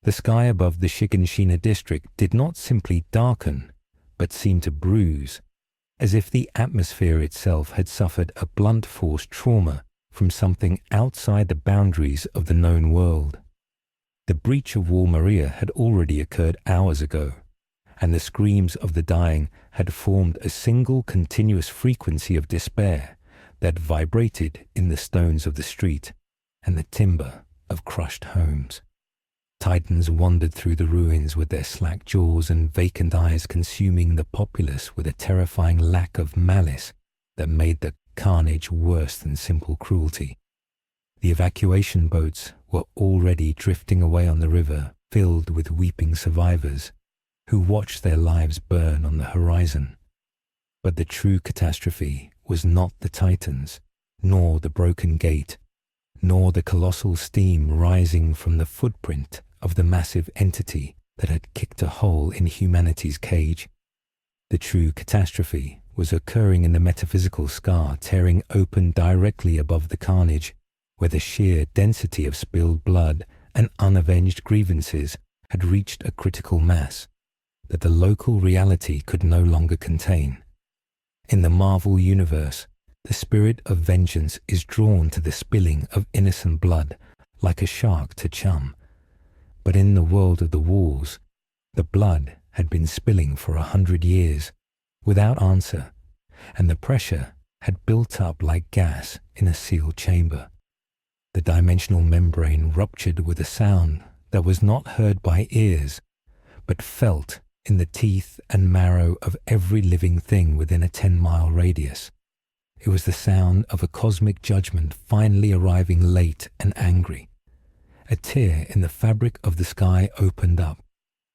The sky above the Shiganshina district did not simply darken, but seemed to bruise, as if the atmosphere itself had suffered a blunt force trauma from something outside the boundaries of the known world. The breach of Wall Maria had already occurred hours ago, and the screams of the dying had formed a single continuous frequency of despair that vibrated in the stones of the street and the timber of crushed homes. Titans wandered through the ruins with their slack jaws and vacant eyes, consuming the populace with a terrifying lack of malice that made the carnage worse than simple cruelty. The evacuation boats were already drifting away on the river, filled with weeping survivors who watched their lives burn on the horizon. But the true catastrophe was not the Titans, nor the broken gate, nor the colossal steam rising from the footprint of the massive entity that had kicked a hole in humanity's cage. The true catastrophe was occurring in the metaphysical scar tearing open directly above the carnage, where the sheer density of spilled blood and unavenged grievances had reached a critical mass that the local reality could no longer contain. In the Marvel universe, the spirit of vengeance is drawn to the spilling of innocent blood like a shark to chum. But in the world of the walls, the blood had been spilling for 100 years without answer, and the pressure had built up like gas in a sealed chamber. The dimensional membrane ruptured with a sound that was not heard by ears, but felt in the teeth and marrow of every living thing within a 10-mile radius. It was the sound of a cosmic judgment finally arriving late and angry. A tear in the fabric of the sky opened up,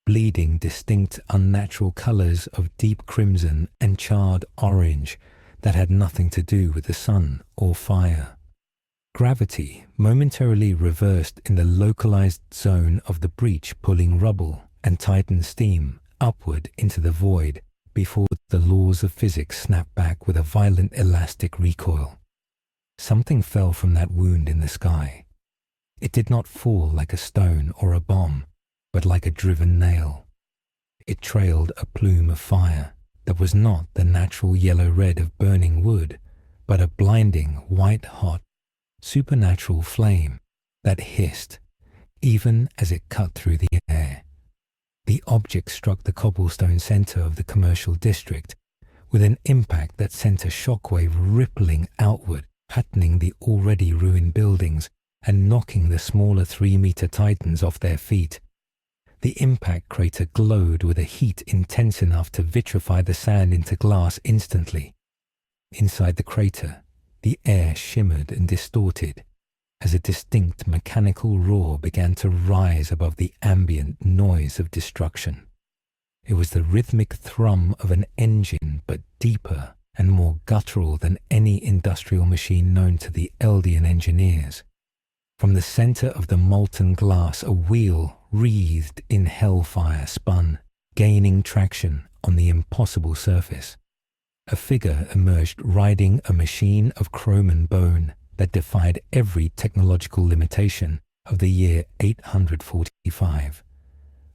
bleeding distinct unnatural colors of deep crimson and charred orange that had nothing to do with the sun or fire. Gravity momentarily reversed in the localized zone of the breach, pulling rubble and Titan steam upward into the void before the laws of physics snapped back with a violent elastic recoil. Something fell from that wound in the sky. It did not fall like a stone or a bomb, but like a driven nail. It trailed a plume of fire that was not the natural yellow-red of burning wood, but a blinding, white-hot, supernatural flame that hissed, even as it cut through the air. The object struck the cobblestone center of the commercial district with an impact that sent a shockwave rippling outward, patterning the already ruined buildings and knocking the smaller 3-meter Titans off their feet. The impact crater glowed with a heat intense enough to vitrify the sand into glass instantly. Inside the crater, the air shimmered and distorted as a distinct mechanical roar began to rise above the ambient noise of destruction. It was the rhythmic thrum of an engine, but deeper and more guttural than any industrial machine known to the Eldian engineers. From the center of the molten glass, a wheel wreathed in hellfire spun, gaining traction on the impossible surface. A figure emerged riding a machine of chrome and bone that defied every technological limitation of the year 845.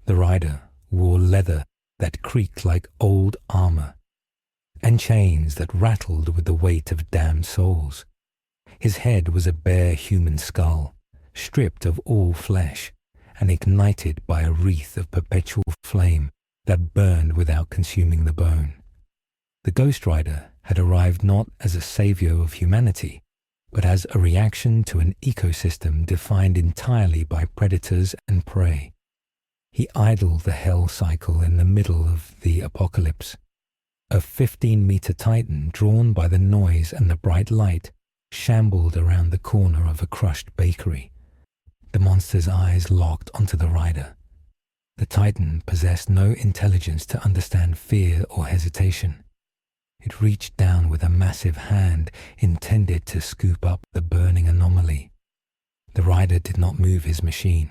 The rider wore leather that creaked like old armor, and chains that rattled with the weight of damned souls. His head was a bare human skull, stripped of all flesh, and ignited by a wreath of perpetual flame that burned without consuming the bone. The Ghost Rider had arrived not as a savior of humanity, but as a reaction to an ecosystem defined entirely by predators and prey. He idled the hell cycle in the middle of the apocalypse. A 15-meter Titan, drawn by the noise and the bright light, shambled around the corner of a crushed bakery. The monster's eyes locked onto the rider. The Titan possessed no intelligence to understand fear or hesitation. It reached down with a massive hand intended to scoop up the burning anomaly. The rider did not move his machine.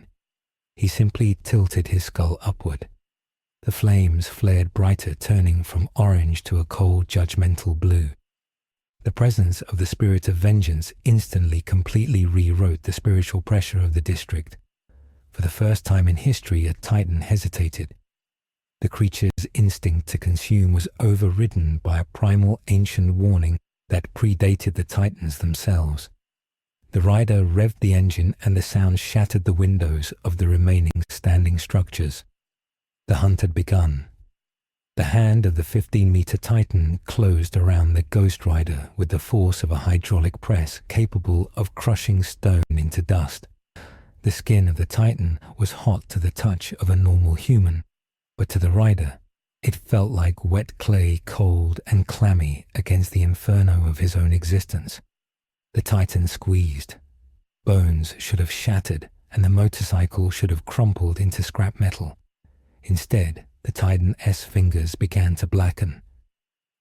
He simply tilted his skull upward. The flames flared brighter, turning from orange to a cold, judgmental blue. The presence of the spirit of vengeance instantly completely rewrote the spiritual pressure of the district. For the first time in history, a Titan hesitated. The creature's instinct to consume was overridden by a primal ancient warning that predated the Titans themselves. The rider revved the engine and the sound shattered the windows of the remaining standing structures. The hunt had begun. The hand of the 15-meter Titan closed around the Ghost Rider with the force of a hydraulic press capable of crushing stone into dust. The skin of the Titan was hot to the touch of a normal human, but to the rider, it felt like wet clay, cold and clammy against the inferno of his own existence. The Titan squeezed. Bones should have shattered and the motorcycle should have crumpled into scrap metal. Instead, the Titan's fingers began to blacken.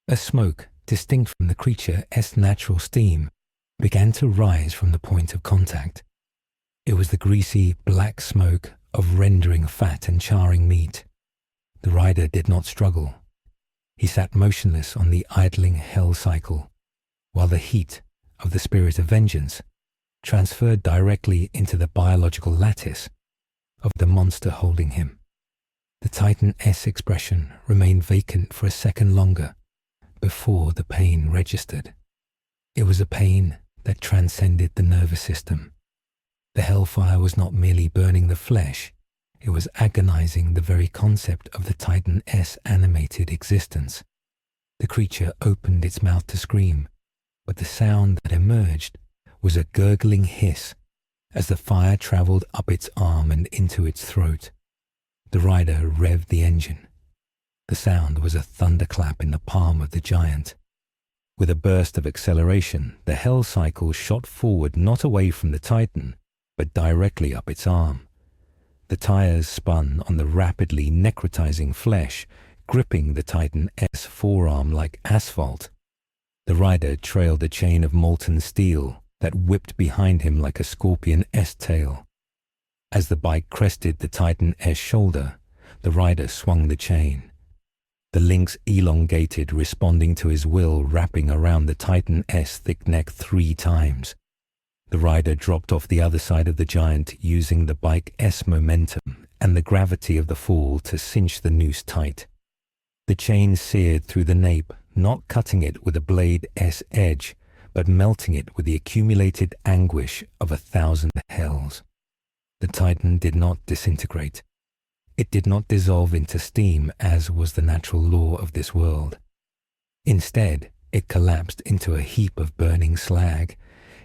A smoke, distinct from the creature's natural steam, began to rise from the point of contact. It was the greasy, black smoke of rendering fat and charring meat. The rider did not struggle. He sat motionless on the idling hell cycle, while the heat of the spirit of vengeance transferred directly into the biological lattice of the monster holding him. The Titan's expression remained vacant for a second longer before the pain registered. It was a pain that transcended the nervous system. The Hellfire was not merely burning the flesh, it was agonizing the very concept of the Titan's animated existence. The creature opened its mouth to scream, but the sound that emerged was a gurgling hiss as the fire traveled up its arm and into its throat. The rider revved the engine. The sound was a thunderclap in the palm of the giant. With a burst of acceleration, the hell cycle shot forward not away from the Titan, but directly up its arm. The tires spun on the rapidly necrotizing flesh, gripping the Titan's forearm like asphalt. The rider trailed a chain of molten steel that whipped behind him like a scorpion's tail. As the bike crested the Titan's shoulder, the rider swung the chain. The links elongated, responding to his will, wrapping around the Titan's thick neck 3 times. The rider dropped off the other side of the giant, using the bike's momentum and the gravity of the fall to cinch the noose tight. The chain seared through the nape, not cutting it with a blade's edge, but melting it with the accumulated anguish of 1,000 hells. The Titan did not disintegrate. It did not dissolve into steam, as was the natural law of this world. Instead, it collapsed into a heap of burning slag,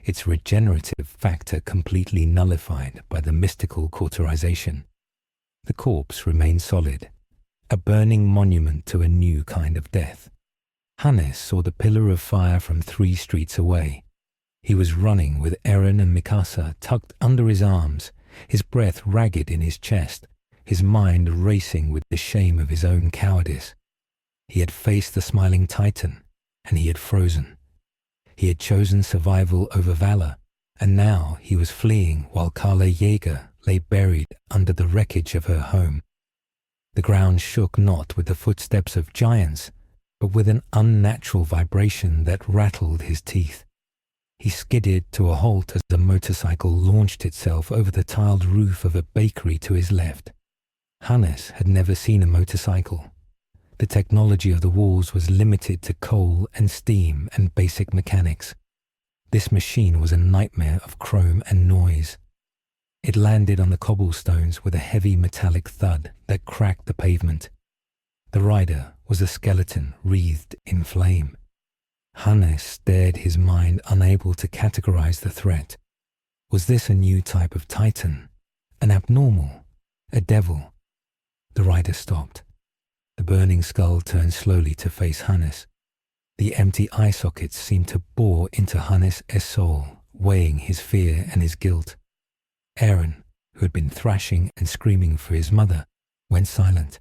its regenerative factor completely nullified by the mystical cauterization. The corpse remained solid, a burning monument to a new kind of death. Hannes saw the pillar of fire from 3 streets away. He was running with Eren and Mikasa tucked under his arms, his breath ragged in his chest, his mind racing with the shame of his own cowardice. He had faced the smiling Titan, and he had frozen. He had chosen survival over valor, and now he was fleeing while Carla Yeager lay buried under the wreckage of her home. The ground shook not with the footsteps of giants, but with an unnatural vibration that rattled his teeth. He skidded to a halt as the motorcycle launched itself over the tiled roof of a bakery to his left. Hannes had never seen a motorcycle. The technology of the walls was limited to coal and steam and basic mechanics. This machine was a nightmare of chrome and noise. It landed on the cobblestones with a heavy metallic thud that cracked the pavement. The rider was a skeleton wreathed in flame. Hannes stared, his mind unable to categorize the threat. Was this a new type of Titan? An abnormal? A devil? The rider stopped. The burning skull turned slowly to face Hannes. The empty eye sockets seemed to bore into Hannes' soul, weighing his fear and his guilt. Eren, who had been thrashing and screaming for his mother, went silent.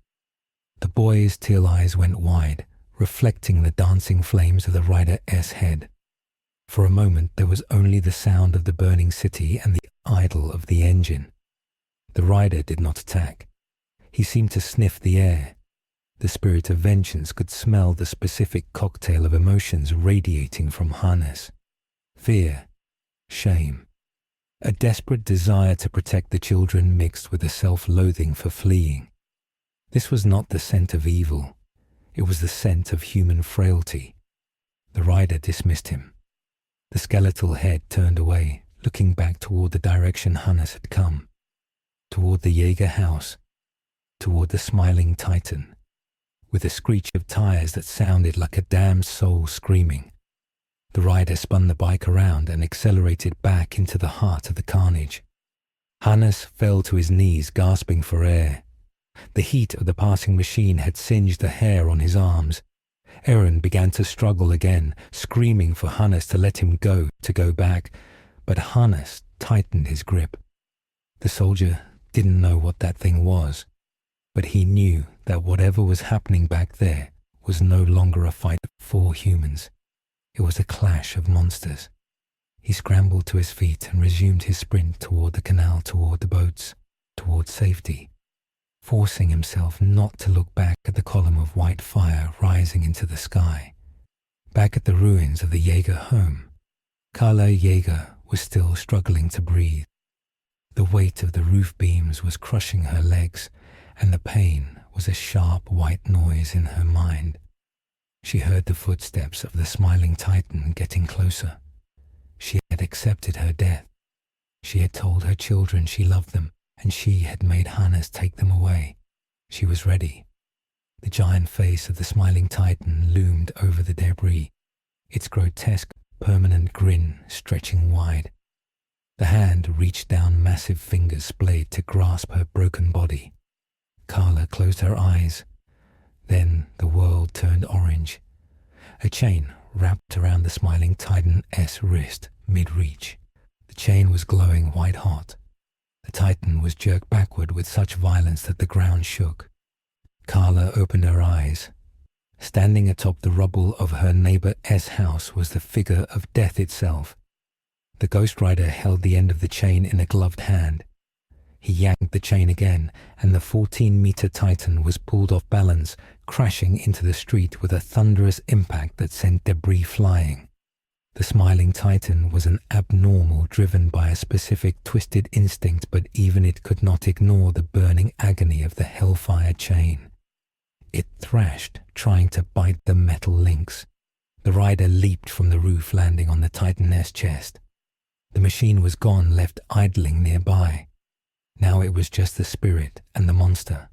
The boy's teal eyes went wide, reflecting the dancing flames of the rider's head. For a moment there was only the sound of the burning city and the idle of the engine. The rider did not attack. He seemed to sniff the air. The spirit of vengeance could smell the specific cocktail of emotions radiating from Hannes. Fear, shame, A desperate desire to protect the children mixed with a self-loathing for fleeing. This was not the scent of evil. It was the scent of human frailty. The rider dismissed him. The skeletal head turned away, looking back toward the direction Hannes had come, toward the Yeager house, toward the smiling Titan, with a screech of tires that sounded like a damned soul screaming. The rider spun the bike around and accelerated back into the heart of the carnage. Hannes fell to his knees, gasping for air. The heat of the passing machine had singed the hair on his arms. Eren began to struggle again, screaming for Hannes to let him go, to go back, but Hannes tightened his grip. The soldier didn't know what that thing was, but he knew that whatever was happening back there was no longer a fight for humans. It was a clash of monsters. He scrambled to his feet and resumed his sprint toward the canal, toward the boats, toward safety, forcing himself not to look back at the column of white fire rising into the sky. Back at the ruins of the Yeager home, Carla Yeager was still struggling to breathe. The weight of the roof beams was crushing her legs, and the pain was a sharp white noise in her mind. She heard the footsteps of the smiling Titan getting closer. She had accepted her death. She had told her children she loved them, and she had made Hannes take them away. She was ready. The giant face of the smiling Titan loomed over the debris, its grotesque, permanent grin stretching wide. The hand reached down, massive fingers splayed to grasp her broken body. Carla closed her eyes. Then the world turned orange. A chain wrapped around the smiling Titan's wrist, mid-reach. The chain was glowing white-hot. The Titan was jerked backward with such violence that the ground shook. Carla opened her eyes. Standing atop the rubble of her neighbor's house was the figure of death itself. The Ghost Rider held the end of the chain in a gloved hand. He yanked the chain again, and the 14-meter Titan was pulled off balance, crashing into the street with a thunderous impact that sent debris flying. The smiling Titan was an abnormal driven by a specific twisted instinct, but even it could not ignore the burning agony of the Hellfire chain. It thrashed, trying to bite the metal links. The rider leaped from the roof, landing on the Titan's chest. The machine was gone, left idling nearby. Now it was just the spirit and the monster.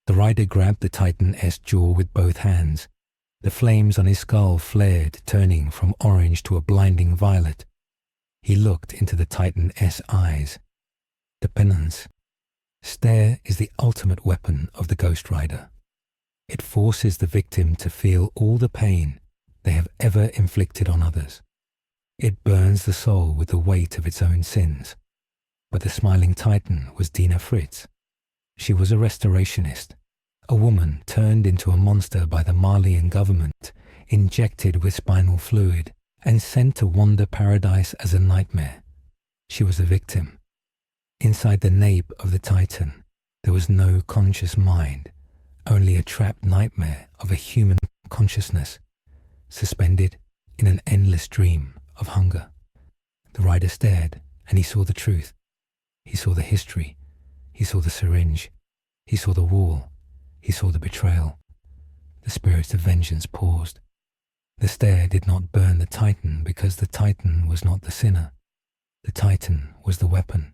The rider grabbed the Titan's jaw with both hands. The flames on his skull flared, turning from orange to a blinding violet. He looked into the Titan's eyes. The penance. Stare is the ultimate weapon of the Ghost Rider. It forces the victim to feel all the pain they have ever inflicted on others. It burns the soul with the weight of its own sins. But the smiling Titan was Dina Fritz. She was a restorationist, a woman turned into a monster by the Malian government, injected with spinal fluid, and sent to wander paradise as a nightmare. She was a victim. Inside the nape of the Titan, there was no conscious mind, only a trapped nightmare of a human consciousness, suspended in an endless dream of hunger. The rider stared, and he saw the truth. He saw the history. He saw the syringe. He saw the wall. He saw the betrayal. The spirits of vengeance paused. The stare did not burn the Titan because the Titan was not the sinner. The Titan was the weapon.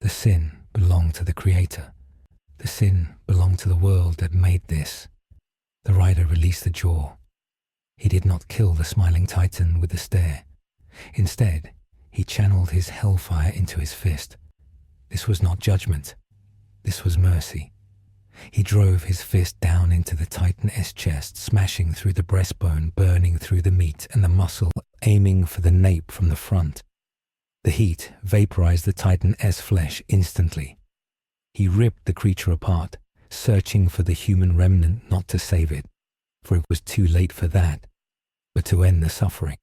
The sin belonged to the Creator. The sin belonged to the world that made this. The rider released the jaw. He did not kill the smiling Titan with the stare. Instead, he channeled his hellfire into his fist. This was not judgment. This was mercy. He drove his fist down into the Titan's chest, smashing through the breastbone, burning through the meat and the muscle, aiming for the nape from the front. The heat vaporized the Titan's flesh instantly. He ripped the creature apart, searching for the human remnant, not to save it, for it was too late for that, but to end the suffering.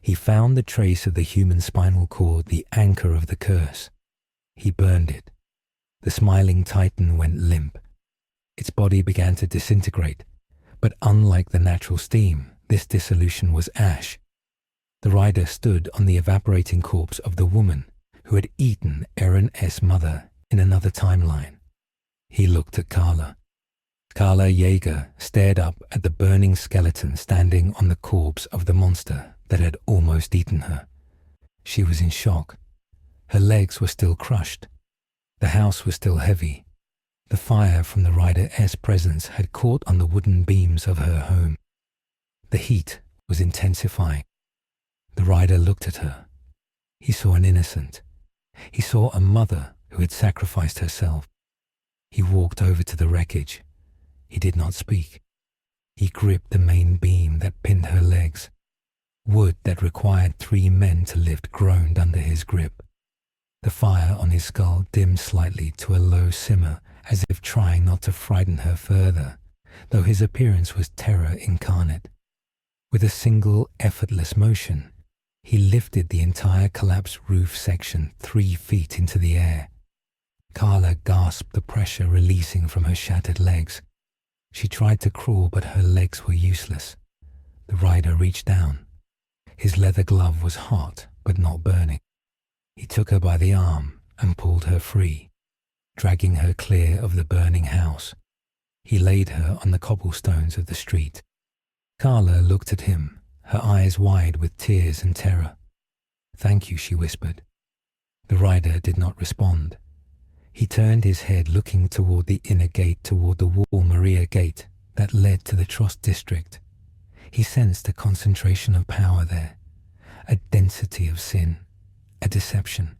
He found the trace of the human spinal cord, the anchor of the curse. He burned it. The smiling Titan went limp. Its body began to disintegrate, but unlike the natural steam, this dissolution was ash. The rider stood on the evaporating corpse of the woman, who had eaten Eren's mother in another timeline. He looked at Carla. Carla Yeager stared up at the burning skeleton standing on the corpse of the monster that had almost eaten her. She was in shock. Her legs were still crushed. The house was still heavy. The fire from the Reiner's presence had caught on the wooden beams of her home. The heat was intensifying. The rider looked at her. He saw an innocent. He saw a mother who had sacrificed herself. He walked over to the wreckage. He did not speak. He gripped the main beam that pinned her legs. Wood that required 3 men to lift groaned under his grip. The fire on his skull dimmed slightly to a low simmer, as if trying not to frighten her further, though his appearance was terror incarnate. With a single effortless motion, he lifted the entire collapsed roof section 3 feet into the air. Carla gasped, the pressure releasing from her shattered legs. She tried to crawl, but her legs were useless. The rider reached down. His leather glove was hot, but not burning. He took her by the arm and pulled her free, dragging her clear of the burning house. He laid her on the cobblestones of the street. Carla looked at him, her eyes wide with tears and terror. "Thank you," she whispered. The rider did not respond. He turned his head, looking toward the inner gate, toward the Wall Maria gate that led to the Trust District. He sensed a concentration of power there, a density of sin, a deception.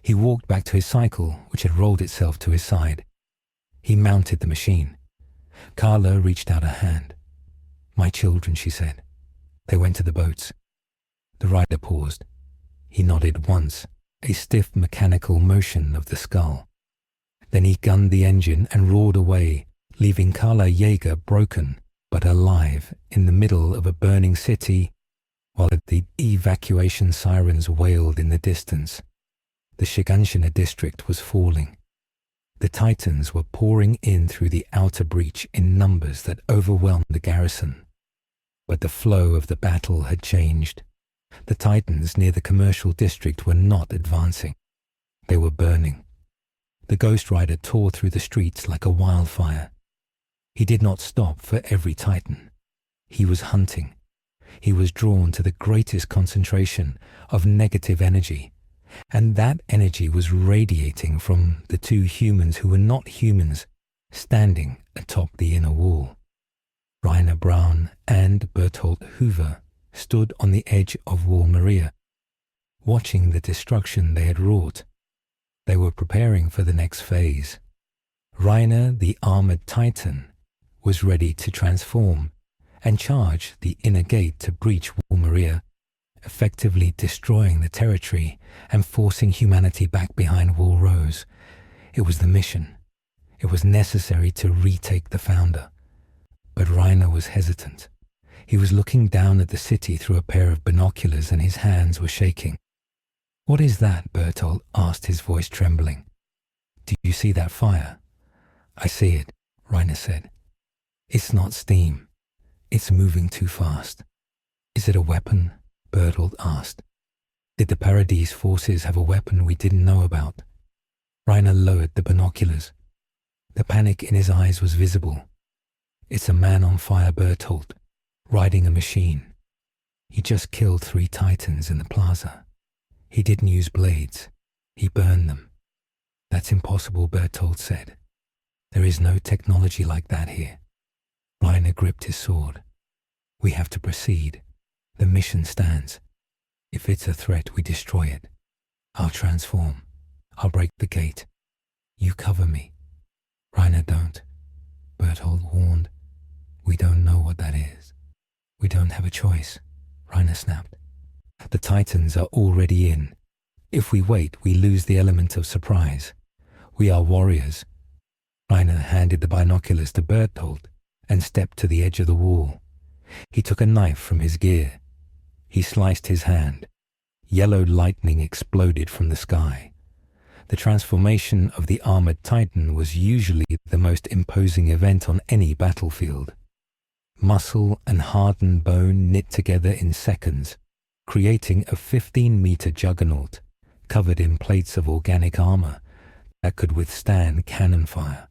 He walked back to his cycle, which had rolled itself to his side. He mounted the machine. Carla reached out a hand. "My children," she said. They went to the boats. The rider paused. He nodded once, a stiff mechanical motion of the skull. Then he gunned the engine and roared away, leaving Carla Yeager broken but alive in the middle of a burning city, while the evacuation sirens wailed in the distance. The Shiganshina district was falling. The Titans were pouring in through the outer breach in numbers that overwhelmed the garrison. But the flow of the battle had changed. The Titans near the commercial district were not advancing. They were burning. The Ghost Rider tore through the streets like a wildfire. He did not stop for every Titan. He was hunting. He was drawn to the greatest concentration of negative energy, and that energy was radiating from the 2 humans who were not humans, standing atop the inner wall. Reiner Braun and Bertolt Hoover stood on the edge of Wall Maria, watching the destruction they had wrought. They were preparing for the next phase. Reiner, the armored Titan, was ready to transform and charge the inner gate to breach Wall Maria, effectively destroying the territory and forcing humanity back behind Wall Rose. It was the mission. It was necessary to retake the Founder. But Reiner was hesitant. He was looking down at the city through a pair of binoculars and his hands were shaking. "What is that?" Bertolt asked, his voice trembling. "Do you see that fire?" "I see it," Reiner said. "It's not steam. It's moving too fast." "Is it a weapon?" Bertolt asked. "Did the Paradise forces have a weapon we didn't know about?" Reiner lowered the binoculars. The panic in his eyes was visible. "It's a man on fire," Bertolt, riding a machine. "He just killed 3 Titans in the plaza. He didn't use blades. He burned them." "That's impossible," Bertolt said. "There is no technology like that here." Reiner gripped his sword. "We have to proceed. The mission stands. If it's a threat, we destroy it. I'll transform. I'll break the gate. You cover me." "Reiner, don't," Bertolt warned. "We don't know what that is." "We don't have a choice," Reiner snapped. "The Titans are already in. If we wait, we lose the element of surprise. We are warriors." Reiner handed the binoculars to Bertolt and stepped to the edge of the wall. He took a knife from his gear. He sliced his hand. Yellow lightning exploded from the sky. The transformation of the armored Titan was usually the most imposing event on any battlefield. Muscle and hardened bone knit together in seconds, creating a 15-meter juggernaut, covered in plates of organic armor that could withstand cannon fire.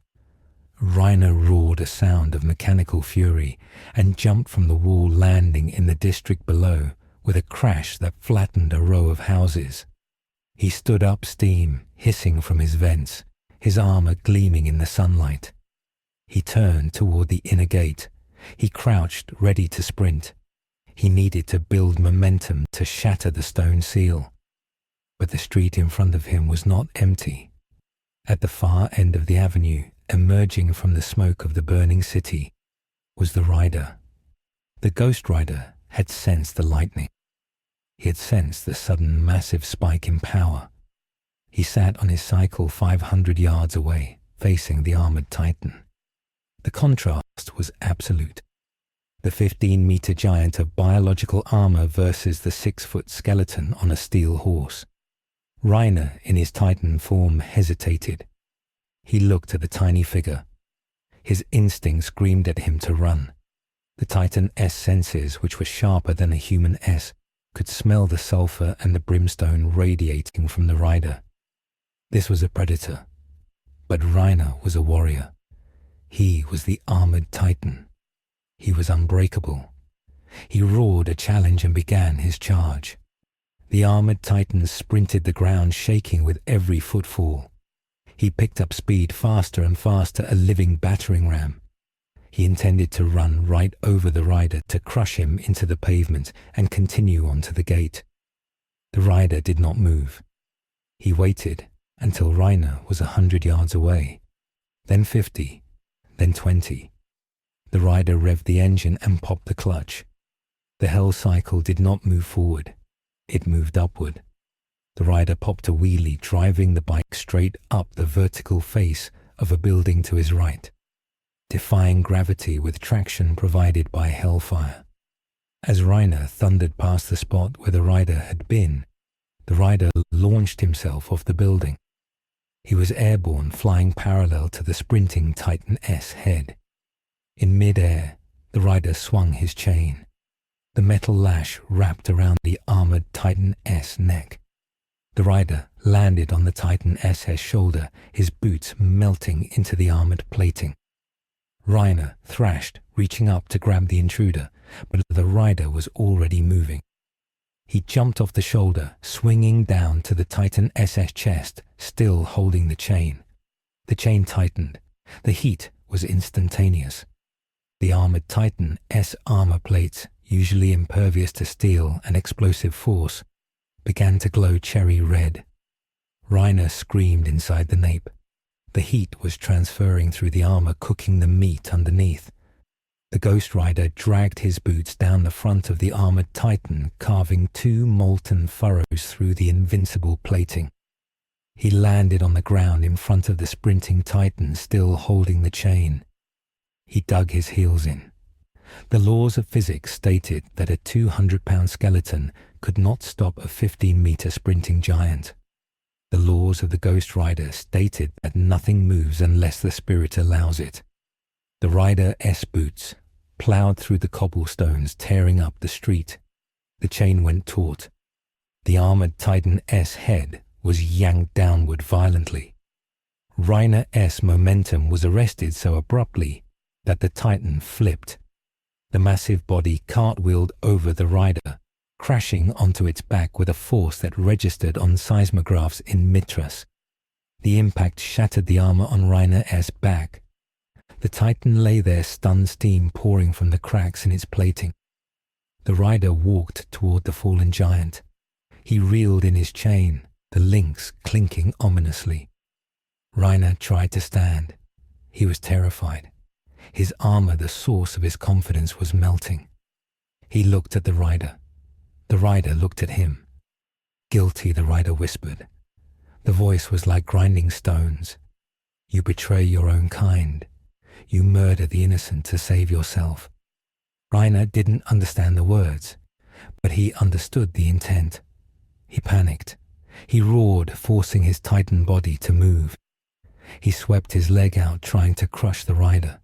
Reiner roared a sound of mechanical fury and jumped from the wall, landing in the district below with a crash that flattened a row of houses. He stood up, steam hissing from his vents, his armor gleaming in the sunlight. He turned toward the inner gate. He crouched, ready to sprint. He needed to build momentum to shatter the stone seal. But the street in front of him was not empty. At the far end of the avenue, emerging from the smoke of the burning city, was the rider. The Ghost Rider had sensed the lightning. He had sensed the sudden massive spike in power. He sat on his cycle 500 yards away, facing the armored Titan. The contrast was absolute. The 15-meter giant of biological armor versus the 6-foot skeleton on a steel horse. Reiner, in his Titan form, hesitated. He looked at the tiny figure. His instinct screamed at him to run. The Titan S senses, which were sharper than a human S, could smell the sulfur and the brimstone radiating from the rider. This was a predator, but Reiner was a warrior. He was the armored Titan. He was unbreakable. He roared a challenge and began his charge. The armored Titan sprinted the ground, shaking with every footfall. He picked up speed faster and faster, a living battering ram. He intended to run right over the rider to crush him into the pavement and continue on to the gate. The rider did not move. He waited until Reiner was 100 yards away, then 50, then 20. The rider revved the engine and popped the clutch. The hell cycle did not move forward. It moved upward. The rider popped a wheelie, driving the bike straight up the vertical face of a building to his right, defying gravity with traction provided by Hellfire. As Reiner thundered past the spot where the rider had been, the rider launched himself off the building. He was airborne, flying parallel to the sprinting Titan S head. In mid-air, the rider swung his chain. The metal lash wrapped around the armored Titan S neck. The rider landed on the Titan SS shoulder, his boots melting into the armored plating. Reiner thrashed, reaching up to grab the intruder, but the rider was already moving. He jumped off the shoulder, swinging down to the Titan SS chest, still holding the chain. The chain tightened. The heat was instantaneous. The armored Titan S armor plates, usually impervious to steel and explosive force, began to glow cherry red. Reiner screamed inside the nape. The heat was transferring through the armor, cooking the meat underneath. The Ghost Rider dragged his boots down the front of the armored Titan, carving 2 molten furrows through the invincible plating. He landed on the ground in front of the sprinting Titan, still holding the chain. He dug his heels in. The laws of physics stated that a 200-pound skeleton could not stop a 15-meter sprinting giant. The laws of the Ghost Rider stated that nothing moves unless the spirit allows it. The Rider S boots plowed through the cobblestones, tearing up the street. The chain went taut. The armored Titan S head was yanked downward violently. Reiner S momentum was arrested so abruptly that the Titan flipped. The massive body cartwheeled over the rider, crashing onto its back with a force that registered on seismographs in Mitras. The impact shattered the armor on Reiner S' back. The Titan lay there, stunned, steam pouring from the cracks in its plating. The rider walked toward the fallen giant. He reeled in his chain, the links clinking ominously. Reiner tried to stand. He was terrified. His armor, the source of his confidence, was melting. He looked at the rider. The rider looked at him. Guilty, the rider whispered. The voice was like grinding stones. You betray your own kind. You murder the innocent to save yourself. Reiner didn't understand the words, but he understood the intent. He panicked. He roared, forcing his Titan body to move. He swept his leg out, trying to crush the rider.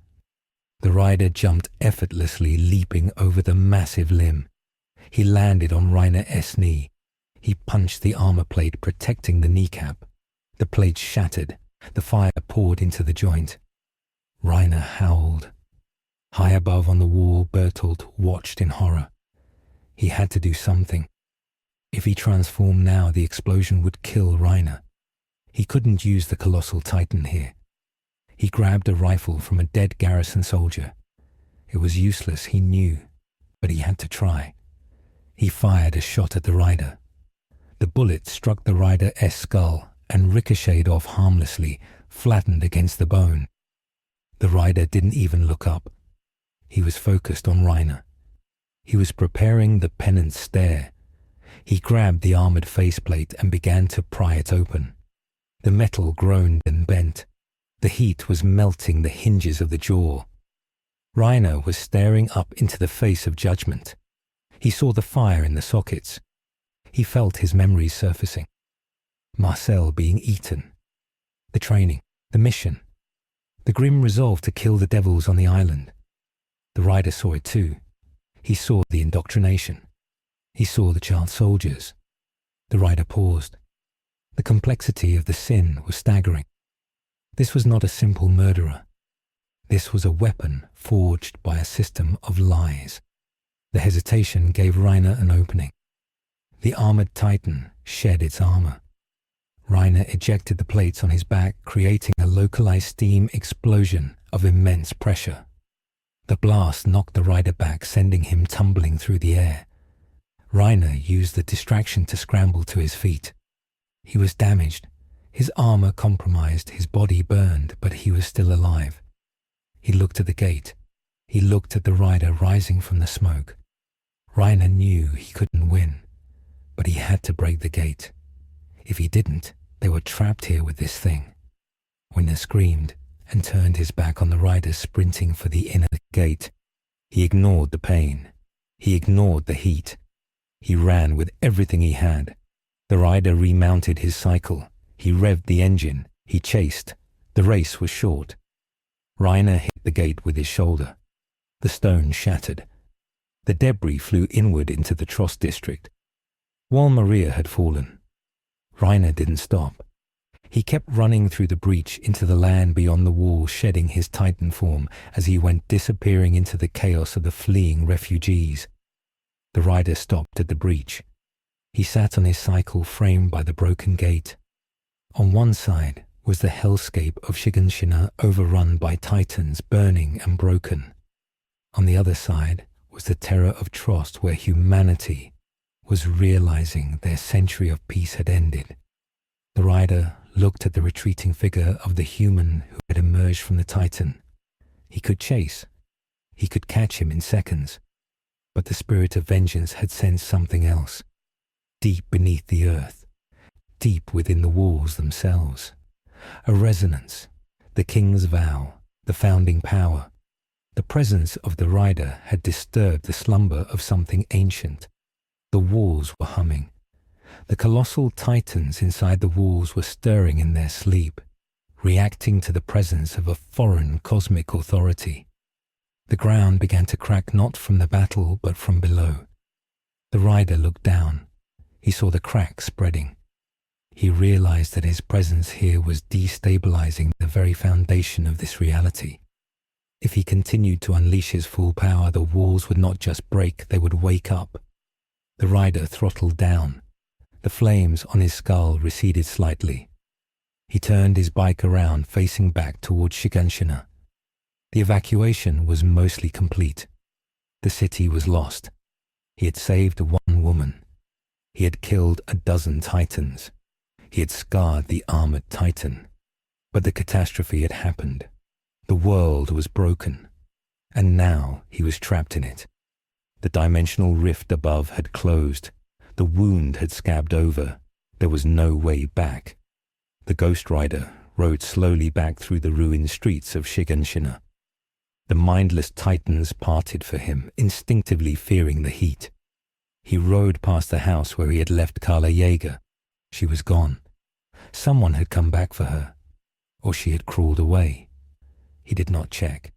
The rider jumped effortlessly, leaping over the massive limb. He landed on Reiner S' knee. He punched the armor plate protecting the kneecap. The plate shattered. The fire poured into the joint. Reiner howled. High above on the wall, Bertolt watched in horror. He had to do something. If he transformed now, the explosion would kill Reiner. He couldn't use the colossal titan here. He grabbed a rifle from a dead garrison soldier. It was useless, he knew, but he had to try. He fired a shot at the rider. The bullet struck the rider's skull and ricocheted off harmlessly, flattened against the bone. The rider didn't even look up. He was focused on Reiner. He was preparing the penance stare. He grabbed the armored faceplate and began to pry it open. The metal groaned and bent. The heat was melting the hinges of the jaw. Reiner was staring up into the face of judgment. He saw the fire in the sockets. He felt his memories surfacing. Marcel being eaten. The training, the mission. The grim resolve to kill the devils on the island. The rider saw it too. He saw the indoctrination. He saw the child soldiers. The rider paused. The complexity of the sin was staggering. This was not a simple murderer. This was a weapon forged by a system of lies. The hesitation gave Reiner an opening. The armored titan shed its armor. Reiner ejected the plates on his back, creating a localized steam explosion of immense pressure. The blast knocked the rider back, sending him tumbling through the air. Reiner used the distraction to scramble to his feet. He was damaged. His armor compromised, his body burned, but he was still alive. He looked at the gate. He looked at the rider rising from the smoke. Reiner knew he couldn't win, but he had to break the gate. If he didn't, they were trapped here with this thing. Reiner screamed and turned his back on the rider sprinting for the inner gate. He ignored the pain. He ignored the heat. He ran with everything he had. The rider remounted his cycle. He revved the engine. He chased. The race was short. Reiner hit the gate with his shoulder. The stone shattered. The debris flew inward into the Trost district. While Maria had fallen, Reiner didn't stop. He kept running through the breach into the land beyond the wall, shedding his titan form as he went disappearing into the chaos of the fleeing refugees. The rider stopped at the breach. He sat on his cycle framed by the broken gate. On one side was the hellscape of Shiganshina, overrun by titans, burning and broken. On the other side was the terror of Trost, where humanity was realizing their century of peace had ended. The rider looked at the retreating figure of the human who had emerged from the titan. He could chase. He could catch him in seconds. But the spirit of vengeance had sensed something else. Deep beneath the earth, deep within the walls themselves. A resonance, the king's vow, the founding power. The presence of the rider had disturbed the slumber of something ancient. The walls were humming. The colossal titans inside the walls were stirring in their sleep, reacting to the presence of a foreign cosmic authority. The ground began to crack not from the battle but from below. The rider looked down. He saw the cracks spreading. He realized that his presence here was destabilizing the very foundation of this reality. If he continued to unleash his full power, the walls would not just break, they would wake up. The rider throttled down. The flames on his skull receded slightly. He turned his bike around, facing back towards Shiganshina. The evacuation was mostly complete. The city was lost. He had saved one woman. He had killed a dozen titans. He had scarred the armored titan. But the catastrophe had happened. The world was broken. And now he was trapped in it. The dimensional rift above had closed. The wound had scabbed over. There was no way back. The Ghost Rider rode slowly back through the ruined streets of Shiganshina. The mindless titans parted for him, instinctively fearing the heat. He rode past the house where he had left Carla Yeager. She was gone. Someone had come back for her, or she had crawled away. He did not check.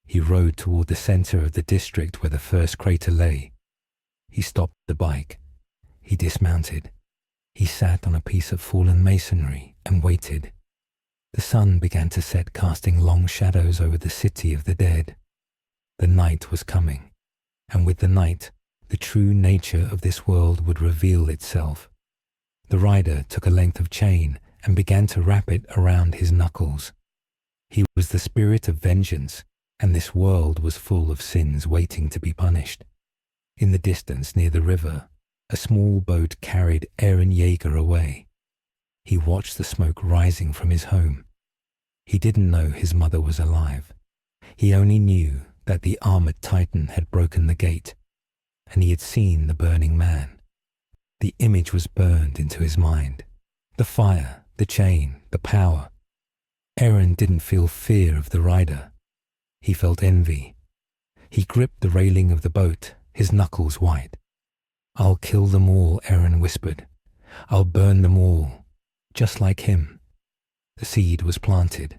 He rode toward the center of the district where the first crater lay. He stopped the bike. He dismounted. He sat on a piece of fallen masonry and waited. The sun began to set, casting long shadows over the city of the dead. The night was coming, and with the night, the true nature of this world would reveal itself. The rider took a length of chain and began to wrap it around his knuckles. He was the spirit of vengeance, and this world was full of sins waiting to be punished. In the distance near the river, a small boat carried Eren Yeager away. He watched the smoke rising from his home. He didn't know his mother was alive. He only knew that the armored titan had broken the gate, and he had seen the burning man. The image was burned into his mind. The fire, the chain, the power. Eren didn't feel fear of the rider. He felt envy. He gripped the railing of the boat, his knuckles white. "I'll kill them all," Eren whispered. "I'll burn them all, just like him." The seed was planted.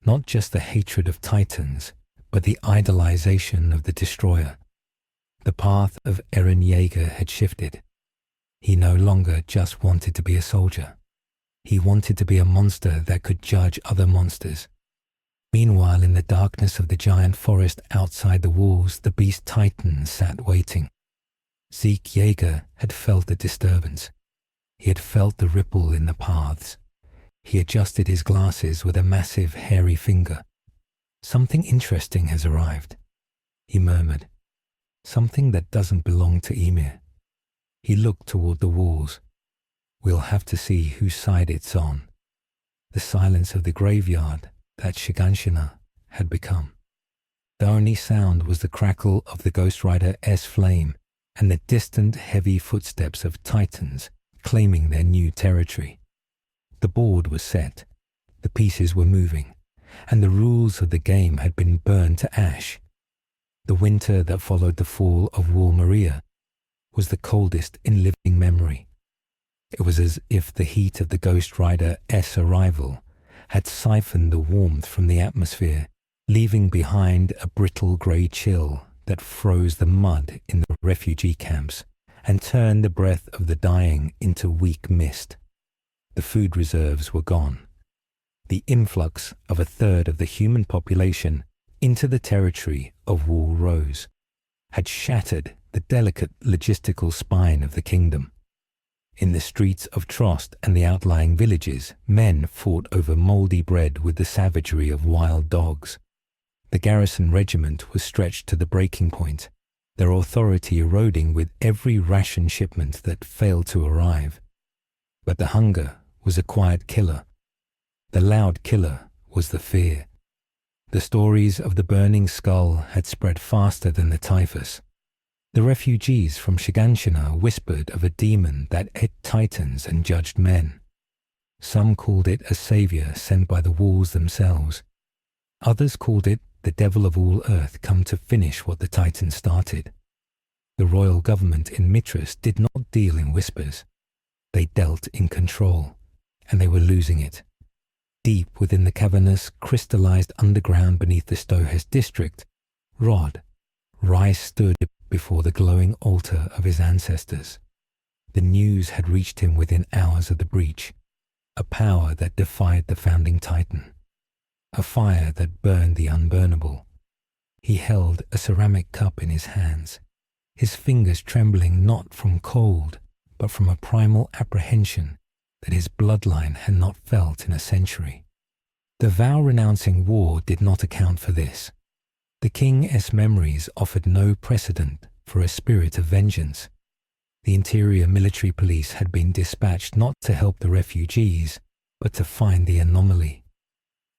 Not just the hatred of titans, but the idolization of the destroyer. The path of Eren Yeager had shifted. He no longer just wanted to be a soldier. He wanted to be a monster that could judge other monsters. Meanwhile, in the darkness of the giant forest outside the walls, the beast titan sat waiting. Zeke Yeager had felt the disturbance. He had felt the ripple in the paths. He adjusted his glasses with a massive, hairy finger. "Something interesting has arrived," he murmured. "Something that doesn't belong to Ymir." He looked toward the walls. "We'll have to see whose side it's on." The silence of the graveyard that Shiganshina had become. The only sound was the crackle of the Ghost Rider S flame and the distant heavy footsteps of titans claiming their new territory. The board was set, the pieces were moving, and the rules of the game had been burned to ash. The winter that followed the fall of Wall Maria was the coldest in living memory. It was as if the heat of the Ghost Rider S arrival had siphoned the warmth from the atmosphere, leaving behind a brittle grey chill that froze the mud in the refugee camps and turned the breath of the dying into weak mist. The food reserves were gone. The influx of a third of the human population into the territory of Wall Rose had shattered the delicate logistical spine of the kingdom. In the streets of Trost and the outlying villages, men fought over mouldy bread with the savagery of wild dogs. The garrison regiment was stretched to the breaking point, their authority eroding with every ration shipment that failed to arrive. But the hunger was a quiet killer. The loud killer was the fear. The stories of the burning skull had spread faster than the typhus. The refugees from Shiganshina whispered of a demon that ate titans and judged men. Some called it a savior sent by the walls themselves. Others called it the devil of all earth come to finish what the titans started. The royal government in Mitras did not deal in whispers. They dealt in control, and they were losing it. Deep within the cavernous, crystallized underground beneath the Stohes district, Rice stood before the glowing altar of his ancestors. The news had reached him within hours of the breach, a power that defied the founding titan, a fire that burned the unburnable. He held a ceramic cup in his hands, his fingers trembling not from cold, but from a primal apprehension that his bloodline had not felt in a century. The vow renouncing war did not account for this. The King's memories offered no precedent for a spirit of vengeance. The interior military police had been dispatched not to help the refugees, but to find the anomaly.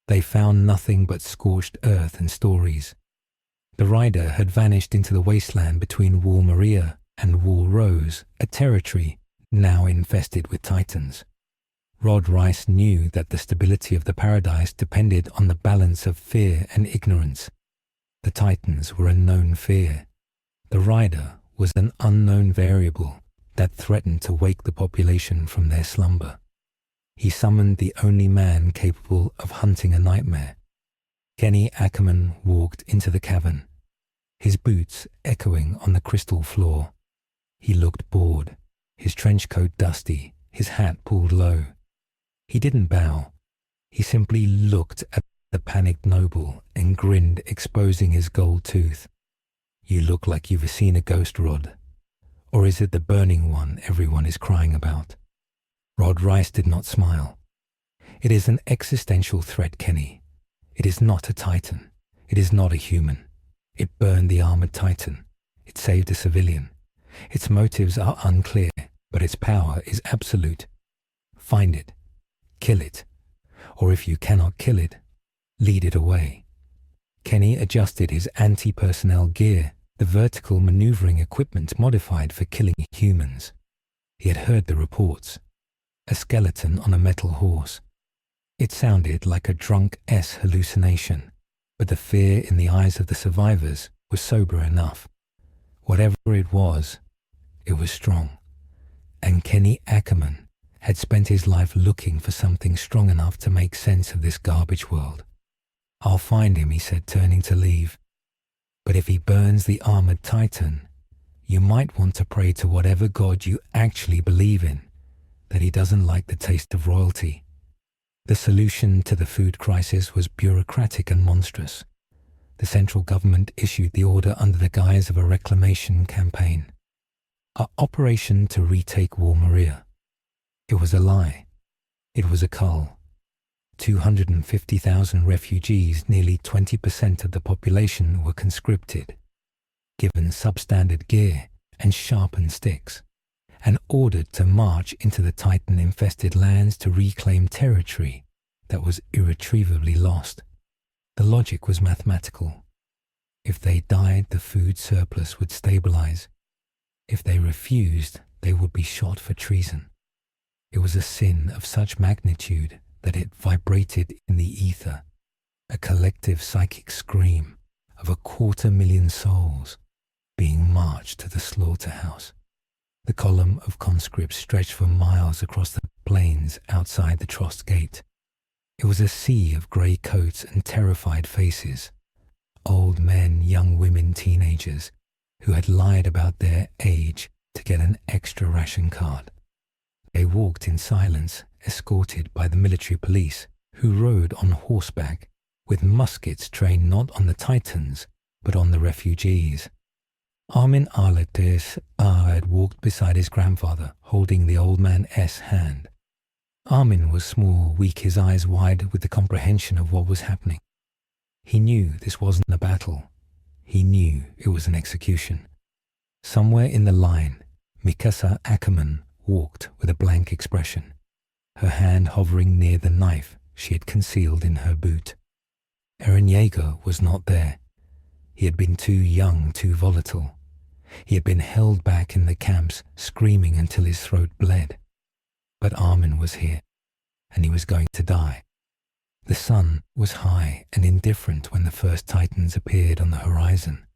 They found nothing but scorched earth and stories. The rider had vanished into the wasteland between Wall Maria and Wall Rose, a territory now infested with titans. Rice knew that the stability of the paradise depended on the balance of fear and ignorance. The titans were a known fear. The rider was an unknown variable that threatened to wake the population from their slumber. He summoned the only man capable of hunting a nightmare. Kenny Ackerman walked into the cavern, his boots echoing on the crystal floor. He looked bored, his trench coat dusty, his hat pulled low. He didn't bow. He simply looked at the panicked noble and grinned, exposing his gold tooth. "You look like you've seen a ghost, Rod. Or is it the burning one everyone is crying about?" Rod Rice did not smile. "It is an existential threat, Kenny. It is not a Titan. It is not a human. It burned the armored Titan. It saved a civilian. Its motives are unclear, but its power is absolute. Find it. Kill it. Or if you cannot kill it, lead it away." Kenny adjusted his anti-personnel gear, the vertical maneuvering equipment modified for killing humans. He had heard the reports. A skeleton on a metal horse. It sounded like a drunk hallucination, but the fear in the eyes of the survivors was sober enough. Whatever it was strong. And Kenny Ackerman had spent his life looking for something strong enough to make sense of this garbage world. "I'll find him," he said, turning to leave. "But if he burns the armored Titan, you might want to pray to whatever god you actually believe in, that he doesn't like the taste of royalty." The solution to the food crisis was bureaucratic and monstrous. The central government issued the order under the guise of a reclamation campaign. An operation to retake War Maria. It was a lie. It was a cull. 250,000 refugees, nearly 20% of the population, were conscripted, given substandard gear and sharpened sticks, and ordered to march into the Titan-infested lands to reclaim territory that was irretrievably lost. The logic was mathematical. If they died, the food surplus would stabilize. If they refused, they would be shot for treason. It was a sin of such magnitude that it vibrated in the ether, a collective psychic scream of 250,000 souls being marched to the slaughterhouse. The column of conscripts stretched for miles across the plains outside the Trost Gate. It was a sea of grey coats and terrified faces, old men, young women, teenagers, who had lied about their age to get an extra ration card. They walked in silence, escorted by the military police, who rode on horseback, with muskets trained not on the Titans, but on the refugees. Armin Arletes had walked beside his grandfather, holding the old man's hand. Armin was small, weak, his eyes wide with the comprehension of what was happening. He knew this wasn't a battle. He knew it was an execution. Somewhere in the line, Mikasa Ackerman walked with a blank expression, her hand hovering near the knife she had concealed in her boot. Eren Yeager was not there. He had been too young, too volatile. He had been held back in the camps, screaming until his throat bled. But Armin was here, and he was going to die. The sun was high and indifferent when the first Titans appeared on the horizon.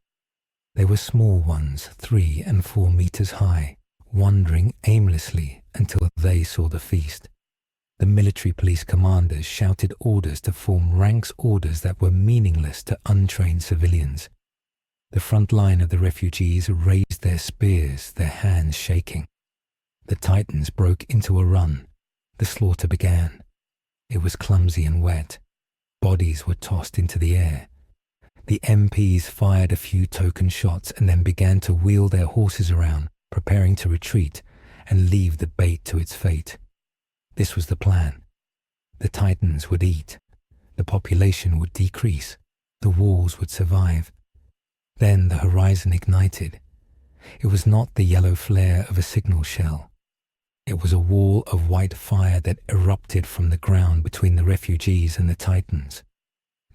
They were small ones, 3 and 4 meters high, wandering aimlessly until they saw the feast. The military police commanders shouted orders to form ranks, orders that were meaningless to untrained civilians. The front line of the refugees raised their spears, their hands shaking. The Titans broke into a run. The slaughter began. It was clumsy and wet. Bodies were tossed into the air. The MPs fired a few token shots and then began to wheel their horses around, preparing to retreat and leave the bait to its fate. This was the plan. The Titans would eat. The population would decrease. The walls would survive. Then the horizon ignited. It was not the yellow flare of a signal shell. It was a wall of white fire that erupted from the ground between the refugees and the Titans.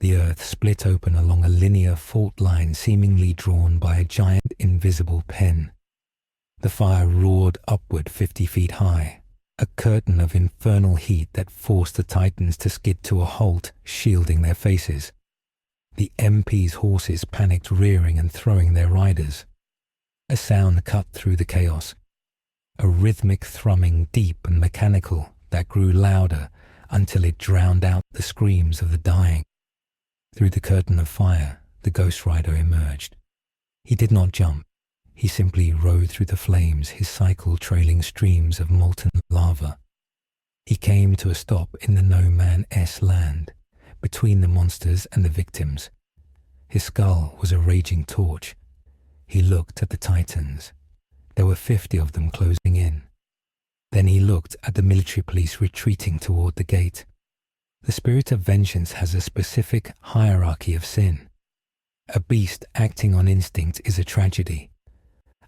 The earth split open along a linear fault line seemingly drawn by a giant invisible pen. The fire roared upward 50 feet high, a curtain of infernal heat that forced the Titans to skid to a halt, shielding their faces. The MP's horses panicked, rearing and throwing their riders. A sound cut through the chaos. A rhythmic thrumming, deep and mechanical, that grew louder until it drowned out the screams of the dying. Through the curtain of fire, the Ghost Rider emerged. He did not jump. He simply rode through the flames, his cycle trailing streams of molten lava. He came to a stop in the no-man's land, between the monsters and the victims. His skull was a raging torch. He looked at the Titans. There were 50 of them closing in. Then he looked at the military police retreating toward the gate. The spirit of vengeance has a specific hierarchy of sin. A beast acting on instinct is a tragedy.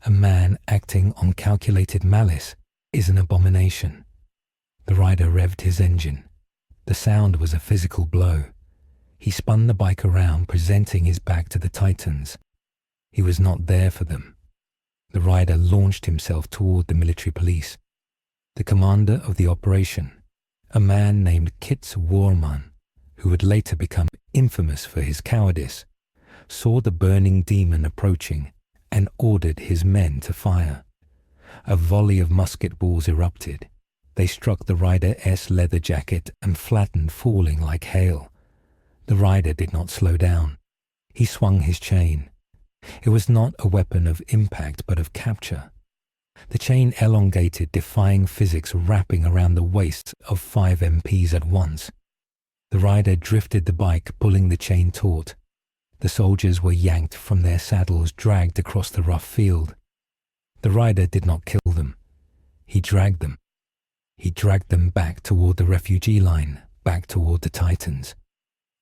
A man acting on calculated malice is an abomination. The rider revved his engine. The sound was a physical blow. He spun the bike around, presenting his back to the Titans. He was not there for them. The rider launched himself toward the military police. The commander of the operation, a man named Kitz Warman, who would later become infamous for his cowardice, saw the burning demon approaching and ordered his men to fire. A volley of musket balls erupted. They struck the rider's leather jacket and flattened, falling like hail. The rider did not slow down. He swung his chain. It was not a weapon of impact but of capture. The chain elongated, defying physics, wrapping around the waists of 5 MPs at once. The rider drifted the bike, pulling the chain taut. The soldiers were yanked from their saddles, dragged across the rough field. The rider did not kill them. He dragged them. He dragged them back toward the refugee line, back toward the Titans.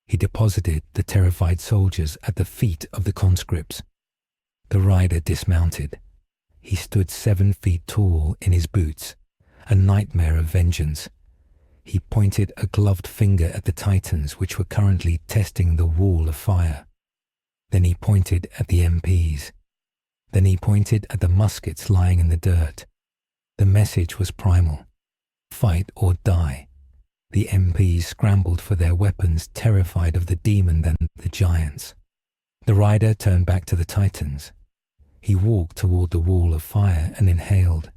He deposited the terrified soldiers at the feet of the conscripts. The rider dismounted. He stood 7 feet tall in his boots, a nightmare of vengeance. He pointed a gloved finger at the Titans, which were currently testing the wall of fire. Then he pointed at the MPs. Then he pointed at the muskets lying in the dirt. The message was primal. Fight or die. The MPs scrambled for their weapons, terrified of the demon than the giants. The rider turned back to the Titans. He walked toward the wall of fire and inhaled.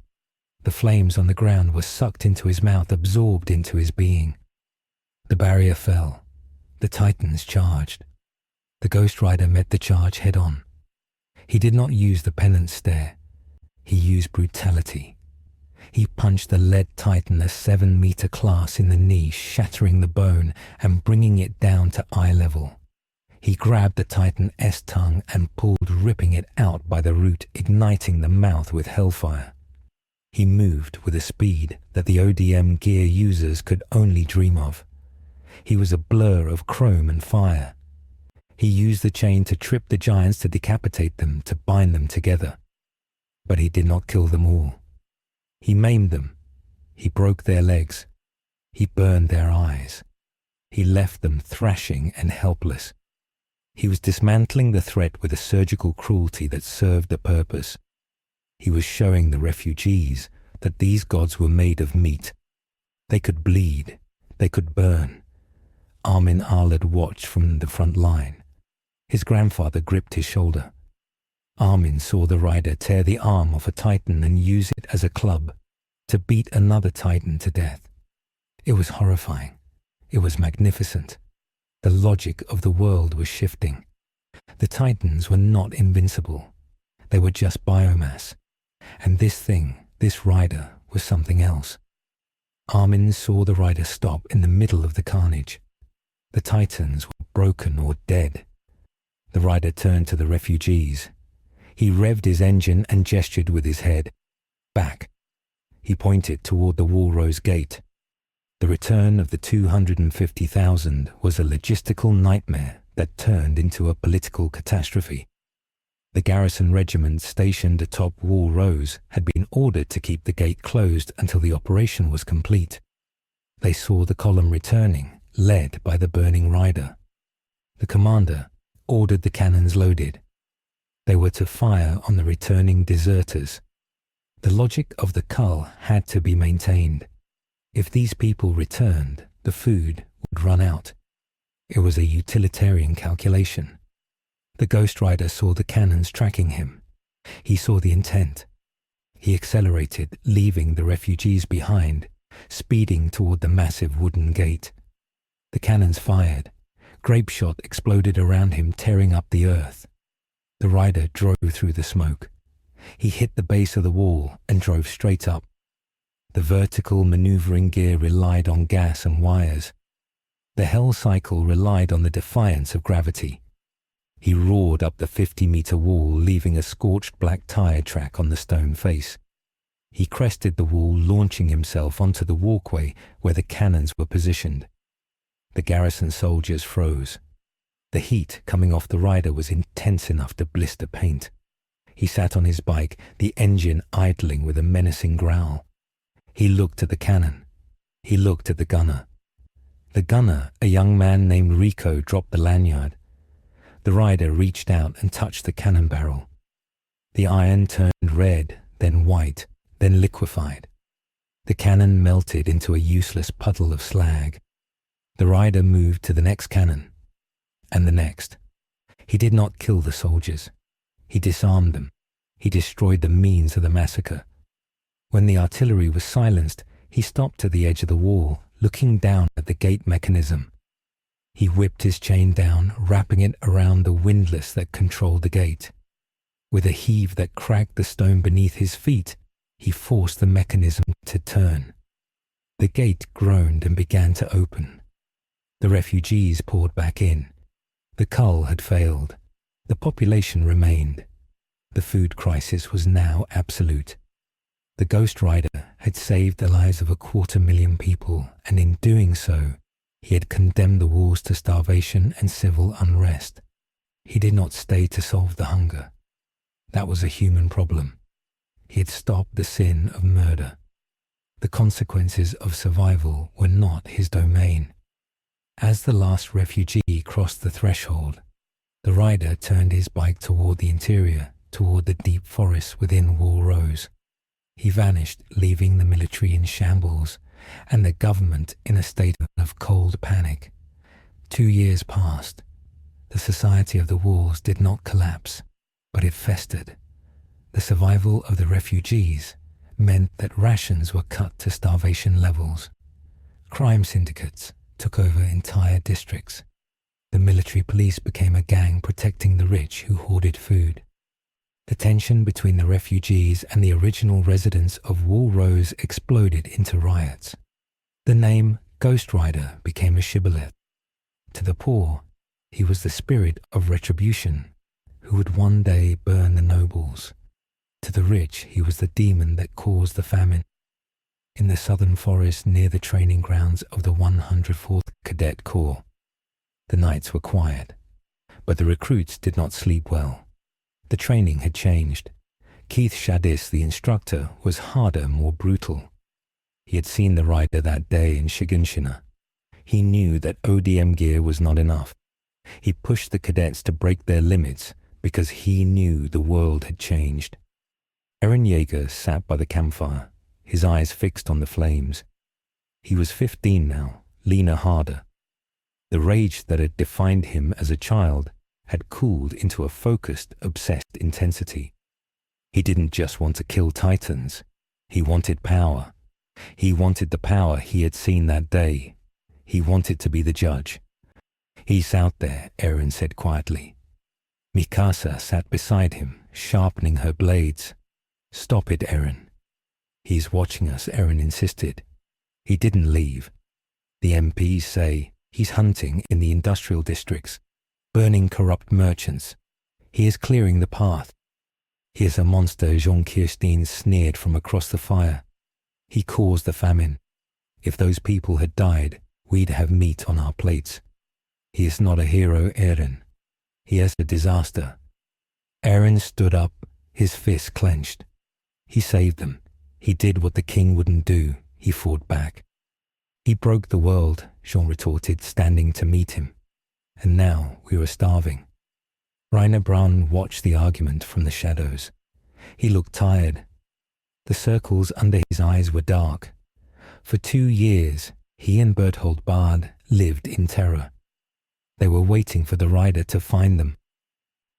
The flames on the ground were sucked into his mouth, absorbed into his being. The barrier fell. The Titans charged. The Ghost Rider met the charge head-on. He did not use the penance stare. He used brutality. He punched the lead Titan a 7-meter class in the knee, shattering the bone and bringing it down to eye level. He grabbed the Titan's tongue and pulled, ripping it out by the root, igniting the mouth with Hellfire. He moved with a speed that the ODM gear users could only dream of. He was a blur of chrome and fire. He used the chain to trip the giants, to decapitate them, to bind them together. But he did not kill them all. He maimed them. He broke their legs. He burned their eyes. He left them thrashing and helpless. He was dismantling the threat with a surgical cruelty that served a purpose. He was showing the refugees that these gods were made of meat. They could bleed. They could burn. Armin Arled watched from the front line. His grandfather gripped his shoulder. Armin saw the rider tear the arm off a Titan and use it as a club to beat another Titan to death. It was horrifying. It was magnificent. The logic of the world was shifting. The Titans were not invincible. They were just biomass. And this thing, this rider, was something else. Armin saw the rider stop in the middle of the carnage. The Titans were broken or dead. The rider turned to the refugees. He revved his engine and gestured with his head. Back. He pointed toward the Walrose Gate. The return of the 250,000 was a logistical nightmare that turned into a political catastrophe. The garrison regiment stationed atop Wall Rose had been ordered to keep the gate closed until the operation was complete. They saw the column returning, led by the burning rider. The commander ordered the cannons loaded. They were to fire on the returning deserters. The logic of the cull had to be maintained. If these people returned, the food would run out. It was a utilitarian calculation. The Ghost Rider saw the cannons tracking him. He saw the intent. He accelerated, leaving the refugees behind, speeding toward the massive wooden gate. The cannons fired. Grape shot exploded around him, tearing up the earth. The rider drove through the smoke. He hit the base of the wall and drove straight up. The vertical maneuvering gear relied on gas and wires. The Hell cycle relied on the defiance of gravity. He roared up the 50-meter wall, leaving a scorched black tire track on the stone face. He crested the wall, launching himself onto the walkway where the cannons were positioned. The garrison soldiers froze. The heat coming off the rider was intense enough to blister paint. He sat on his bike, the engine idling with a menacing growl. He looked at the cannon. He looked at the gunner. The gunner, a young man named Rico, dropped the lanyard. The rider reached out and touched the cannon barrel. The iron turned red, then white, then liquefied. The cannon melted into a useless puddle of slag. The rider moved to the next cannon, and the next. He did not kill the soldiers. He disarmed them. He destroyed the means of the massacre. When the artillery was silenced, he stopped at the edge of the wall, looking down at the gate mechanism. He whipped his chain down, wrapping it around the windlass that controlled the gate. With a heave that cracked the stone beneath his feet, he forced the mechanism to turn. The gate groaned and began to open. The refugees poured back in. The cull had failed. The population remained. The food crisis was now absolute. The Ghost Rider had saved the lives of 250,000 people, and in doing so, he had condemned the walls to starvation and civil unrest. He did not stay to solve the hunger. That was a human problem. He had stopped the sin of murder. The consequences of survival were not his domain. As the last refugee crossed the threshold, the rider turned his bike toward the interior, toward the deep forests within Wall Rose. He vanished, leaving the military in shambles and the government in a state of cold panic. 2 years passed. The Society of the Walls did not collapse, but it festered. The survival of the refugees meant that rations were cut to starvation levels. Crime syndicates took over entire districts. The military police became a gang protecting the rich who hoarded food. The tension between the refugees and the original residents of Wall Rose exploded into riots. The name Ghost Rider became a shibboleth. To the poor, he was the spirit of retribution, who would one day burn the nobles. To the rich, he was the demon that caused the famine. In the southern forest near the training grounds of the 104th Cadet Corps, the nights were quiet, but the recruits did not sleep well. The training had changed. Keith Shadis, the instructor, was harder, more brutal. He had seen the rider that day in Shiganshina. He knew that ODM gear was not enough. He pushed the cadets to break their limits because he knew the world had changed. Eren Yeager sat by the campfire, his eyes fixed on the flames. He was 15 now, leaner, harder. The rage that had defined him as a child had cooled into a focused, obsessed intensity. He didn't just want to kill titans. He wanted power. He wanted the power he had seen that day. He wanted to be the judge. "He's out there," Eren said quietly. Mikasa sat beside him, sharpening her blades. "Stop it, Eren." "He's watching us," Eren insisted. He didn't leave. The MPs say he's hunting in the industrial districts, burning corrupt merchants. He is clearing the path. He is a monster, Jean Kirstein sneered from across the fire. He caused the famine. If those people had died, we'd have meat on our plates. He is not a hero, Eren. He is a disaster. Eren stood up, his fists clenched. He saved them. He did what the king wouldn't do. He fought back. He broke the world, Jean retorted, standing to meet him. And now we were starving. Reiner Braun watched the argument from the shadows. He looked tired. The circles under his eyes were dark. For 2 years, he and Berthold Bard lived in terror. They were waiting for the rider to find them.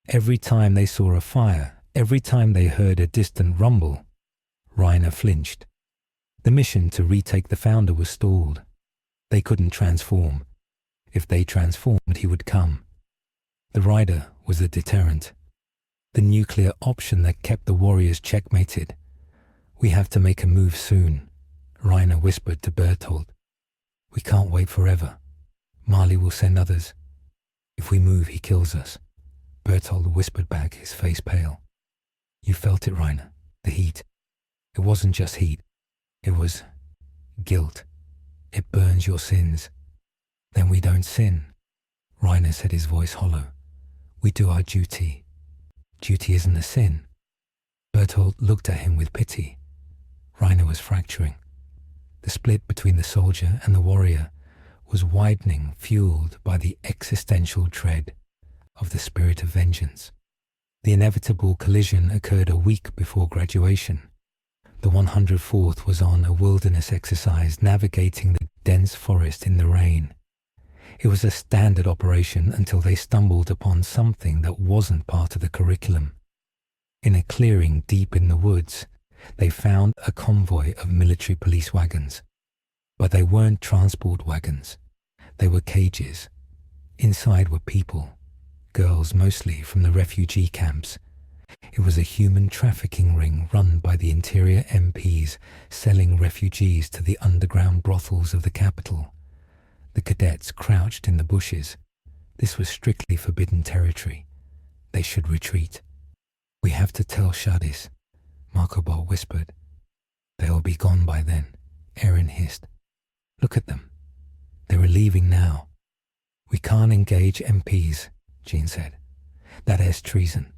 Every time they saw a fire, every time they heard a distant rumble, Reiner flinched. The mission to retake the founder was stalled. They couldn't transform. If they transformed, he would come. The rider was a deterrent. the nuclear option that kept the warriors checkmated. "We have to make a move soon," Reiner whispered to Bertolt. "We can't wait forever. Marley will send others. If we move, he kills us." Bertolt whispered back, his face pale. "You felt it, Reiner. The heat. It wasn't just heat. It was guilt. It burns your sins." "Then we don't sin," Reiner said, his voice hollow. "We do our duty. Duty isn't a sin." Bertolt looked at him with pity. Reiner was fracturing. The split between the soldier and the warrior was widening, fueled by the existential dread of the spirit of vengeance. The inevitable collision occurred a week before graduation. The 104th was on a wilderness exercise navigating the dense forest in the rain. It was a standard operation until they stumbled upon something that wasn't part of the curriculum. In a clearing deep in the woods, they found a convoy of military police wagons. But they weren't transport wagons. They were cages. Inside were people, girls mostly from the refugee camps. It was a human trafficking ring run by the interior MPs selling refugees to the underground brothels of the capital. The cadets crouched in the bushes. This was strictly forbidden territory. They should retreat. "We have to tell Shadis," Markobot whispered. "They'll be gone by then," Eren hissed. "Look at them. They're leaving now." "We can't engage MPs," Jean said. "That is treason."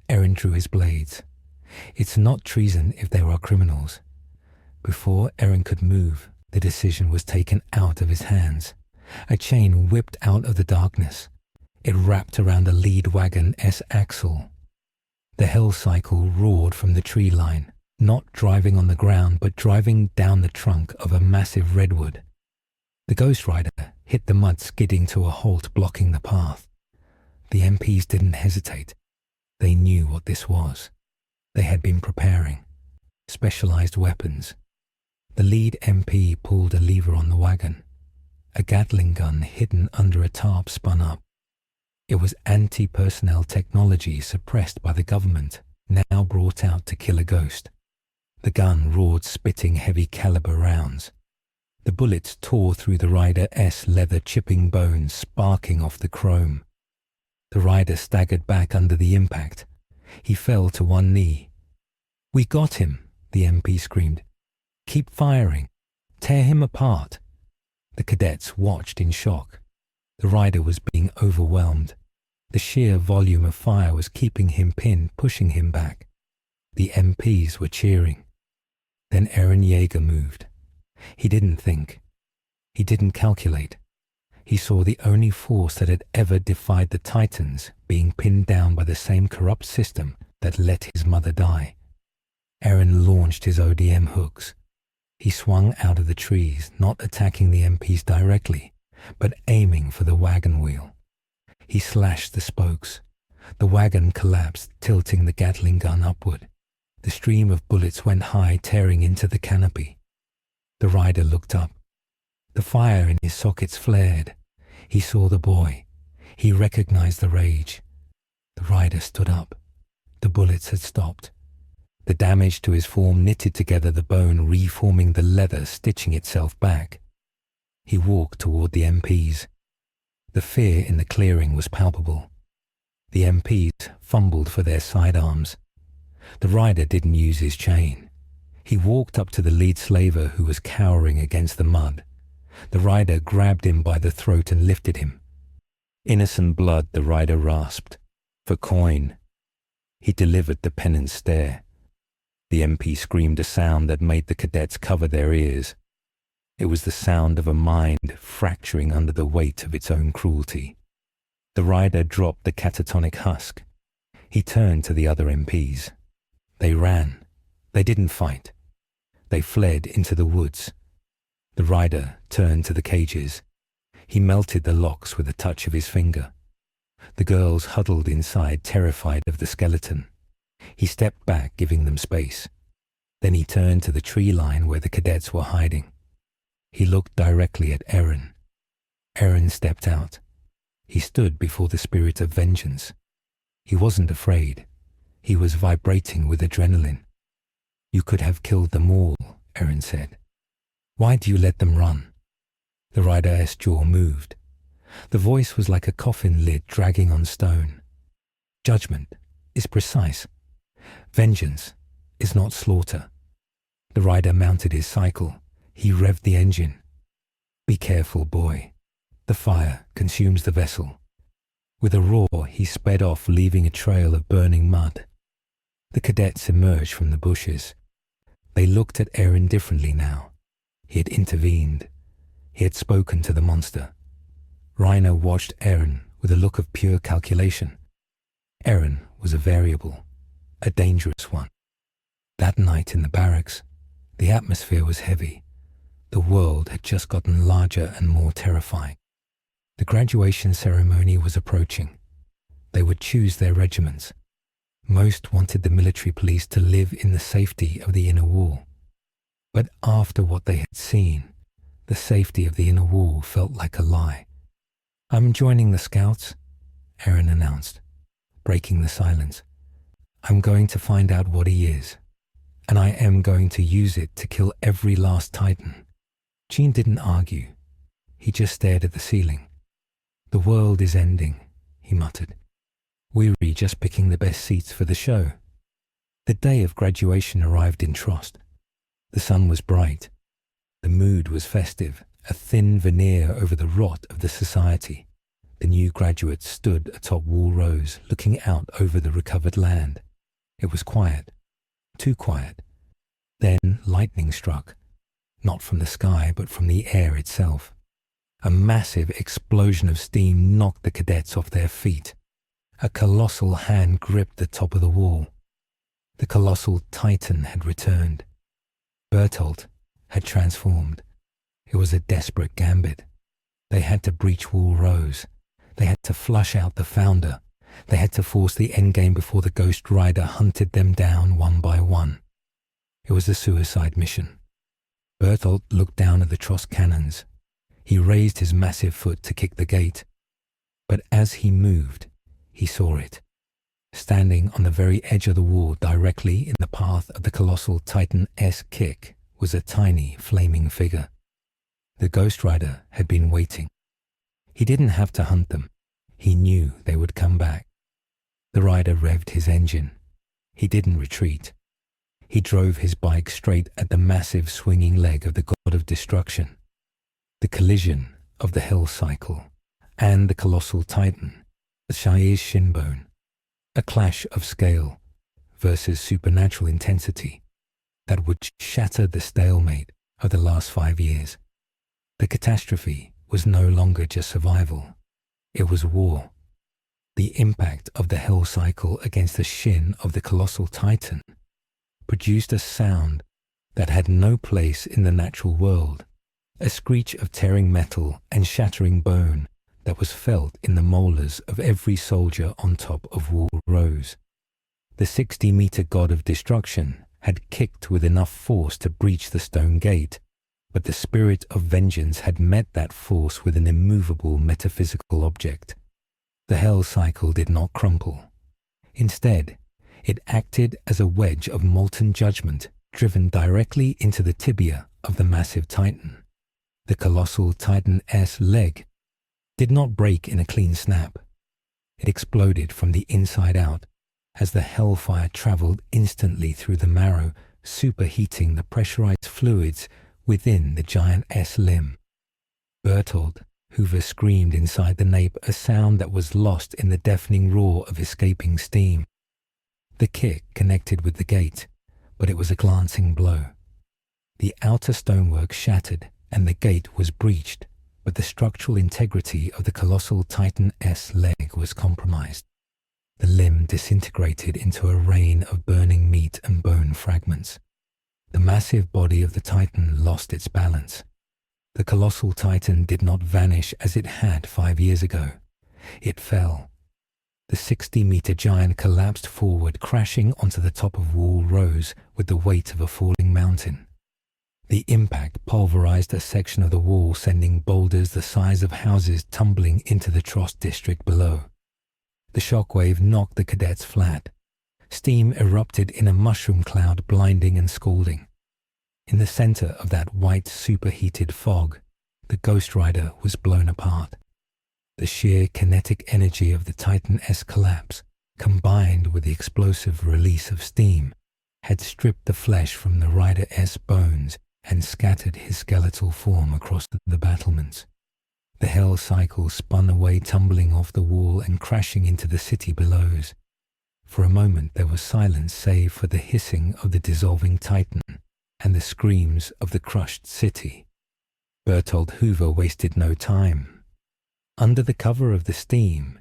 Eren drew his blades. "It's not treason if there are criminals." Before Eren could move, the decision was taken out of his hands. A chain whipped out of the darkness. It wrapped around a lead wagon S-axle. The hell cycle roared from the tree line, not driving on the ground but driving down the trunk of a massive redwood. The Ghost Rider hit the mud, skidding to a halt, blocking the path. The MPs didn't hesitate. They knew what this was. They had been preparing. Specialized weapons. The lead MP pulled a lever on the wagon. A Gatling gun hidden under a tarp spun up. It was anti-personnel technology suppressed by the government, now brought out to kill a ghost. The gun roared, spitting heavy caliber rounds. The bullets tore through the Rider S leather, chipping bones, sparking off the chrome. The rider staggered back under the impact. He fell to one knee. "We got him," the MP screamed. "Keep firing. Tear him apart." The cadets watched in shock. The rider was being overwhelmed. The sheer volume of fire was keeping him pinned, pushing him back. The MPs were cheering. Then Eren Yeager moved. He didn't think. He didn't calculate. He saw the only force that had ever defied the Titans being pinned down by the same corrupt system that let his mother die. Eren launched his ODM hooks. He swung out of the trees, not attacking the MPs directly, but aiming for the wagon wheel. He slashed the spokes. The wagon collapsed, tilting the Gatling gun upward. The stream of bullets went high, tearing into the canopy. The rider looked up. The fire in his sockets flared. He saw the boy. He recognized the rage. The rider stood up. The bullets had stopped. The damage to his form knitted together the bone, reforming the leather, stitching itself back. He walked toward the MPs. The fear in the clearing was palpable. The MPs fumbled for their sidearms. The rider didn't use his chain. He walked up to the lead slaver who was cowering against the mud. The rider grabbed him by the throat and lifted him. Innocent blood, the rider rasped. For coin. He delivered the penance stare. The MP screamed a sound that made the cadets cover their ears. It was the sound of a mind fracturing under the weight of its own cruelty. The rider dropped the catatonic husk. He turned to the other MPs. They ran. They didn't fight. They fled into the woods. The rider turned to the cages. He melted the locks with a touch of his finger. The girls huddled inside, terrified of the skeleton. He stepped back, giving them space. Then he turned to the tree line where the cadets were hiding. He looked directly at Eren. Eren stepped out. He stood before the spirit of vengeance. He wasn't afraid. He was vibrating with adrenaline. "You could have killed them all," Eren said. "Why do you let them run?" The rider's jaw moved. The voice was like a coffin lid dragging on stone. "Judgment is precise. Vengeance is not slaughter." The rider mounted his cycle. He revved the engine. "Be careful, boy. The fire consumes the vessel." With a roar, he sped off, leaving a trail of burning mud. The cadets emerged from the bushes. They looked at Eren differently now. He had intervened. He had spoken to the monster. Reiner watched Eren with a look of pure calculation. Eren was a variable, a dangerous one. That night in the barracks, the atmosphere was heavy. The world had just gotten larger and more terrifying. The graduation ceremony was approaching. They would choose their regiments. Most wanted the military police to live in the safety of the inner wall. But after what they had seen, the safety of the inner wall felt like a lie. "I'm joining the scouts," Eren announced, breaking the silence. "I'm going to find out what he is, and I am going to use it to kill every last Titan." Jean didn't argue. He just stared at the ceiling. "The world is ending," he muttered. "We're just picking the best seats for the show." The day of graduation arrived in Trost. The sun was bright. The mood was festive, a thin veneer over the rot of the society. The new graduates stood atop wall rows, looking out over the recovered land. It was quiet, too quiet. Then lightning struck, not from the sky but from the air itself. A massive explosion of steam knocked the cadets off their feet. A colossal hand gripped the top of the wall. The colossal Titan had returned. Bertolt had transformed. It was a desperate gambit. They had to breach wall rows. They had to flush out the founder. They had to force the endgame before the Ghost Rider hunted them down one by one. It was a suicide mission. Bertolt looked down at the Trost cannons. He raised his massive foot to kick the gate. But as he moved, he saw it. Standing on the very edge of the wall, directly in the path of the colossal Titan-S kick, was a tiny, flaming figure. The Ghost Rider had been waiting. He didn't have to hunt them. He knew they would come back. The rider revved his engine. He didn't retreat. He drove his bike straight at the massive swinging leg of the god of destruction. The collision of the Hell Cycle and the colossal Titan, the Shi's shinbone, a clash of scale versus supernatural intensity that would shatter the stalemate of the last 5 years. The catastrophe was no longer just survival. It was war. The impact of the Hell Cycle against the shin of the colossal Titan produced a sound that had no place in the natural world, a screech of tearing metal and shattering bone that was felt in the molars of every soldier on top of wall rows. The 60-meter god of destruction had kicked with enough force to breach the stone gate, but the spirit of vengeance had met that force with an immovable metaphysical object. The Hell Cycle did not crumple. Instead, it acted as a wedge of molten judgment driven directly into the tibia of the massive Titan. The colossal Titan-S leg did not break in a clean snap. It exploded from the inside out as the Hellfire traveled instantly through the marrow, superheating the pressurized fluids within the giant S limb. Bertolt Hoover screamed inside the nape, a sound that was lost in the deafening roar of escaping steam. The kick connected with the gate, but it was a glancing blow. The outer stonework shattered and the gate was breached, but the structural integrity of the colossal Titan-S leg was compromised. The limb disintegrated into a rain of burning meat and bone fragments. The massive body of the Titan lost its balance. The colossal Titan did not vanish as it had 5 years ago. It fell. The 60-meter giant collapsed forward, crashing onto the top of wall rows with the weight of a falling mountain. The impact pulverized a section of the wall, sending boulders the size of houses tumbling into the Trost district below. The shockwave knocked the cadets flat. Steam erupted in a mushroom cloud, blinding and scalding. In the center of that white superheated fog, the Ghost Rider was blown apart. The sheer kinetic energy of the Titan-S collapse, combined with the explosive release of steam, had stripped the flesh from the Rider-S bones and scattered his skeletal form across the battlements. The hell cycle spun away, tumbling off the wall and crashing into the city below. For a moment there was silence save for the hissing of the dissolving Titan and the screams of the crushed city. Bertold Hoover wasted no time. Under the cover of the steam,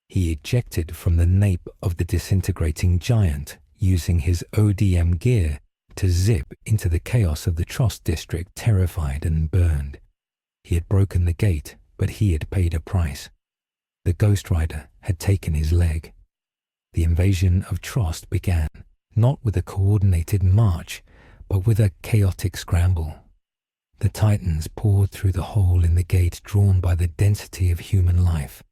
he ejected from the nape of the disintegrating giant, using his ODM gear to zip into the chaos of the Trost district, terrified and burned. He had broken the gate, but he had paid a price. The Ghost Rider had taken his leg. The invasion of Trost began, not with a coordinated march, but with a chaotic scramble. The Titans poured through the hole in the gate, drawn by the density of human life.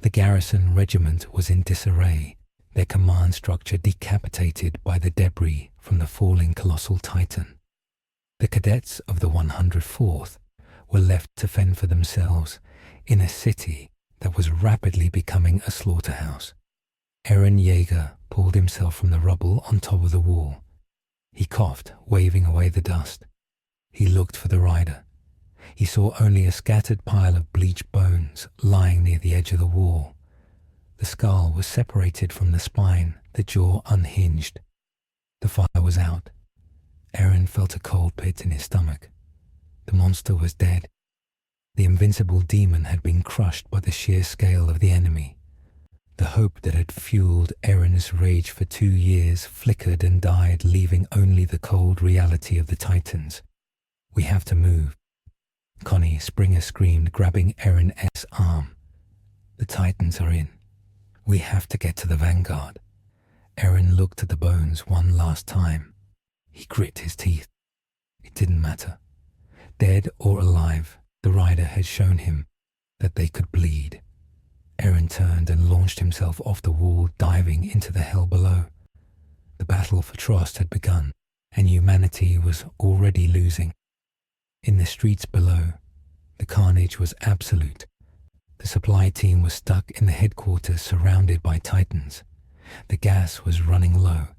The garrison regiment was in disarray, their command structure decapitated by the debris from the falling colossal Titan. The cadets of the 104th were left to fend for themselves in a city that was rapidly becoming a slaughterhouse. Eren Yeager pulled himself from the rubble on top of the wall. He coughed, waving away the dust. He looked for the rider. He saw only a scattered pile of bleached bones lying near the edge of the wall. The skull was separated from the spine, the jaw unhinged. The fire was out. Eren felt a cold pit in his stomach. The monster was dead. The invincible demon had been crushed by the sheer scale of the enemy. The hope that had fueled Eren's rage for 2 years flickered and died, leaving only the cold reality of the Titans. "We have to move." Connie Springer screamed, grabbing Eren's arm. "The Titans are in. We have to get to the vanguard." Eren looked at the bones one last time. He grit his teeth. It didn't matter. Dead or alive, the rider had shown him that they could bleed. Eren turned and launched himself off the wall, diving into the hell below. The battle for Trost had begun, and humanity was already losing. In the streets below, the carnage was absolute. The supply team was stuck in the headquarters, surrounded by Titans. The gas was running low.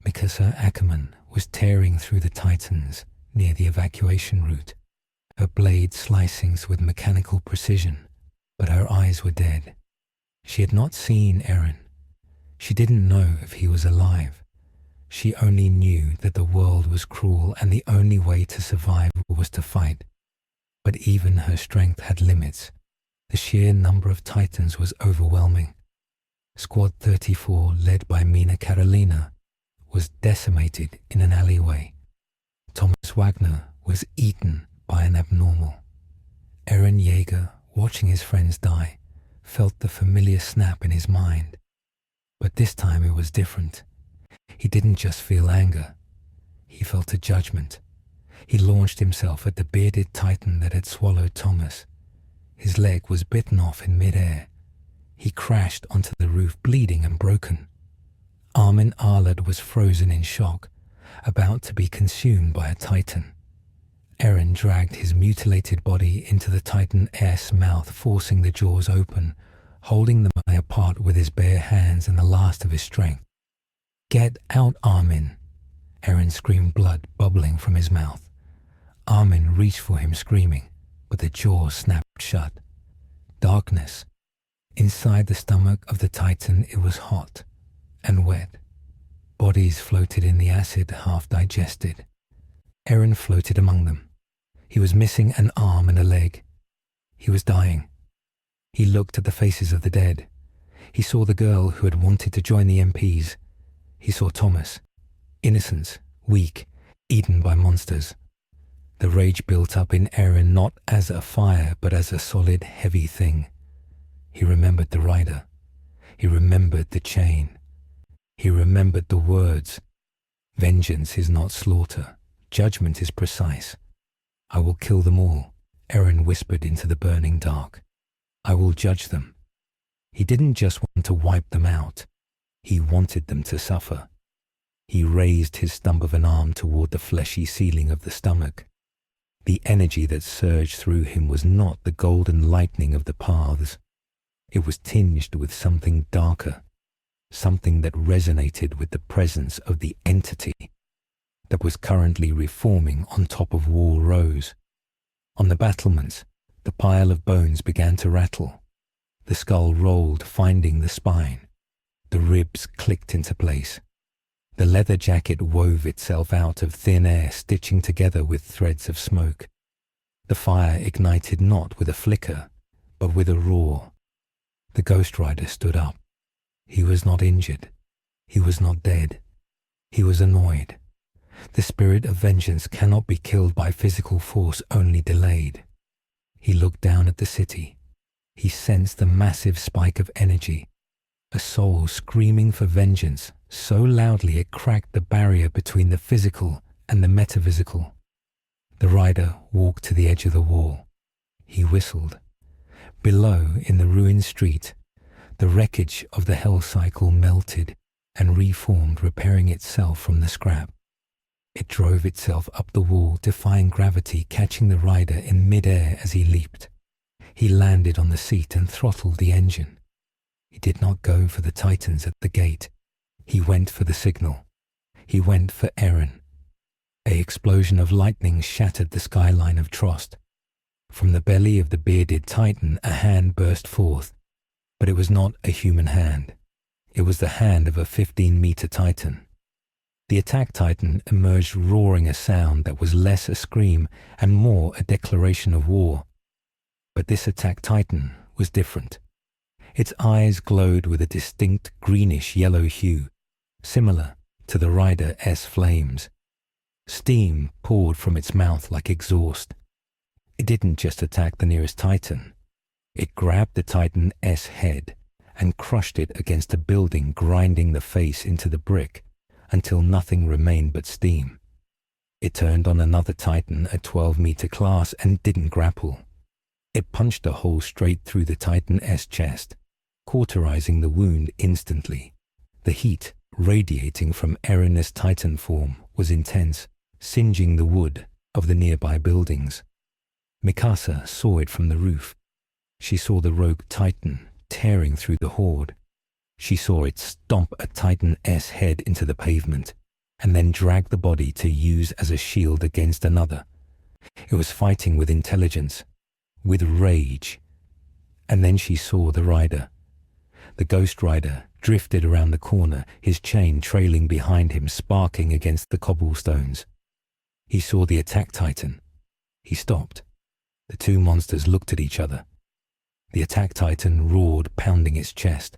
Mikasa Ackerman was tearing through the Titans near the evacuation route, her blade slicing with mechanical precision, but her eyes were dead. She had not seen Eren. She didn't know if he was alive. She only knew that the world was cruel and the only way to survive was to fight. But even her strength had limits. The sheer number of Titans was overwhelming. Squad 34, led by Mina Carolina, was decimated in an alleyway. Thomas Wagner was eaten by an abnormal. Eren Yeager, watching his friends die, felt the familiar snap in his mind. But this time it was different. He didn't just feel anger. He felt a judgment. He launched himself at the bearded Titan that had swallowed Thomas. His leg was bitten off in midair. He crashed onto the roof, bleeding and broken. Armin Arlad was frozen in shock, about to be consumed by a Titan. Eren dragged his mutilated body into the Titan-S mouth, forcing the jaws open, holding them apart with his bare hands and the last of his strength. "Get out, Armin!" Eren screamed, blood bubbling from his mouth. Armin reached for him, screaming, but the jaw snapped shut. Darkness. Inside the stomach of the Titan it was hot and wet. Bodies floated in the acid, half digested. Eren floated among them. He was missing an arm and a leg. He was dying. He looked at the faces of the dead. He saw the girl who had wanted to join the MPs. He saw Thomas, innocent, weak, eaten by monsters. The rage built up in Eren not as a fire, but as a solid, heavy thing. He remembered the rider. He remembered the chain. He remembered the words. "Vengeance is not slaughter. Judgment is precise. I will kill them all," Eren whispered into the burning dark. "I will judge them." He didn't just want to wipe them out. He wanted them to suffer. He raised his stump of an arm toward the fleshy ceiling of the stomach. The energy that surged through him was not the golden lightning of the paths. It was tinged with something darker, something that resonated with the presence of the entity that was currently reforming on top of Wall Rose. On the battlements, the pile of bones began to rattle. The skull rolled, finding the spine. The ribs clicked into place. The leather jacket wove itself out of thin air, stitching together with threads of smoke. The fire ignited not with a flicker, but with a roar. The Ghost Rider stood up. He was not injured. He was not dead. He was annoyed. The spirit of vengeance cannot be killed by physical force, only delayed. He looked down at the city. He sensed the massive spike of energy, a soul screaming for vengeance so loudly it cracked the barrier between the physical and the metaphysical. The rider walked to the edge of the wall. He whistled. Below, in the ruined street, the wreckage of the hell cycle melted and reformed, repairing itself from the scrap. It drove itself up the wall, defying gravity, catching the rider in mid-air as he leaped. He landed on the seat and throttled the engine. He did not go for the Titans at the gate. He went for the signal. He went for Eren. An explosion of lightning shattered the skyline of Trost. From the belly of the bearded Titan, a hand burst forth, but it was not a human hand. It was the hand of a 15-meter Titan. The attack Titan emerged roaring a sound that was less a scream and more a declaration of war. But this attack Titan was different. Its eyes glowed with a distinct greenish-yellow hue, similar to the Rider S flames. Steam poured from its mouth like exhaust. It didn't just attack the nearest Titan. It grabbed the Titan S head and crushed it against a building, grinding the face into the brick until nothing remained but steam. It turned on another Titan at 12-meter class and didn't grapple. It punched a hole straight through the Titan S chest, cauterizing the wound instantly. The heat radiating from Eren's Titan form was intense, singeing the wood of the nearby buildings. Mikasa saw it from the roof. She saw the rogue Titan tearing through the horde. She saw it stomp a Titan S head into the pavement and then drag the body to use as a shield against another. It was fighting with intelligence, with rage. And then she saw the rider. The Ghost Rider drifted around the corner, his chain trailing behind him, sparking against the cobblestones. He saw the attack Titan. He stopped. The two monsters looked at each other. The attack Titan roared, pounding its chest.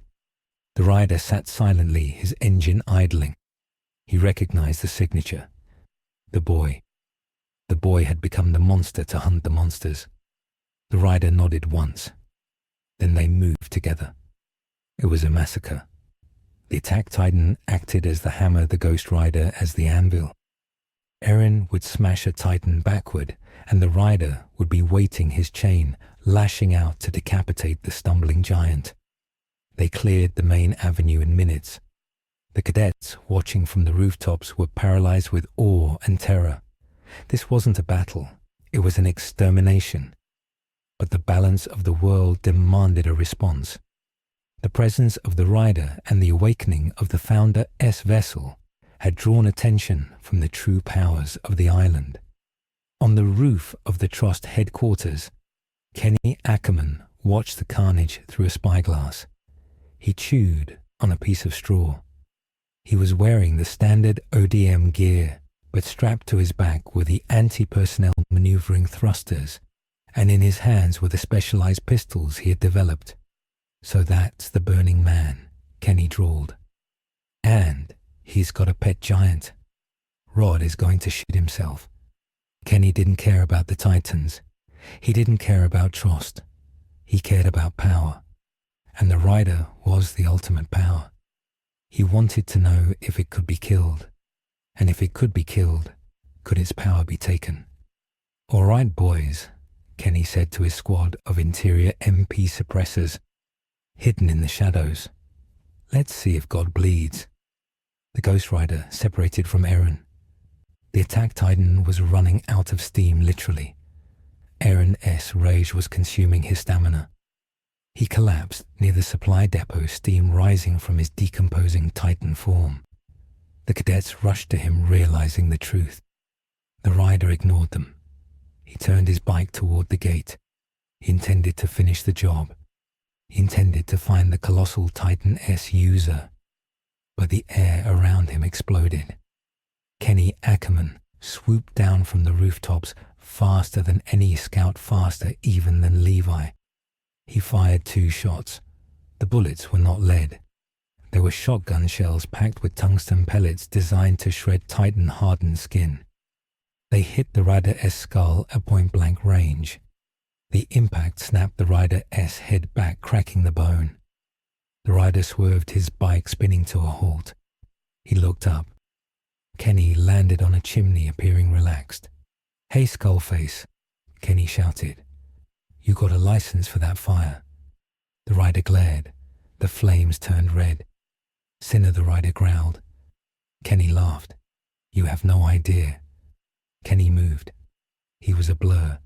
The rider sat silently, his engine idling. He recognized the signature. The boy. The boy had become the monster to hunt the monsters. The rider nodded once. Then they moved together. It was a massacre. The attack Titan acted as the hammer, the Ghost Rider as the anvil. Eren would smash a Titan backward, and the rider would be weighting his chain, lashing out to decapitate the stumbling giant. They cleared the main avenue in minutes. The cadets, watching from the rooftops, were paralyzed with awe and terror. This wasn't a battle. It was an extermination. But the balance of the world demanded a response. The presence of the rider and the awakening of the Founder S vessel had drawn attention from the true powers of the island. On the roof of the Trust headquarters, Kenny Ackerman watched the carnage through a spyglass. He chewed on a piece of straw. He was wearing the standard ODM gear, but strapped to his back were the anti-personnel maneuvering thrusters, and in his hands were the specialized pistols he had developed. "So that's the Burning Man," Kenny drawled. "And he's got a pet giant. Rod is going to shit himself." Kenny didn't care about the Titans. He didn't care about Trost. He cared about power. And the rider was the ultimate power. He wanted to know if it could be killed. And if it could be killed, could its power be taken? "All right, boys," Kenny said to his squad of interior MP suppressors, hidden in the shadows. Let's see if God bleeds. The Ghost Rider separated from Eren. The attack titan was running out of steam, literally. Eren's rage was consuming his stamina. He collapsed near the supply depot, steam rising from his decomposing titan form. The cadets rushed to him, realizing the truth. The rider ignored them. He turned his bike toward the gate. He intended to finish the job. He intended to find the colossal Titan-S user. But the air around him exploded. Kenny Ackerman swooped down from the rooftops faster than any scout, faster even than Levi. He fired 2 shots. The bullets were not lead. They were shotgun shells packed with tungsten pellets designed to shred Titan-hardened skin. They hit the Rider-S skull at point-blank range. The impact snapped the Rider-S head back, cracking the bone. The rider swerved his bike, spinning to a halt. He looked up. Kenny landed on a chimney, appearing relaxed. "Hey, Skullface," Kenny shouted. "You got a license for that fire." The rider glared. The flames turned red. "Sinner," the rider growled. Kenny laughed. "You have no idea." Kenny moved. He was a blur.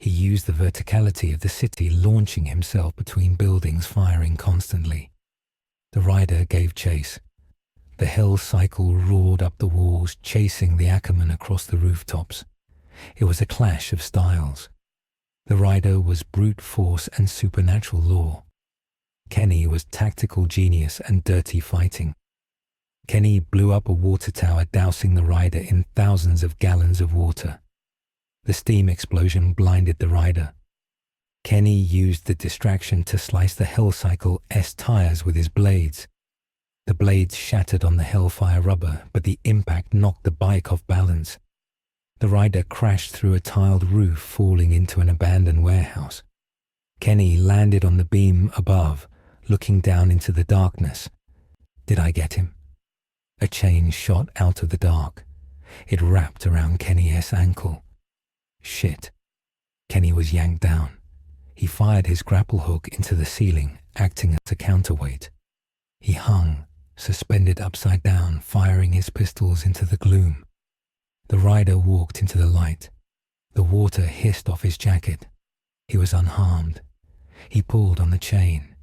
He used the verticality of the city, launching himself between buildings, firing constantly. The rider gave chase. The hell cycle roared up the walls, chasing the Ackerman across the rooftops. It was a clash of styles. The rider was brute force and supernatural law. Kenny was tactical genius and dirty fighting. Kenny blew up a water tower, dousing the rider in thousands of gallons of water. The steam explosion blinded the rider. Kenny used the distraction to slice the Hellcycle-S tires with his blades. The blades shattered on the Hellfire rubber, but the impact knocked the bike off balance. The rider crashed through a tiled roof, falling into an abandoned warehouse. Kenny landed on the beam above, looking down into the darkness. Did I get him? A chain shot out of the dark. It wrapped around Kenny's ankle. Shit. Kenny was yanked down. He fired his grapple hook into the ceiling, acting as a counterweight. He hung, suspended upside down, firing his pistols into the gloom. The rider walked into the light. The water hissed off his jacket. He was unharmed. He pulled on the chain.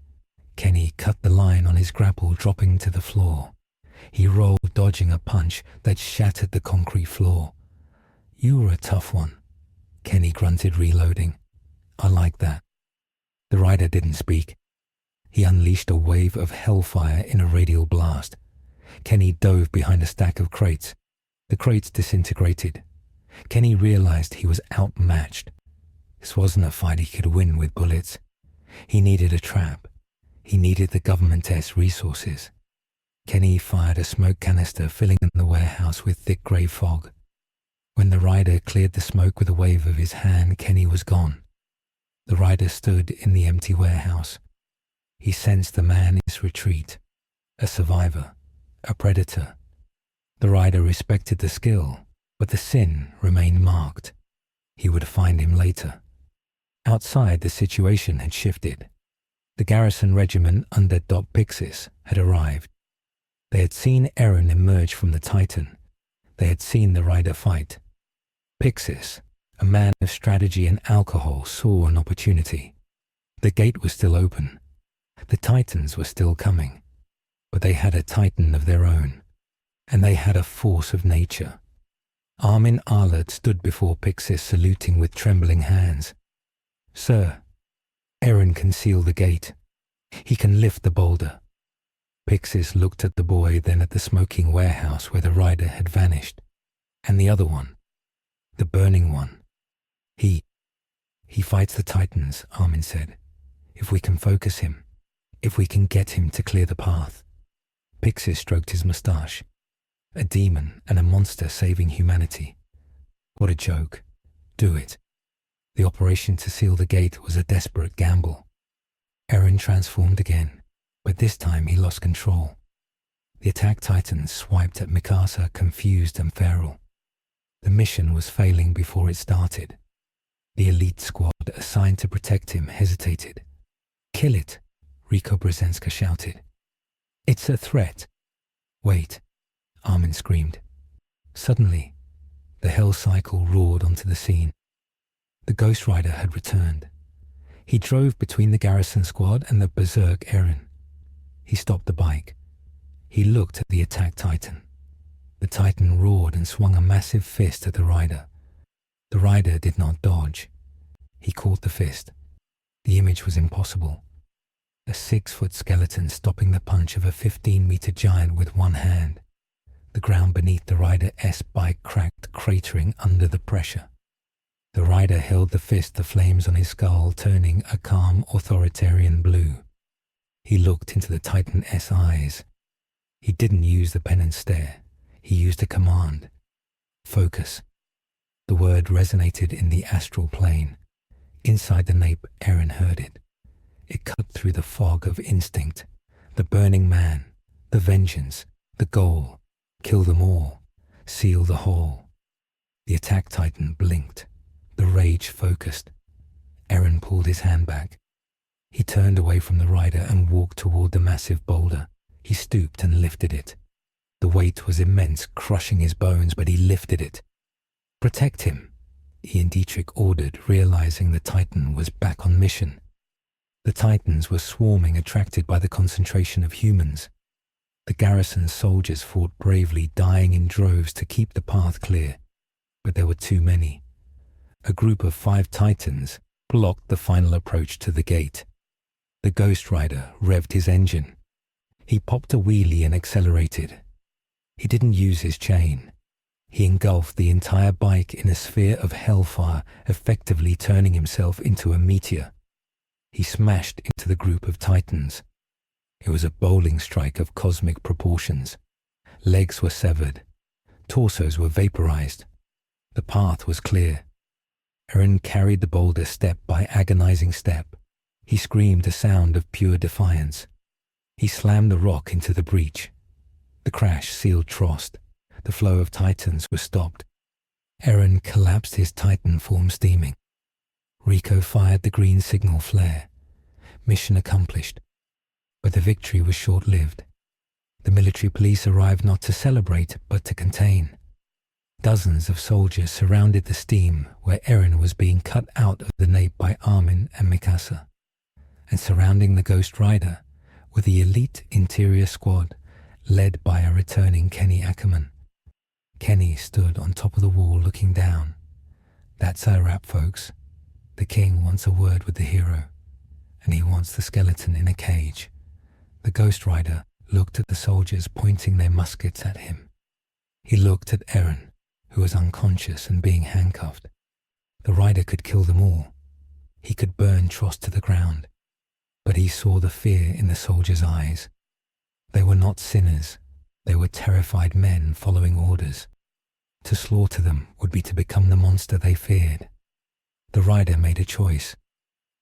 Kenny cut the line on his grapple, dropping to the floor. He rolled, dodging a punch that shattered the concrete floor. "You were a tough one," Kenny grunted, reloading. "I like that." The rider didn't speak. He unleashed a wave of hellfire in a radial blast. Kenny dove behind a stack of crates. The crates disintegrated. Kenny realized he was outmatched. This wasn't a fight he could win with bullets. He needed a trap. He needed the government's resources. Kenny fired a smoke canister, filling the warehouse with thick grey fog. When the rider cleared the smoke with a wave of his hand, Kenny was gone. The rider stood in the empty warehouse. He sensed the man in his retreat, a survivor, a predator. The rider respected the skill, but the sin remained marked. He would find him later. Outside, the situation had shifted. The garrison regiment under Dot Pixis had arrived. They had seen Eren emerge from the Titan. They had seen the rider fight. Pixis, a man of strategy and alcohol, saw an opportunity. The gate was still open. The Titans were still coming. But they had a Titan of their own. And they had a force of nature. Armin Arlert stood before Pixis, saluting with trembling hands. "Sir, Eren can seal the gate. He can lift the boulder." Pixis looked at the boy, then at the smoking warehouse where the rider had vanished. And the other one, the burning one. He fights the Titans," Armin said. "If we can focus him, if we can get him to clear the path." Pixis stroked his moustache. A demon and a monster saving humanity. What a joke. Do it. The operation to seal the gate was a desperate gamble. Eren transformed again, but this time he lost control. The attack titans swiped at Mikasa, confused and feral. The mission was failing before it started. The elite squad assigned to protect him hesitated. "Kill it," Riko Brzezinska shouted. It's a threat. Wait, Armin screamed. Suddenly, the hell cycle roared onto the scene. The Ghost Rider had returned. He drove between the garrison squad and the berserk Eren. He stopped the bike. He looked at the attack Titan. The Titan roared and swung a massive fist at the rider. The rider did not dodge. He caught the fist. The image was impossible. A 6-foot skeleton stopping the punch of a 15-meter giant with one hand. The ground beneath the rider's bike cracked, cratering under the pressure. The rider held the fist, the flames on his skull turning a calm, authoritarian blue. He looked into the Titan's eyes. He didn't use the penance stare. He used a command. Focus. The word resonated in the astral plane. Inside the nape, Eren heard it. It cut through the fog of instinct. The burning man, the vengeance, the goal. Kill them all. Seal the hole. The attack Titan blinked. The rage focused. Eren pulled his hand back. He turned away from the rider and walked toward the massive boulder. He stooped and lifted it. The weight was immense, crushing his bones, but he lifted it. Protect him, Ian Dietrich ordered, realizing the Titan was back on mission. The Titans were swarming, attracted by the concentration of humans. The garrison soldiers fought bravely, dying in droves to keep the path clear. But there were too many. A group of 5 Titans blocked the final approach to the gate. The Ghost Rider revved his engine. He popped a wheelie and accelerated. He didn't use his chain. He engulfed the entire bike in a sphere of hellfire, effectively turning himself into a meteor. He smashed into the group of Titans. It was a bowling strike of cosmic proportions. Legs were severed. Torsos were vaporized. The path was clear. Eren carried the boulder step by agonizing step. He screamed a sound of pure defiance. He slammed the rock into the breach. The crash sealed Trost. The flow of Titans was stopped. Eren collapsed, his Titan form steaming. Rico fired the green signal flare. Mission accomplished. But the victory was short-lived. The military police arrived not to celebrate, but to contain. Dozens of soldiers surrounded the steam where Eren was being cut out of the nape by Armin and Mikasa. And surrounding the Ghost Rider were the elite interior squad, led by a returning Kenny Ackerman. Kenny stood on top of the wall looking down. That's our wrap, folks. The king wants a word with the hero, and he wants the skeleton in a cage. The Ghost Rider looked at the soldiers pointing their muskets at him. He looked at Eren, who was unconscious and being handcuffed. The rider could kill them all. He could burn Trost to the ground. But he saw the fear in the soldiers' eyes. They were not sinners. They were terrified men following orders. To slaughter them would be to become the monster they feared. The rider made a choice.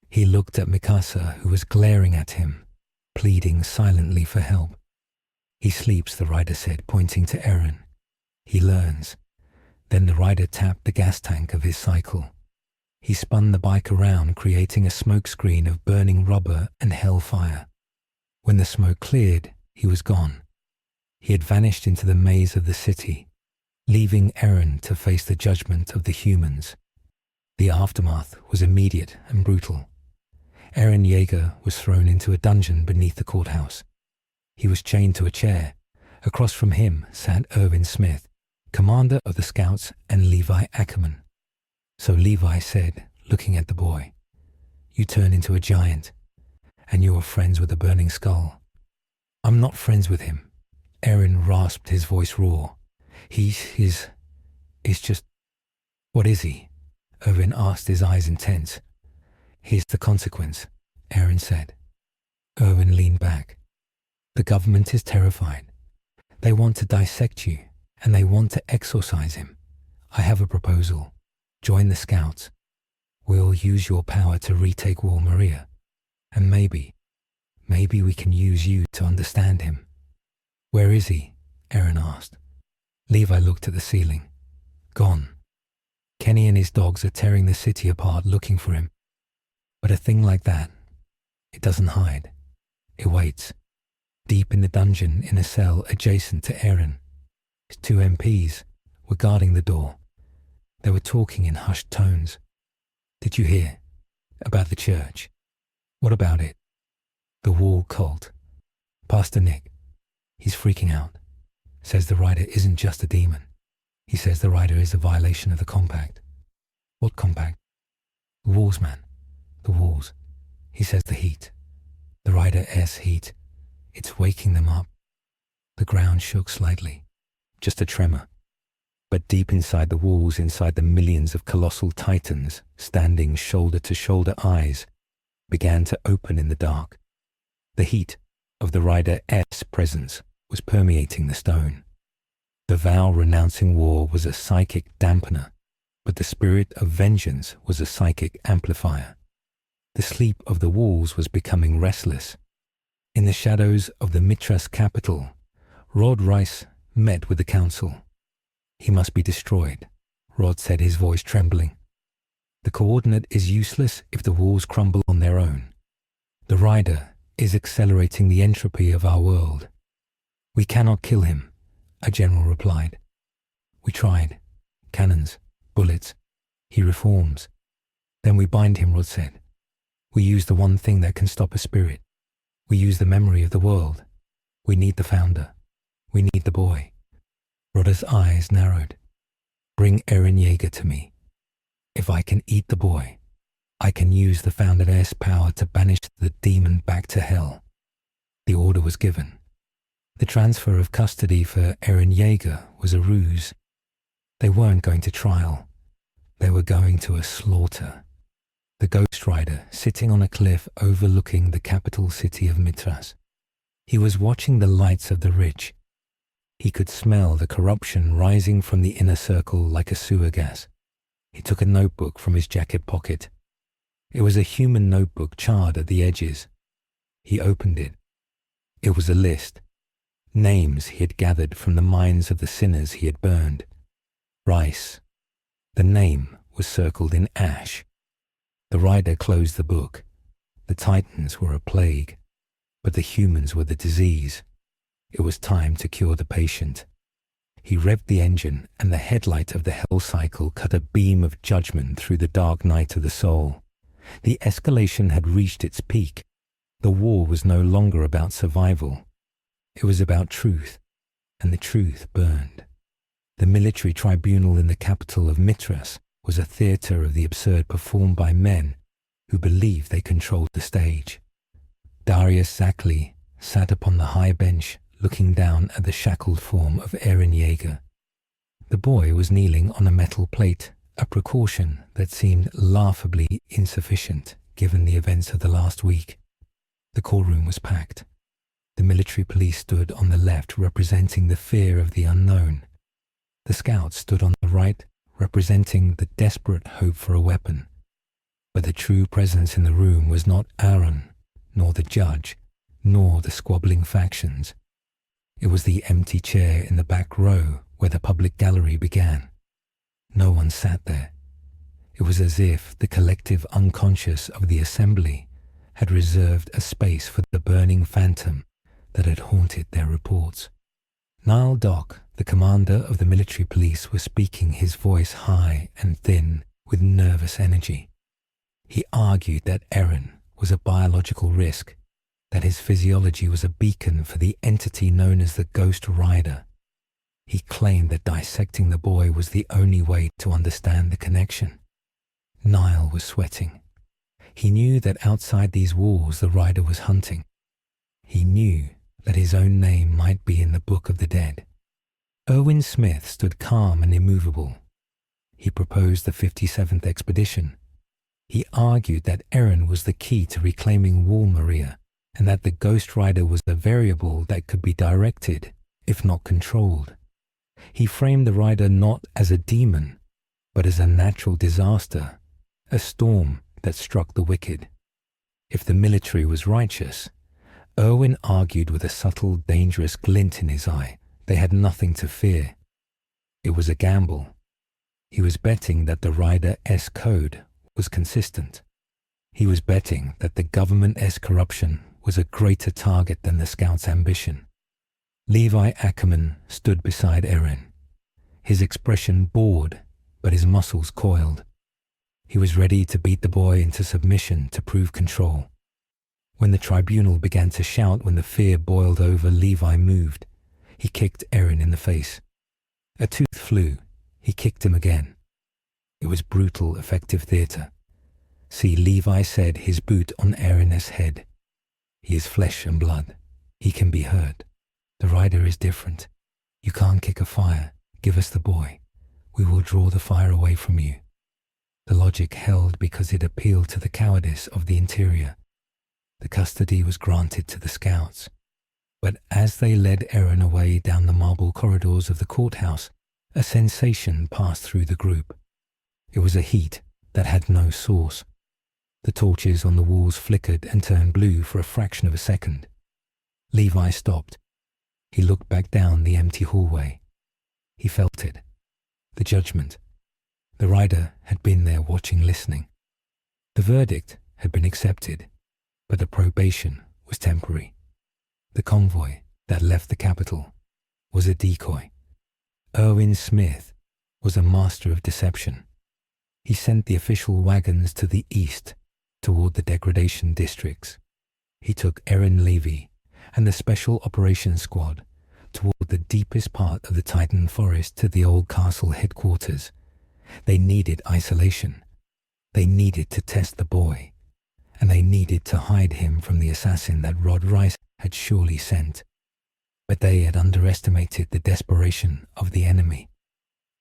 He looked at Mikasa, who was glaring at him, pleading silently for help. He sleeps, the rider said, pointing to Eren. He learns. Then the rider tapped the gas tank of his cycle. He spun the bike around, creating a smoke screen of burning rubber and hellfire. When the smoke cleared, he was gone. He had vanished into the maze of the city, leaving Eren to face the judgment of the humans. The aftermath was immediate and brutal. Eren Yeager was thrown into a dungeon beneath the courthouse. He was chained to a chair. Across from him sat Irvin Smith, commander of the Scouts, and Levi Ackerman. So Levi said, looking at the boy, "You turn into a giant, and you are friends with the Burning Skull." "I'm not friends with him." Eren rasped, his voice raw. He's just... "What is he?" Irvin asked, his eyes intense. "Here's the consequence," Eren said. Irvin leaned back. "The government is terrified. They want to dissect you, and they want to exorcise him. I have a proposal. Join the Scouts. We'll use your power to retake Wall Maria. And maybe we can use you to understand him." "Where is he?" Eren asked. Levi looked at the ceiling. "Gone. Kenny and his dogs are tearing the city apart looking for him. But a thing like that, it doesn't hide. It waits. deep in the dungeon in a cell adjacent to Eren. His two MPs were guarding the door. They were talking in hushed tones. "Did you hear? About the church? What about it? The wall cult. Pastor Nick, he's freaking out. Says the rider isn't just a demon. He says the rider is a violation of the compact." "What compact?" "The walls, man. The walls. He says the heat. The rider S heat. It's waking them up." The ground shook slightly. Just a tremor. But deep inside the walls, inside the millions of colossal titans standing shoulder to shoulder, eyes began to open in the dark. The heat of the rider S presence was permeating the stone. The vow renouncing war was a psychic dampener, but the spirit of vengeance was a psychic amplifier. The sleep of the walls was becoming restless. In the shadows of the Mitras capital, Rod Rice met with the council. "He must be destroyed," Rod said, his voice trembling. "The coordinate is useless if the walls crumble on their own. The rider is accelerating the entropy of our world." "We cannot kill him," a general replied. "We tried. Cannons, bullets. He reforms. Then we bind him," Rod said. "We use the one thing that can stop a spirit. We use the memory of the world. We need the founder. We need the boy." Rodder's eyes narrowed. "Bring Eren Yeager to me. If I can eat the boy, I can use the Founder S power to banish the demon back to hell." The order was given. The transfer of custody for Eren Yeager was a ruse. They weren't going to trial. They were going to a slaughter. The Ghost Rider, sitting on a cliff overlooking the capital city of Mitras. He was watching the lights of the rich. He could smell the corruption rising from the inner circle like a sewer gas. He took a notebook from his jacket pocket. It was a human notebook charred at the edges. He opened it. It was a list. Names he had gathered from the minds of the sinners he had burned. Rice. The name was circled in ash. The rider closed the book. The Titans were a plague, but the humans were the disease. It was time to cure the patient. He revved the engine, and the headlight of the hell cycle cut a beam of judgment through the dark night of the soul. The escalation had reached its peak. The war was no longer about survival. It was about truth, and the truth burned. The military tribunal in the capital of Mitras was a theatre of the absurd performed by men who believed they controlled the stage. Darius Zackley sat upon the high bench, looking down at the shackled form of Eren Yeager. The boy was kneeling on a metal plate, a precaution that seemed laughably insufficient given the events of the last week. The courtroom was packed. The military police stood on the left, representing the fear of the unknown. The scouts stood on the right, representing the desperate hope for a weapon. But the true presence in the room was not Eren, nor the judge, nor the squabbling factions. It was the empty chair in the back row where the public gallery began. No one sat there. It was as if the collective unconscious of the assembly had reserved a space for the burning phantom that had haunted their reports. Niall Dock, the commander of the military police, was speaking, his voice high and thin with nervous energy. He argued that Eren was a biological risk, that his physiology was a beacon for the entity known as the Ghost Rider. He claimed that dissecting the boy was the only way to understand the connection. Niall was sweating. He knew that outside these walls the rider was hunting. He knew that his own name might be in the Book of the Dead. Erwin Smith stood calm and immovable. He proposed the 57th expedition. He argued that Eren was the key to reclaiming Wall Maria, and that the Ghost Rider was a variable that could be directed, if not controlled. He framed the rider not as a demon, but as a natural disaster, a storm that struck the wicked. If the military was righteous, Erwin argued with a subtle, dangerous glint in his eye, they had nothing to fear. It was a gamble. He was betting that the Rider S code was consistent. He was betting that the government S corruption was a greater target than the scout's ambition. Levi Ackerman stood beside Eren, his expression bored, but his muscles coiled. He was ready to beat the boy into submission to prove control. When the tribunal began to shout when the fear boiled over, Levi moved. He kicked Eren in the face. A tooth flew. He kicked him again. It was brutal, effective theatre. See, Levi said his boot on Eren's head. He is flesh and blood. He can be hurt. The rider is different. You can't kick a fire. Give us the boy. We will draw the fire away from you. The logic held because it appealed to the cowardice of the interior. The custody was granted to the scouts. But as they led Eren away down the marble corridors of the courthouse, a sensation passed through the group. It was a heat that had no source. The torches on the walls flickered and turned blue for a fraction of a second. Levi stopped. He looked back down the empty hallway. He felt it. The judgment. The rider had been there watching, listening. The verdict had been accepted, but the probation was temporary. The convoy that left the capital was a decoy. Erwin Smith was a master of deception. He sent the official wagons to the east, toward the degradation districts. He took Eren Levy and the Special Operations Squad toward the deepest part of the Titan Forest to the old castle headquarters. They needed isolation. They needed to test the boy. And they needed to hide him from the assassin that Rod Rice had surely sent. But they had underestimated the desperation of the enemy.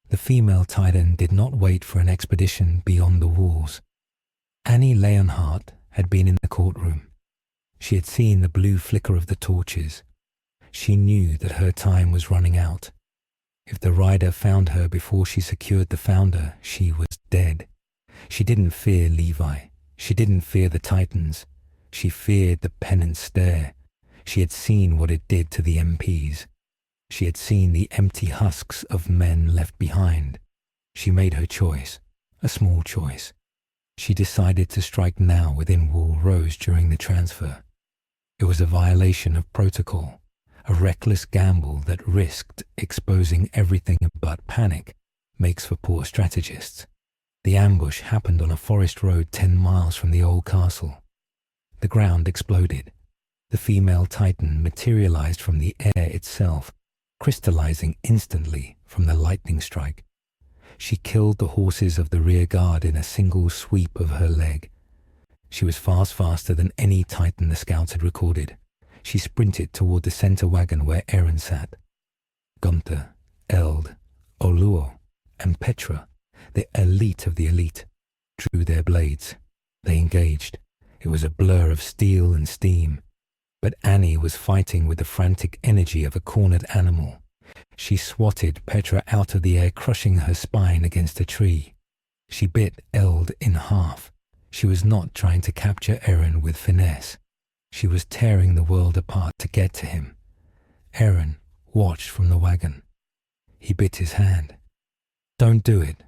The female Titan did not wait for an expedition beyond the walls. Annie Leonhardt had been in the courtroom. She had seen the blue flicker of the torches. She knew that her time was running out. If the rider found her before she secured the founder, she was dead. She didn't fear Levi. She didn't fear the Titans. She feared the penance stare. She had seen what it did to the MPs. She had seen the empty husks of men left behind. She made her choice, a small choice. She decided to strike now within Wall Rose during the transfer. It was a violation of protocol, a reckless gamble that risked exposing everything but panic makes for poor strategists. The ambush happened on a forest road 10 miles from the old castle. The ground exploded. The female Titan materialized from the air itself, crystallizing instantly from the lightning strike. She killed the horses of the rear guard in a single sweep of her leg. She was faster than any Titan the scouts had recorded. She sprinted toward the center wagon where Eren sat. Gunther, Eld, Oluo, and Petra, the elite of the elite, drew their blades. They engaged. It was a blur of steel and steam. But Annie was fighting with the frantic energy of a cornered animal. She swatted Petra out of the air, crushing her spine against a tree. She bit Eld in half. She was not trying to capture Eren with finesse. She was tearing the world apart to get to him. Eren watched from the wagon. He bit his hand. "Don't do it,"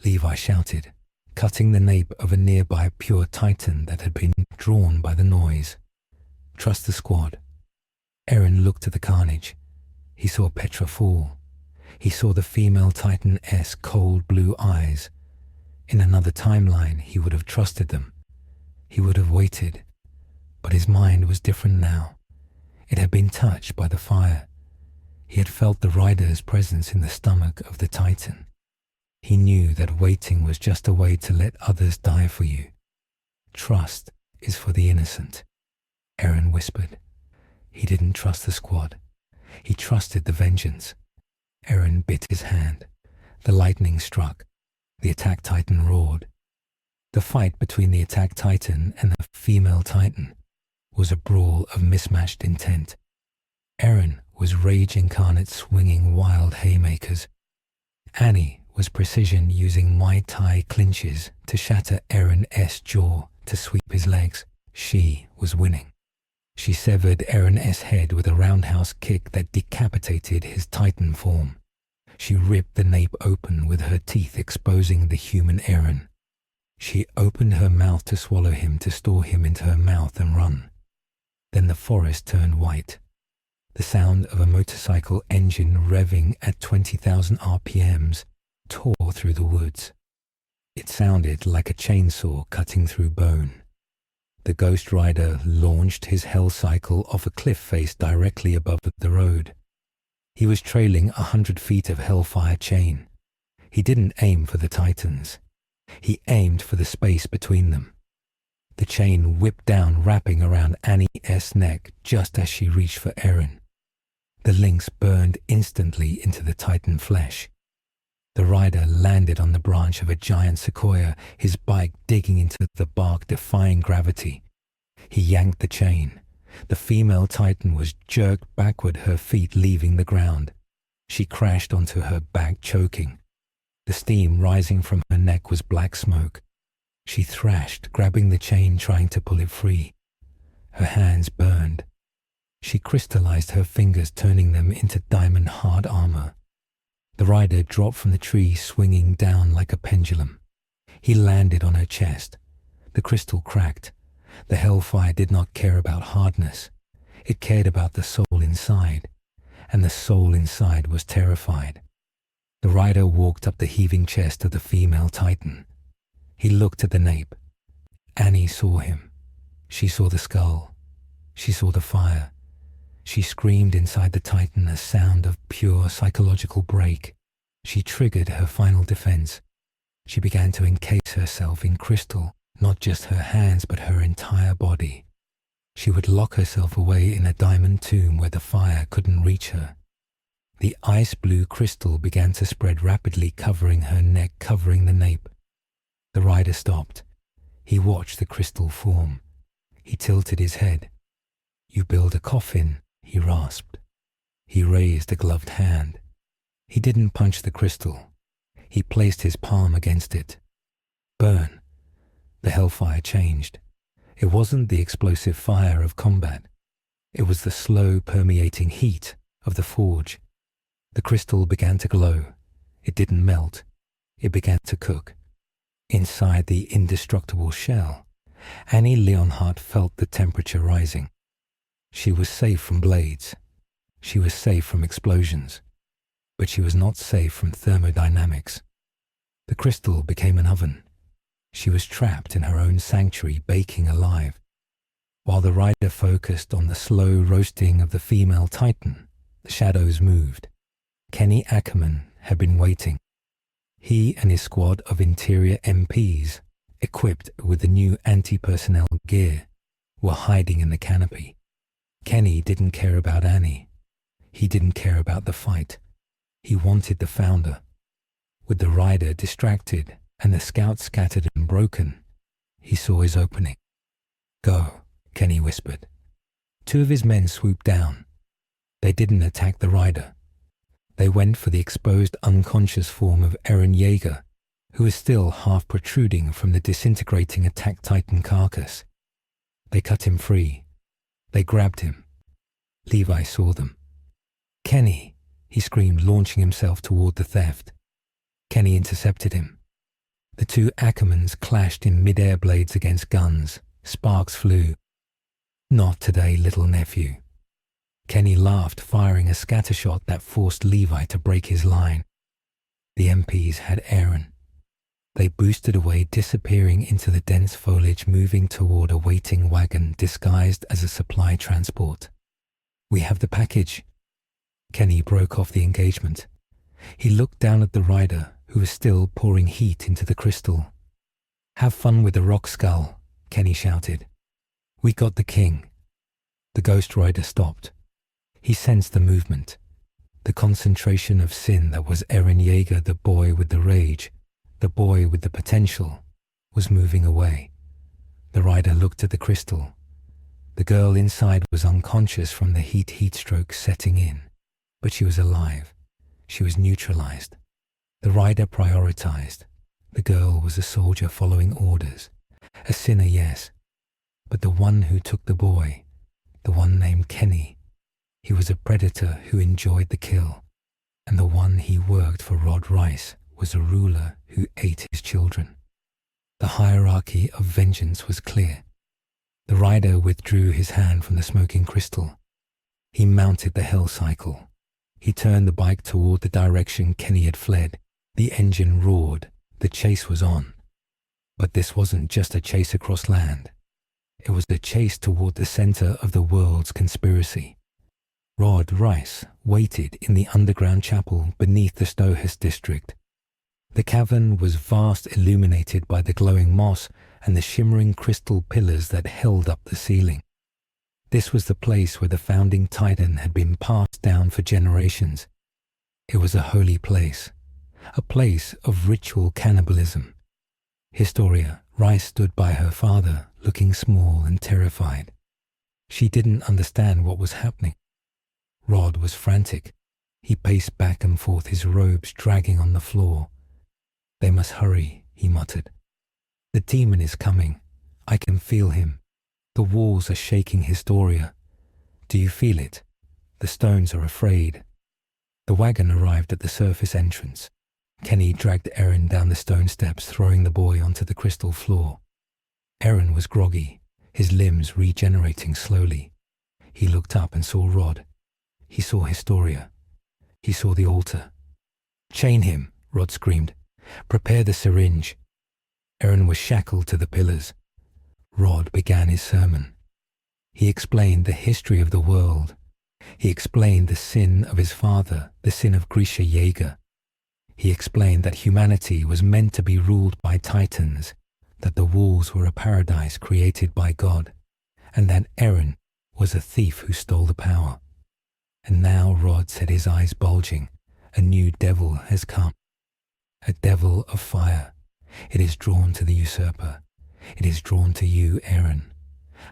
Levi shouted, cutting the nape of a nearby pure Titan that had been drawn by the noise. "Trust the squad." Eren looked at the carnage. He saw Petra fall. He saw the female Titan's cold blue eyes. In another timeline, he would have trusted them. He would have waited. But his mind was different now. It had been touched by the fire. He had felt the rider's presence in the stomach of the Titan. He knew that waiting was just a way to let others die for you. Trust is for the innocent, Eren whispered. He didn't trust the squad. He trusted the vengeance. Eren bit his hand. The lightning struck. The attack Titan roared. The fight between the attack Titan and the female Titan was a brawl of mismatched intent. Eren was rage incarnate, swinging wild haymakers. Annie was precision, using Muay Thai clinches to shatter Eren's jaw to sweep his legs. She was winning. She severed Eren's head with a roundhouse kick that decapitated his Titan form. She ripped the nape open with her teeth, exposing the human Eren. She opened her mouth to swallow him, to store him into her mouth and run. Then the forest turned white. The sound of a motorcycle engine revving at 20,000 RPMs tore through the woods. It sounded like a chainsaw cutting through bone. The Ghost Rider launched his hell cycle off a cliff face directly above the road. He was trailing 100 feet of Hellfire chain. He didn't aim for the Titans. He aimed for the space between them. The chain whipped down, wrapping around Annie's neck just as she reached for Eren. The links burned instantly into the Titan flesh. The rider landed on the branch of a giant sequoia, his bike digging into the bark, defying gravity. He yanked the chain. The female Titan was jerked backward, her feet leaving the ground. She crashed onto her back, choking. The steam rising from her neck was black smoke. She thrashed, grabbing the chain, trying to pull it free. Her hands burned. She crystallized her fingers, turning them into diamond-hard armor. The rider dropped from the tree, swinging down like a pendulum. He landed on her chest. The crystal cracked. The Hellfire did not care about hardness. It cared about the soul inside, and the soul inside was terrified. The rider walked up the heaving chest of the female Titan. He looked at the nape. Annie saw him. She saw the skull. She saw the fire. She screamed inside the Titan, a sound of pure psychological break. She triggered her final defense. She began to encase herself in crystal, not just her hands but her entire body. She would lock herself away in a diamond tomb where the fire couldn't reach her. The ice blue crystal began to spread rapidly, covering her neck, covering the nape. The rider stopped. He watched the crystal form. He tilted his head. "You build a coffin," he rasped. He raised a gloved hand. He didn't punch the crystal. He placed his palm against it. Burn. The Hellfire changed. It wasn't the explosive fire of combat. It was the slow, permeating heat of the forge. The crystal began to glow. It didn't melt. It began to cook. Inside the indestructible shell, Annie Leonhardt felt the temperature rising. She was safe from blades. She was safe from explosions. But she was not safe from thermodynamics. The crystal became an oven. She was trapped in her own sanctuary, baking alive. While the rider focused on the slow roasting of the female Titan, the shadows moved. Kenny Ackerman had been waiting. He and his squad of interior MPs, equipped with the new anti-personnel gear, were hiding in the canopy. Kenny didn't care about Annie. He didn't care about the fight. He wanted the founder. With the rider distracted and the scouts scattered and broken, he saw his opening. "Go," Kenny whispered. Two of his men swooped down. They didn't attack the rider. They went for the exposed unconscious form of Eren Yeager, who was still half protruding from the disintegrating attack Titan carcass. They cut him free. They grabbed him. Levi saw them. "Kenny!" he screamed, launching himself toward the theft. Kenny intercepted him. The two Ackermans clashed in mid-air, blades against guns. Sparks flew. "Not today, little nephew." Kenny laughed, firing a scattershot that forced Levi to break his line. The MPs had Eren. They boosted away, disappearing into the dense foliage, moving toward a waiting wagon disguised as a supply transport. "We have the package." Kenny broke off the engagement. He looked down at the rider, who was still pouring heat into the crystal. "Have fun with the rock skull," Kenny shouted. "We got the king." The Ghost Rider stopped. He sensed the movement. The concentration of sin that was Eren Yeager, the boy with the rage, the boy with the potential, was moving away. The rider looked at the crystal. The girl inside was unconscious from the heat stroke setting in, but she was alive. She was neutralized. The rider prioritized. The girl was a soldier following orders. A sinner, yes, but the one who took the boy, the one named Kenny, he was a predator who enjoyed the kill, and the one he worked for Rod Rice was a ruler who ate his children. The hierarchy of vengeance was clear. The rider withdrew his hand from the smoking crystal. He mounted the hell cycle. He turned the bike toward the direction Kenny had fled. The engine roared. The chase was on. But this wasn't just a chase across land. It was a chase toward the center of the world's conspiracy. Rod Rice waited in the underground chapel beneath the Stohus district. The cavern was vast, illuminated by the glowing moss and the shimmering crystal pillars that held up the ceiling. This was the place where the founding titan had been passed down for generations. It was a holy place, a place of ritual cannibalism. Historia Rice stood by her father, looking small and terrified. She didn't understand what was happening. Rod was frantic. He paced back and forth, his robes dragging on the floor. "They must hurry," he muttered. "The demon is coming. I can feel him. The walls are shaking, Historia. Do you feel it? The stones are afraid." The wagon arrived at the surface entrance. Kenny dragged Eren down the stone steps, throwing the boy onto the crystal floor. Eren was groggy, his limbs regenerating slowly. He looked up and saw Rod. He saw Historia. He saw the altar. "Chain him," Rod screamed. "Prepare the syringe." Eren was shackled to the pillars. Rod began his sermon. He explained the history of the world. He explained the sin of his father, the sin of Eren Yeager. He explained that humanity was meant to be ruled by titans, that the walls were a paradise created by God, and that Eren was a thief who stole the power. And now Rod said, his eyes bulging, "A new devil has come. A devil of fire. It is drawn to the usurper. It is drawn to you, Eren.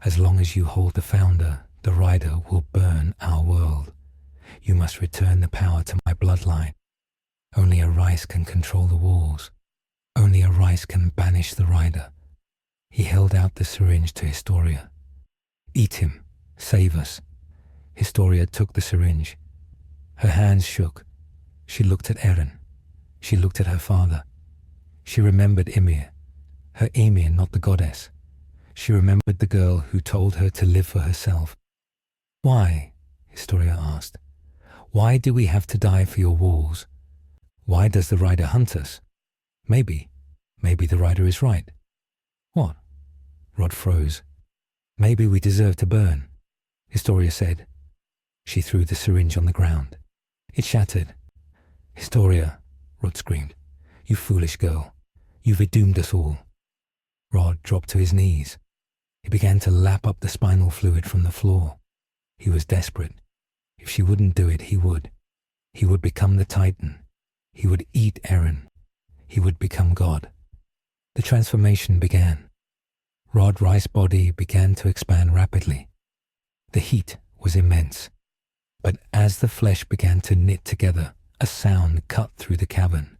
As long as you hold the founder, the rider will burn our world. You must return the power to my bloodline. Only a Rice can control the walls. Only a Rice can banish the rider." He held out the syringe to Historia. "Eat him. Save us." Historia took the syringe. Her hands shook. She looked at Eren. She looked at her father. She remembered Ymir. Her Ymir, not the goddess. She remembered the girl who told her to live for herself. "Why?" Historia asked. "Why do we have to die for your walls? Why does the rider hunt us? Maybe the rider is right." "What?" Rod froze. "Maybe we deserve to burn," Historia said. She threw the syringe on the ground. It shattered. "Historia," Rod screamed. "You foolish girl. You've doomed us all." Rod dropped to his knees. He began to lap up the spinal fluid from the floor. He was desperate. If she wouldn't do it, he would. He would become the Titan. He would eat Eren. He would become God. The transformation began. Rod Rice's body began to expand rapidly. The heat was immense. But as the flesh began to knit together, a sound cut through the cavern.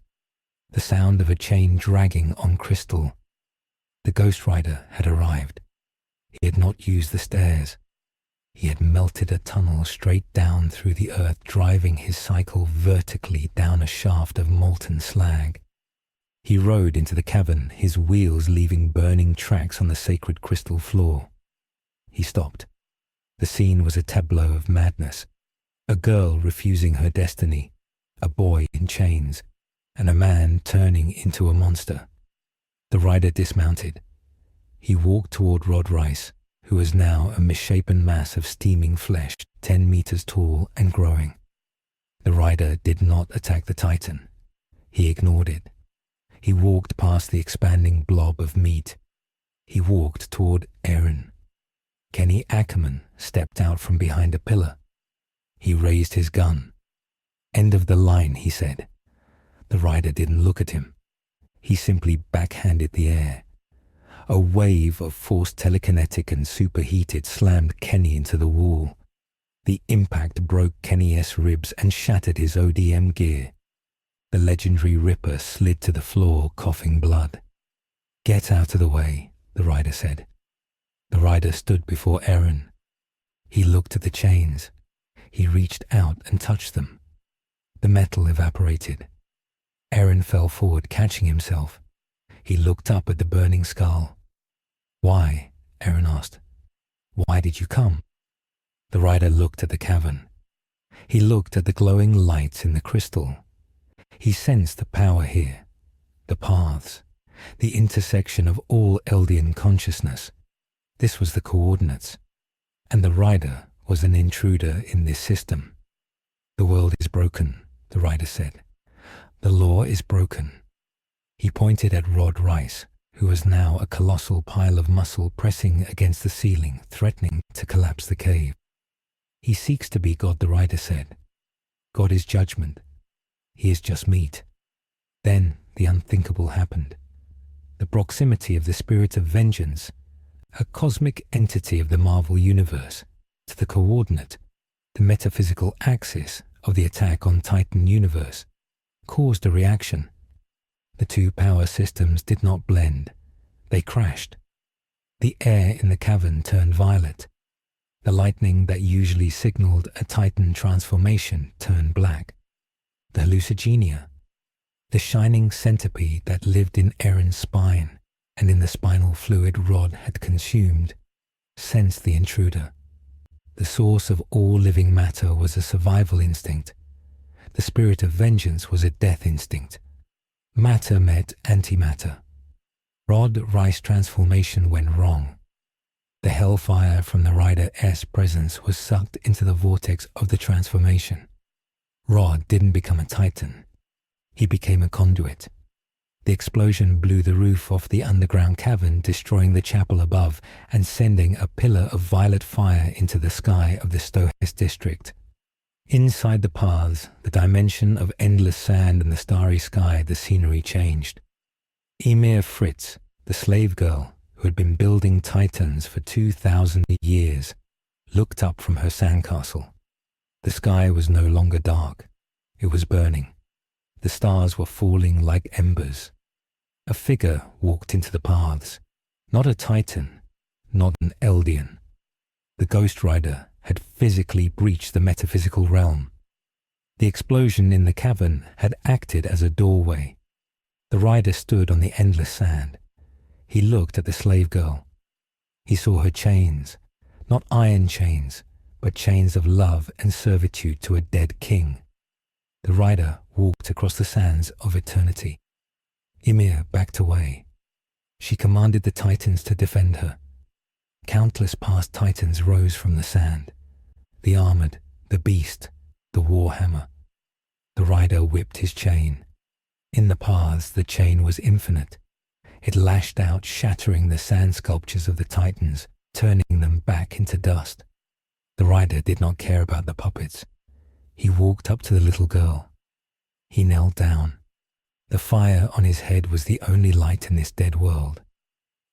The sound of a chain dragging on crystal. The Ghost Rider had arrived. He had not used the stairs. He had melted a tunnel straight down through the earth, driving his cycle vertically down a shaft of molten slag. He rode into the cavern, his wheels leaving burning tracks on the sacred crystal floor. He stopped. The scene was a tableau of madness. A girl refusing her destiny, a boy in chains, and a man turning into a monster. The rider dismounted. He walked toward Rod Rice, who was now a misshapen mass of steaming flesh, 10 meters tall and growing. The rider did not attack the Titan. He ignored it. He walked past the expanding blob of meat. He walked toward Eren. Kenny Ackerman stepped out from behind a pillar. He raised his gun. "End of the line," he said. The rider didn't look at him. He simply backhanded the air. A wave of force, telekinetic and superheated, slammed Kenny into the wall. The impact broke Kenny's ribs and shattered his ODM gear. The legendary Ripper slid to the floor, coughing blood. "Get out of the way," the rider said. The rider stood before Eren. He looked at the chains. He reached out and touched them. The metal evaporated. Eren fell forward, catching himself. He looked up at the burning skull. "Why?" Eren asked. Why did you come? The rider looked at the cavern. He looked at the glowing lights in the crystal. He sensed the power here, the paths, the intersection of all Eldian consciousness. This was the coordinates, and the rider was an intruder in this system. The world is broken, the rider said. The law is broken. He pointed at Rod Rice, who was now a colossal pile of muscle pressing against the ceiling, threatening to collapse the cave. He seeks to be God, the rider said. God is judgment. He is just meat. Then the unthinkable happened. The proximity of the spirit of vengeance, a cosmic entity of the Marvel Universe, to the coordinate, the metaphysical axis of the attack on Titan Universe, caused a reaction. The two power systems did not blend. They crashed. The air in the cavern turned violet. The lightning that usually signaled a Titan transformation turned black. The hallucigenia, the shining centipede that lived in Eren's spine and in the spinal fluid Rod had consumed, sensed the intruder. The source of all living matter was a survival instinct. The spirit of vengeance was a death instinct. Matter met antimatter. Rod Rice transformation went wrong. The hellfire from the Rider-S presence was sucked into the vortex of the transformation. Rod didn't become a Titan. He became a conduit. The explosion blew the roof off the underground cavern, destroying the chapel above and sending a pillar of violet fire into the sky of the Stohes district. Inside the paths, the dimension of endless sand and the starry sky, the scenery changed. Ymir Fritz, the slave girl, who had been building Titans for 2,000 years, looked up from her sandcastle. The sky was no longer dark. It was burning. The stars were falling like embers. A figure walked into the paths. Not a Titan, not an Eldian. The Ghost Rider had physically breached the metaphysical realm. The explosion in the cavern had acted as a doorway. The rider stood on the endless sand. He looked at the slave girl. He saw her chains, not iron chains, but chains of love and servitude to a dead king. The rider walked across the sands of eternity. Ymir backed away. She commanded the Titans to defend her. Countless past Titans rose from the sand. The armored, the beast, the warhammer. The rider whipped his chain. In the paths, the chain was infinite. It lashed out, shattering the sand sculptures of the Titans, turning them back into dust. The rider did not care about the puppets. He walked up to the little girl. He knelt down. The fire on his head was the only light in this dead world.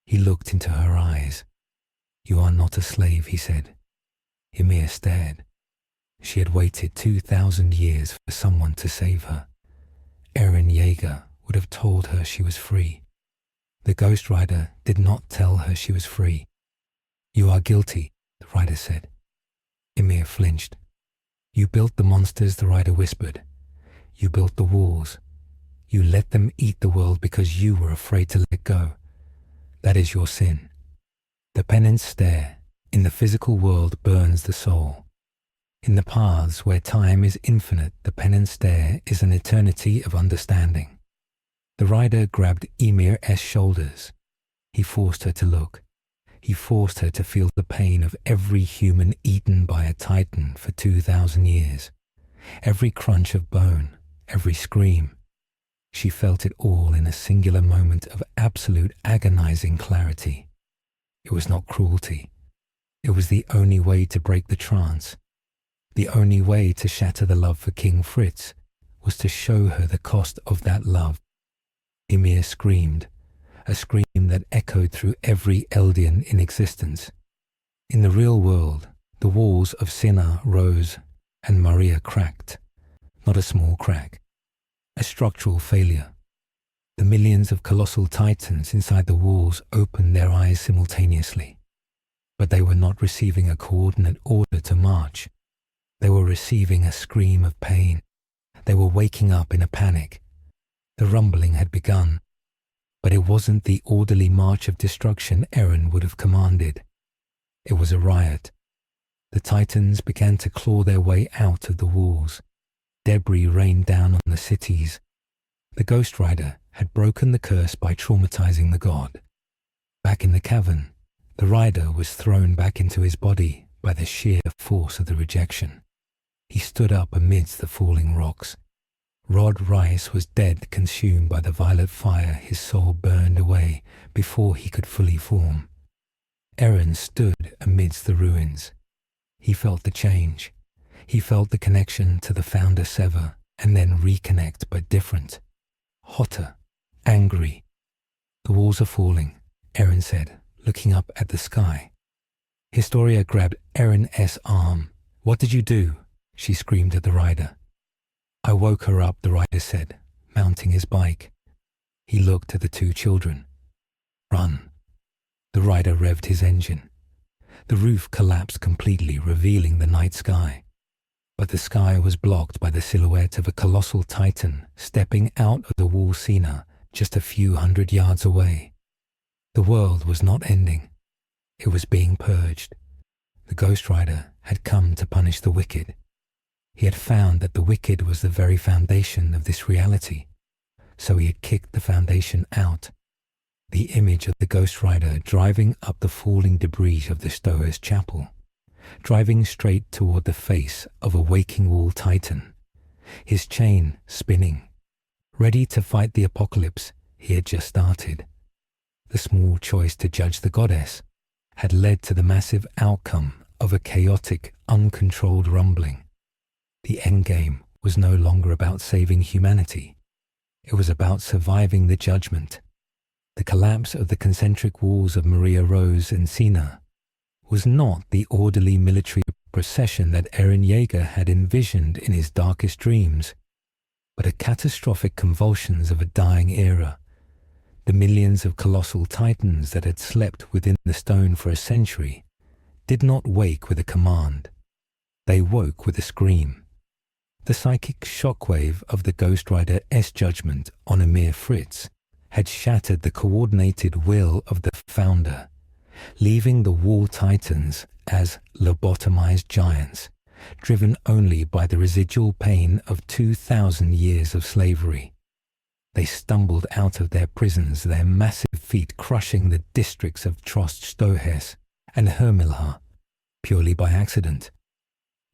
He looked into her eyes. "You are not a slave," he said. Ymir stared. She had waited 2,000 years for someone to save her. Eren Yeager would have told her she was free. The Ghost Rider did not tell her she was free. "You are guilty," the rider said. Ymir flinched. "You built the monsters," the rider whispered. "You built the walls. You let them eat the world because you were afraid to let go. That is your sin. The penance stare in the physical world burns the soul. In the paths where time is infinite, the penance stare is an eternity of understanding." The rider grabbed Ymir's shoulders. He forced her to look. He forced her to feel the pain of every human eaten by a Titan for 2,000 years. Every crunch of bone, every scream. She felt it all in a singular moment of absolute agonizing clarity. It was not cruelty. It was the only way to break the trance. The only way to shatter the love for King Fritz was to show her the cost of that love. Ymir screamed, a scream that echoed through every Eldian in existence. In the real world, the walls of Sinna rose and Maria cracked. Not a small crack, a structural failure. The millions of colossal Titans inside the walls opened their eyes simultaneously. But they were not receiving a coordinate order to march. They were receiving a scream of pain. They were waking up in a panic. The rumbling had begun, but it wasn't the orderly march of destruction Eren would have commanded. It was a riot. The Titans began to claw their way out of the walls. Debris rained down on the cities. The Ghost Rider had broken the curse by traumatizing the god. Back in the cavern, the rider was thrown back into his body by the sheer force of the rejection. He stood up amidst the falling rocks. Rod Rice was dead, consumed by the violet fire his soul burned away before he could fully form. Eren stood amidst the ruins. He felt the change. He felt the connection to the founder sever and then reconnect, but different. Hotter, angry. The walls are falling, Eren said, looking up at the sky. Historia grabbed Eren's arm. "What did you do?" she screamed at the rider. "I woke her up," the rider said, mounting his bike. He looked at the two children. "Run." The rider revved his engine. The roof collapsed completely, revealing the night sky. But the sky was blocked by the silhouette of a colossal titan stepping out of the wall scene just a few hundred yards away. The world was not ending. It was being purged. The Ghost Rider had come to punish the wicked. He had found that the wicked was the very foundation of this reality, so he had kicked the foundation out. The image of the Ghost Rider driving up the falling debris of the Stoa's chapel, driving straight toward the face of a waking wall titan, his chain spinning, ready to fight the apocalypse he had just started. The small choice to judge the goddess had led to the massive outcome of a chaotic, uncontrolled rumbling. The endgame was no longer about saving humanity. It was about surviving the judgment. The collapse of the concentric walls of Maria Rose and Sina was not the orderly military procession that Eren Yeager had envisioned in his darkest dreams, but a catastrophic convulsions of a dying era. The millions of colossal titans that had slept within the stone for a century did not wake with a command. They woke with a scream. The psychic shockwave of the Ghost Rider's judgment on Emir Fritz had shattered the coordinated will of the founder, leaving the wall titans as lobotomized giants, driven only by the residual pain of 2,000 years of slavery. They stumbled out of their prisons, their massive feet crushing the districts of Trost Stohes and Hermilha, purely by accident.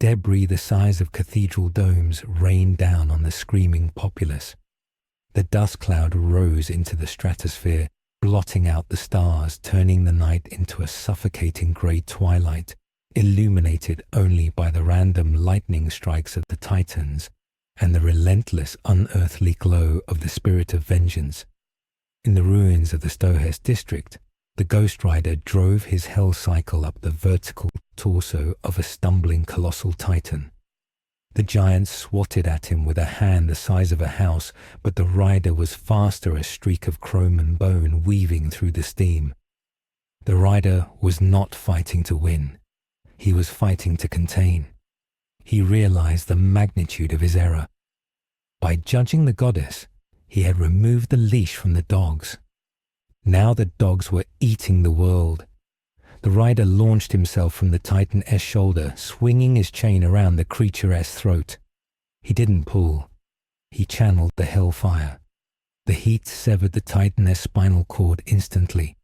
Debris the size of cathedral domes rained down on the screaming populace. The dust cloud rose into the stratosphere, blotting out the stars, turning the night into a suffocating grey twilight, illuminated only by the random lightning strikes of the titans and the relentless unearthly glow of the spirit of vengeance. In the ruins of the Stohes district, the Ghost Rider drove his hell cycle up the vertical torso of a stumbling colossal titan. The giant swatted at him with a hand the size of a house, but the rider was faster, a streak of chrome and bone weaving through the steam. The rider was not fighting to win. He was fighting to contain. He realized the magnitude of his error. By judging the goddess, he had removed the leash from the dogs. Now the dogs were eating the world. The rider launched himself from the Titan's shoulder, swinging his chain around the creature's throat. He didn't pull. He channeled the Hellfire. The heat severed the Titan's spinal cord instantly,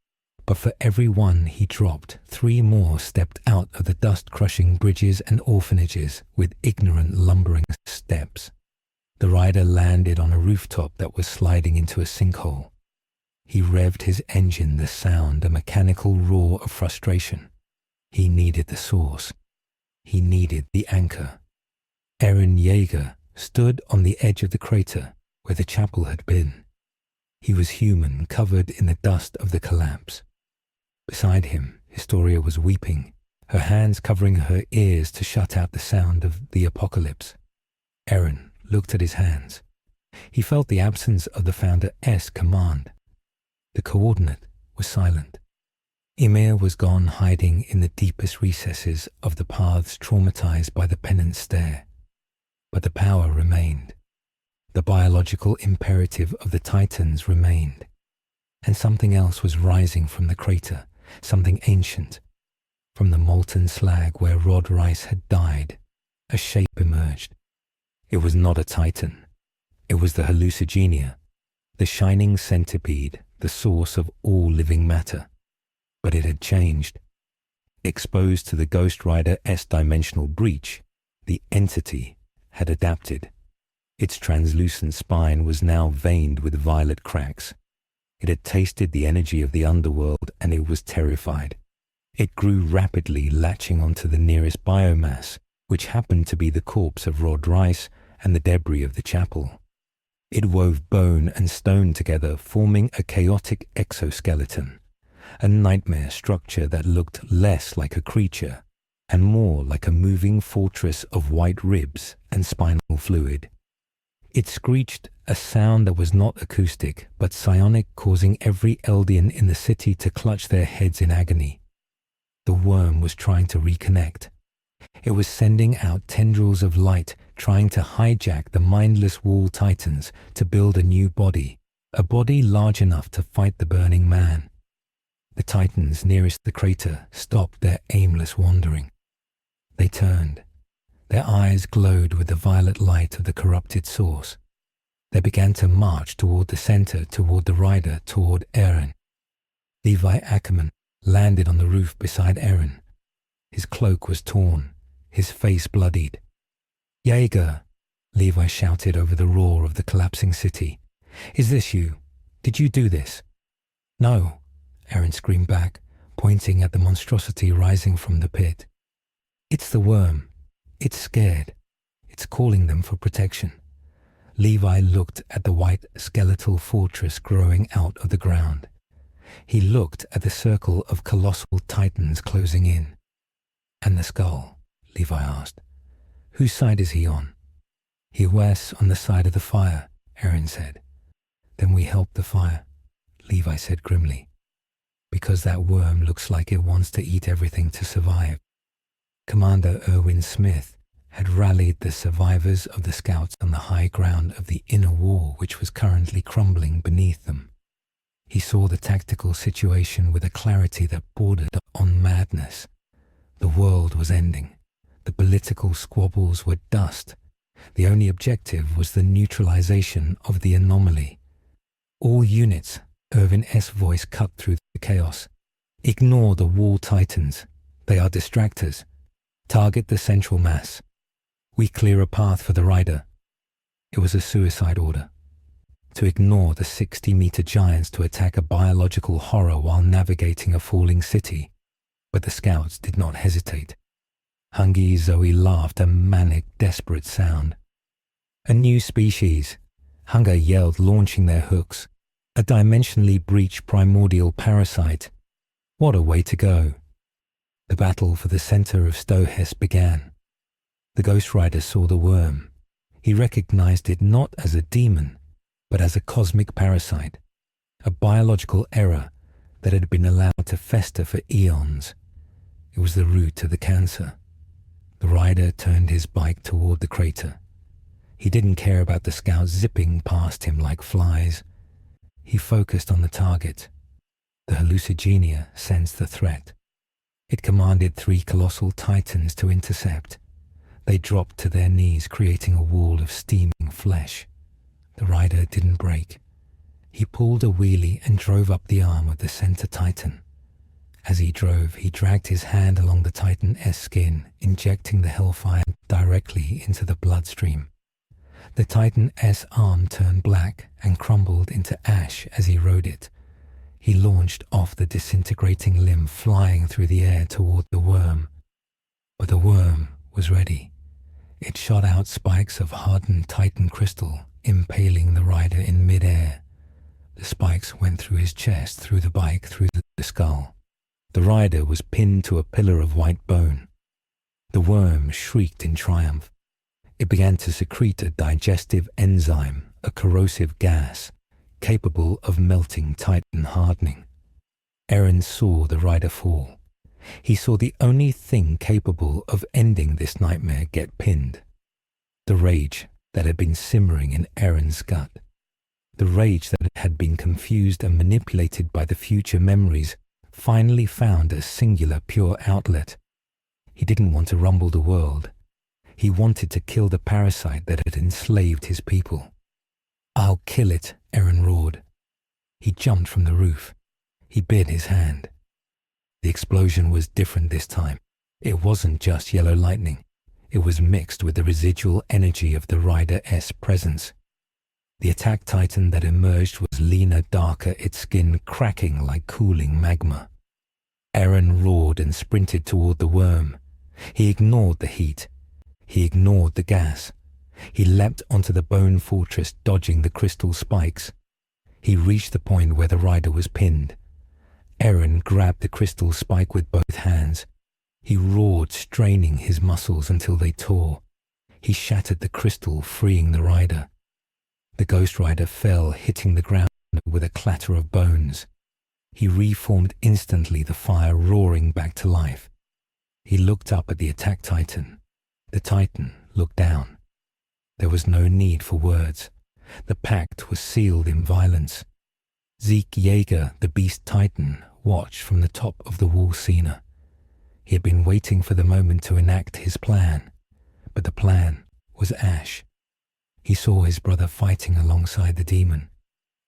but for every one he dropped, 3 more stepped out of the dust-crushing bridges and orphanages with ignorant, lumbering steps. The rider landed on a rooftop that was sliding into a sinkhole. He revved his engine, the sound, a mechanical roar of frustration. He needed the source. He needed the anchor. Eren Yeager stood on the edge of the crater where the chapel had been. He was human, covered in the dust of the collapse. Beside him, Historia was weeping, her hands covering her ears to shut out the sound of the apocalypse. Eren looked at his hands. He felt the absence of the Founder's command. The coordinate was silent. Ymir was gone, hiding in the deepest recesses of the paths traumatized by the penance stare. But the power remained. The biological imperative of the Titans remained. And something else was rising from the crater, something ancient. From the molten slag where Rod Rice had died, a shape emerged. It was not a titan. It was the hallucigenia, the shining centipede, the source of all living matter. But it had changed. Exposed to the Ghost Rider S-dimensional breach, the entity had adapted. Its translucent spine was now veined with violet cracks. It had tasted the energy of the underworld and it was terrified. It grew rapidly, latching onto the nearest biomass, which happened to be the corpse of Rod Rice and the debris of the chapel. It wove bone and stone together, forming a chaotic exoskeleton, a nightmare structure that looked less like a creature and more like a moving fortress of white ribs and spinal fluid. It screeched, a sound that was not acoustic but psionic, causing every Eldian in the city to clutch their heads in agony. The worm was trying to reconnect. It was sending out tendrils of light, trying to hijack the mindless wall titans to build a new body, a body large enough to fight the burning man. The titans nearest the crater stopped their aimless wandering. They turned. Their eyes glowed with the violet light of the corrupted source. They began to march toward the center, toward the rider, toward Eren. Levi Ackerman landed on the roof beside Eren. His cloak was torn, his face bloodied. "Yeager!" Levi shouted over the roar of the collapsing city. "Is this you? Did you do this?" "No," Eren screamed back, pointing at the monstrosity rising from the pit. "It's the worm. It's scared. It's calling them for protection." Levi looked at the white skeletal fortress growing out of the ground. He looked at the circle of colossal titans closing in. "And the skull?" Levi asked. "Whose side is he on?" "He was on the side of the fire," Eren said. "Then we help the fire," Levi said grimly. "Because that worm looks like it wants to eat everything to survive." Commander Erwin Smith had rallied the survivors of the scouts on the high ground of the inner wall, which was currently crumbling beneath them. He saw the tactical situation with a clarity that bordered on madness. The world was ending. The political squabbles were dust. The only objective was the neutralization of the anomaly. "All units," Erwin S. voice cut through the chaos. "Ignore the wall titans. They are distractors. Target the central mass. We clear a path for the rider." It was a suicide order. To ignore the 60-meter giants to attack a biological horror while navigating a falling city. But the scouts did not hesitate. Hungy Zoe laughed, a manic, desperate sound. "A new species," Hunger yelled, launching their hooks. "A dimensionally breached primordial parasite. What a way to go." The battle for the center of Stohess began. The Ghost Rider saw the worm. He recognized it not as a demon, but as a cosmic parasite, a biological error that had been allowed to fester for eons. It was the root of the cancer. The rider turned his bike toward the crater. He didn't care about the scouts zipping past him like flies. He focused on the target. The hallucigenia sensed the threat. It commanded 3 colossal titans to intercept. They dropped to their knees, creating a wall of steaming flesh. The rider didn't break. He pulled a wheelie and drove up the arm of the center titan. As he drove, he dragged his hand along the Titan-S skin, injecting the Hellfire directly into the bloodstream. The Titan-S arm turned black and crumbled into ash as he rode it. He launched off the disintegrating limb, flying through the air toward the worm. But the worm was ready. It shot out spikes of hardened Titan crystal, impaling the rider in midair. The spikes went through his chest, through the bike, through the skull. The rider was pinned to a pillar of white bone. The worm shrieked in triumph. It began to secrete a digestive enzyme, a corrosive gas, capable of melting Titan hardening. Eren saw the rider fall. He saw the only thing capable of ending this nightmare get pinned. The rage that had been simmering in Eren's gut. The rage that had been confused and manipulated by the future memories finally found a singular pure outlet. He didn't want to rumble the world. He wanted to kill the parasite that had enslaved his people. "I'll kill it," Eren roared. He jumped from the roof. He bit his hand. The explosion was different this time. It wasn't just yellow lightning. It was mixed with the residual energy of the Rider-S presence. The attack titan that emerged was leaner, darker, its skin cracking like cooling magma. Eren roared and sprinted toward the worm. He ignored the heat. He ignored the gas. He leapt onto the bone fortress, dodging the crystal spikes. He reached the point where the rider was pinned. Eren grabbed the crystal spike with both hands. He roared, straining his muscles until they tore. He shattered the crystal, freeing the rider. The Ghost Rider fell, hitting the ground with a clatter of bones. He reformed instantly, the fire roaring back to life. He looked up at the attack titan. The titan looked down. There was no need for words. The pact was sealed in violence. Zeke Yeager, the beast titan, watched from the top of the wall Cena. He had been waiting for the moment to enact his plan, but the plan was ash. He saw his brother fighting alongside the demon.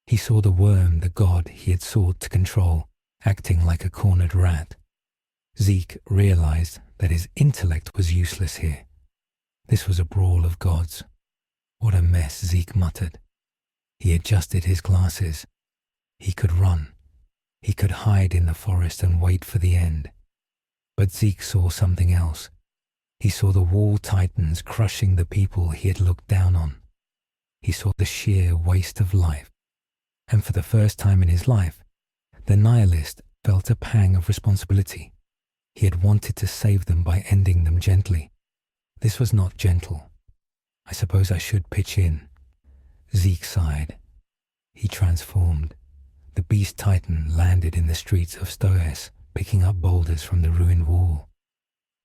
He saw the worm, the god he had sought to control, acting like a cornered rat. Zeke realized that his intellect was useless here. This was a brawl of gods. What a mess, Zeke muttered. He adjusted his glasses. He could run. He could hide in the forest and wait for the end. But Zeke saw something else. He saw the wall titans crushing the people he had looked down on. He saw the sheer waste of life. And for the first time in his life, the nihilist felt a pang of responsibility. He had wanted to save them by ending them gently. This was not gentle. I suppose I should pitch in. Zeke sighed. He transformed. The beast titan landed in the streets of Stoes, picking up boulders from the ruined wall.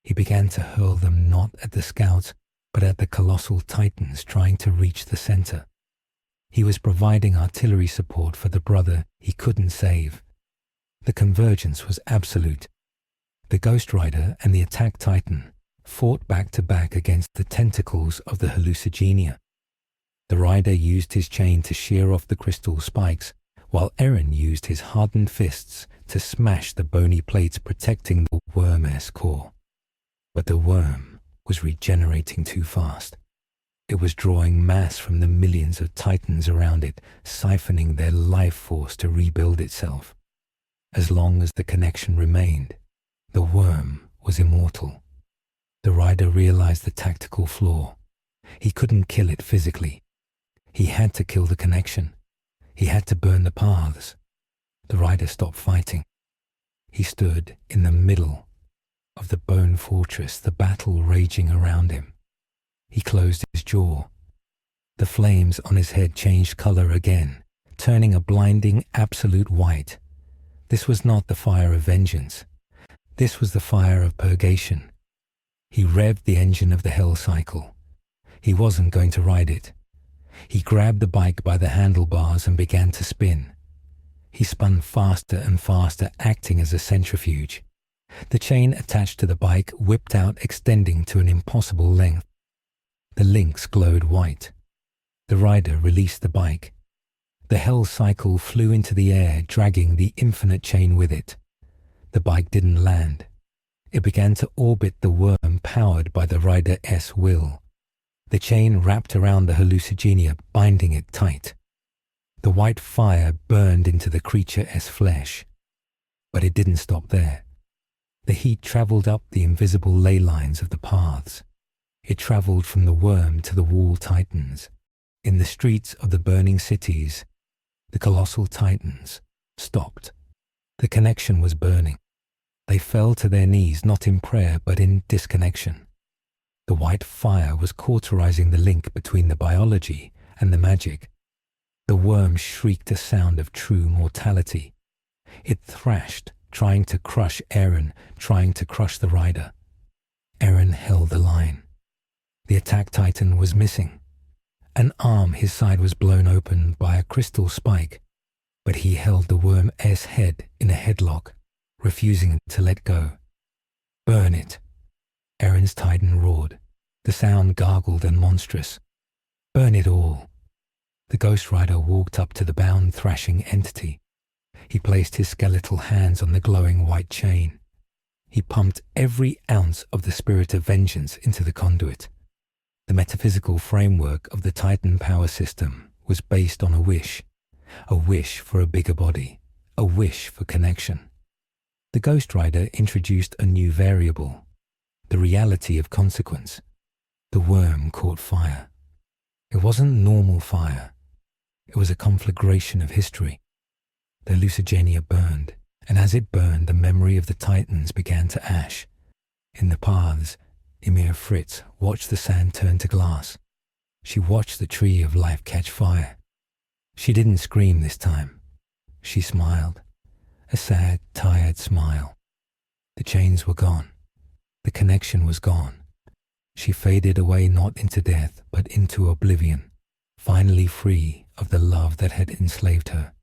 He began to hurl them not at the scouts, but at the colossal titans trying to reach the center. He was providing artillery support for the brother he couldn't save. The convergence was absolute. The Ghost Rider and the attack titan fought back to back against the tentacles of the hallucigenia. The rider used his chain to shear off the crystal spikes, while Eren used his hardened fists to smash the bony plates protecting the worm-esque core. But the worm was regenerating too fast. It was drawing mass from the millions of titans around it, siphoning their life force to rebuild itself. As long as the connection remained, the worm was immortal. The rider realized the tactical flaw. He couldn't kill it physically. He had to kill the connection. He had to burn the paths. The rider stopped fighting. He stood in the middle of the bone fortress, the battle raging around him. He closed his jaw. The flames on his head changed color again, turning a blinding absolute white. This was not the fire of vengeance. This was the fire of purgation. He revved the engine of the hell cycle. He wasn't going to ride it. He grabbed the bike by the handlebars and began to spin. He spun faster and faster, acting as a centrifuge. The chain attached to the bike whipped out, extending to an impossible length. The links glowed white. The rider released the bike. The hell cycle flew into the air, dragging the infinite chain with it. The bike didn't land. It began to orbit the worm powered by the Rider-S will. The chain wrapped around the hallucigenia, binding it tight. The white fire burned into the creature-S flesh. But it didn't stop there. The heat traveled up the invisible ley lines of the paths. It traveled from the worm to the wall titans. In the streets of the burning cities, the colossal titans stopped. The connection was burning. They fell to their knees, not in prayer, but in disconnection. The white fire was cauterizing the link between the biology and the magic. The worm shrieked a sound of true mortality. It thrashed, trying to crush Eren, trying to crush the rider. Eren held the line. The attack titan was missing. An arm his side was blown open by a crystal spike, but he held the worm-S head in a headlock. refusing to let go. "Burn it!" Eren's titan roared. The sound gargled and monstrous. "Burn it all!" The Ghost Rider walked up to the bound, thrashing entity. He placed his skeletal hands on the glowing white chain. He pumped every ounce of the spirit of vengeance into the conduit. The metaphysical framework of the Titan power system was based on a wish for a bigger body, a wish for connection. The Ghost Rider introduced a new variable, the reality of consequence. The worm caught fire. It wasn't normal fire. It was a conflagration of history. The Lusitania burned, and as it burned, the memory of the Titans began to ash. In the paths, Ymir Fritz watched the sand turn to glass. She watched the tree of life catch fire. She didn't scream this time. She smiled, a sad, tired smile. The chains were gone. The connection was gone. She faded away not into death, but into oblivion, finally free of the love that had enslaved her.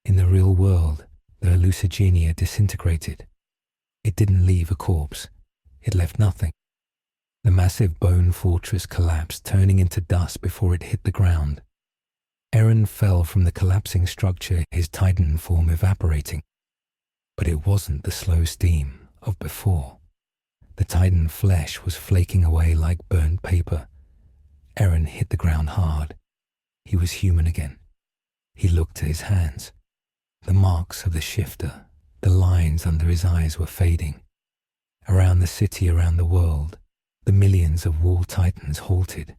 In the real world, the Lusitania disintegrated. It didn't leave a corpse. It left nothing. The massive bone fortress collapsed, turning into dust before it hit the ground. Eren fell from the collapsing structure, his titan form evaporating. But it wasn't the slow steam of before. The titan flesh was flaking away like burnt paper. Eren hit the ground hard. He was human again. He looked at his hands. The marks of the shifter, the lines under his eyes were fading. Around the city, around the world, the millions of wall titans halted.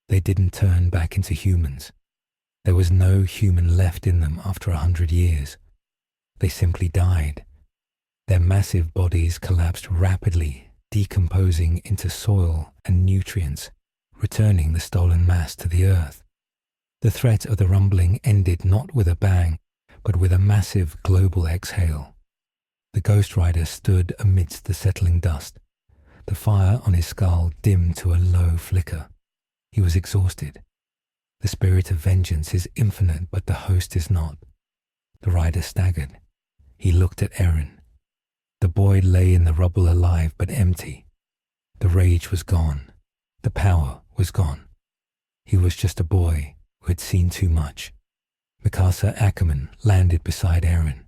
They didn't turn back into humans. There was no human left in them after 100 years. They simply died. Their massive bodies collapsed rapidly, decomposing into soil and nutrients, returning the stolen mass to the earth. The threat of the rumbling ended not with a bang, but with a massive global exhale. The Ghost Rider stood amidst the settling dust. The fire on his skull dimmed to a low flicker. He was exhausted. The spirit of vengeance is infinite, but the host is not. The rider staggered. He looked at Eren. The boy lay in the rubble alive but empty. The rage was gone. The power was gone. He was just a boy who had seen too much. Mikasa Ackerman landed beside Eren.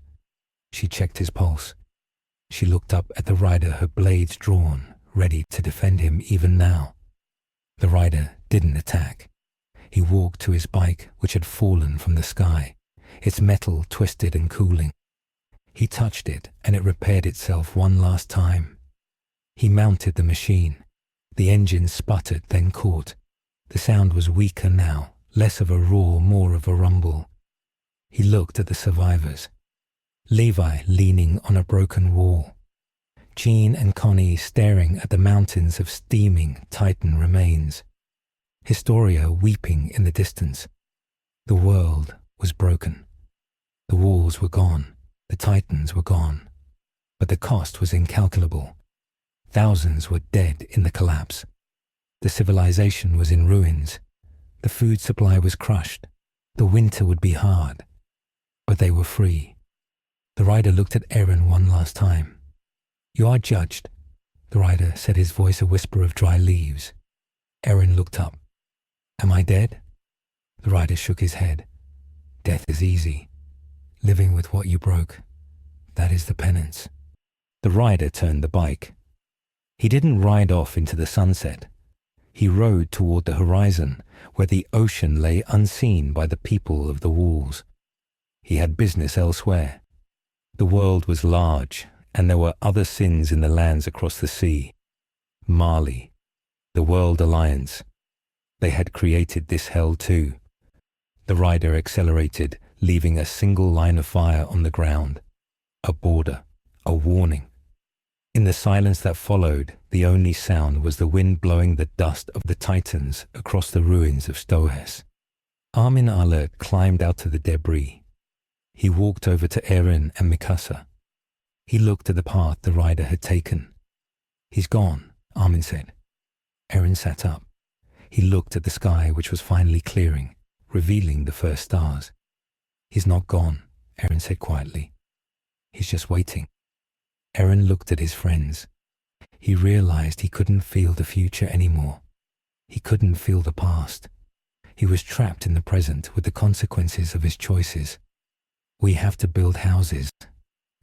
She checked his pulse. She looked up at the rider, her blades drawn, ready to defend him even now. The rider didn't attack. He walked to his bike, which had fallen from the sky, its metal twisted and cooling. He touched it, and it repaired itself one last time. He mounted the machine. The engine sputtered, then caught. The sound was weaker now, less of a roar, more of a rumble. He looked at the survivors. Levi leaning on a broken wall. Jean and Connie staring at the mountains of steaming Titan remains. Historia weeping in the distance. The world was broken. The walls were gone. The Titans were gone. But the cost was incalculable. Thousands were dead in the collapse. The civilization was in ruins. The food supply was crushed. The winter would be hard. But they were free. The rider looked at Eren one last time. "You are judged," the rider said, his voice a whisper of dry leaves. Eren looked up. "Am I dead?" The rider shook his head. "Death is easy. Living with what you broke, that is the penance." The rider turned the bike. He didn't ride off into the sunset. He rode toward the horizon, where the ocean lay unseen by the people of the walls. He had business elsewhere. The world was large, and there were other sins in the lands across the sea. Mali, the World Alliance. They had created this hell too. The rider accelerated, leaving a single line of fire on the ground. A border, a warning. In the silence that followed, the only sound was the wind blowing the dust of the Titans across the ruins of Stohes. Armin Alert climbed out of the debris. He walked over to Eren and Mikasa. He looked at the path the rider had taken. "He's gone," Armin said. Eren sat up. He looked at the sky, which was finally clearing, revealing the first stars. "He's not gone," Eren said quietly. "He's just waiting." Eren looked at his friends. He realized he couldn't feel the future anymore. He couldn't feel the past. He was trapped in the present with the consequences of his choices. "We have to build houses,"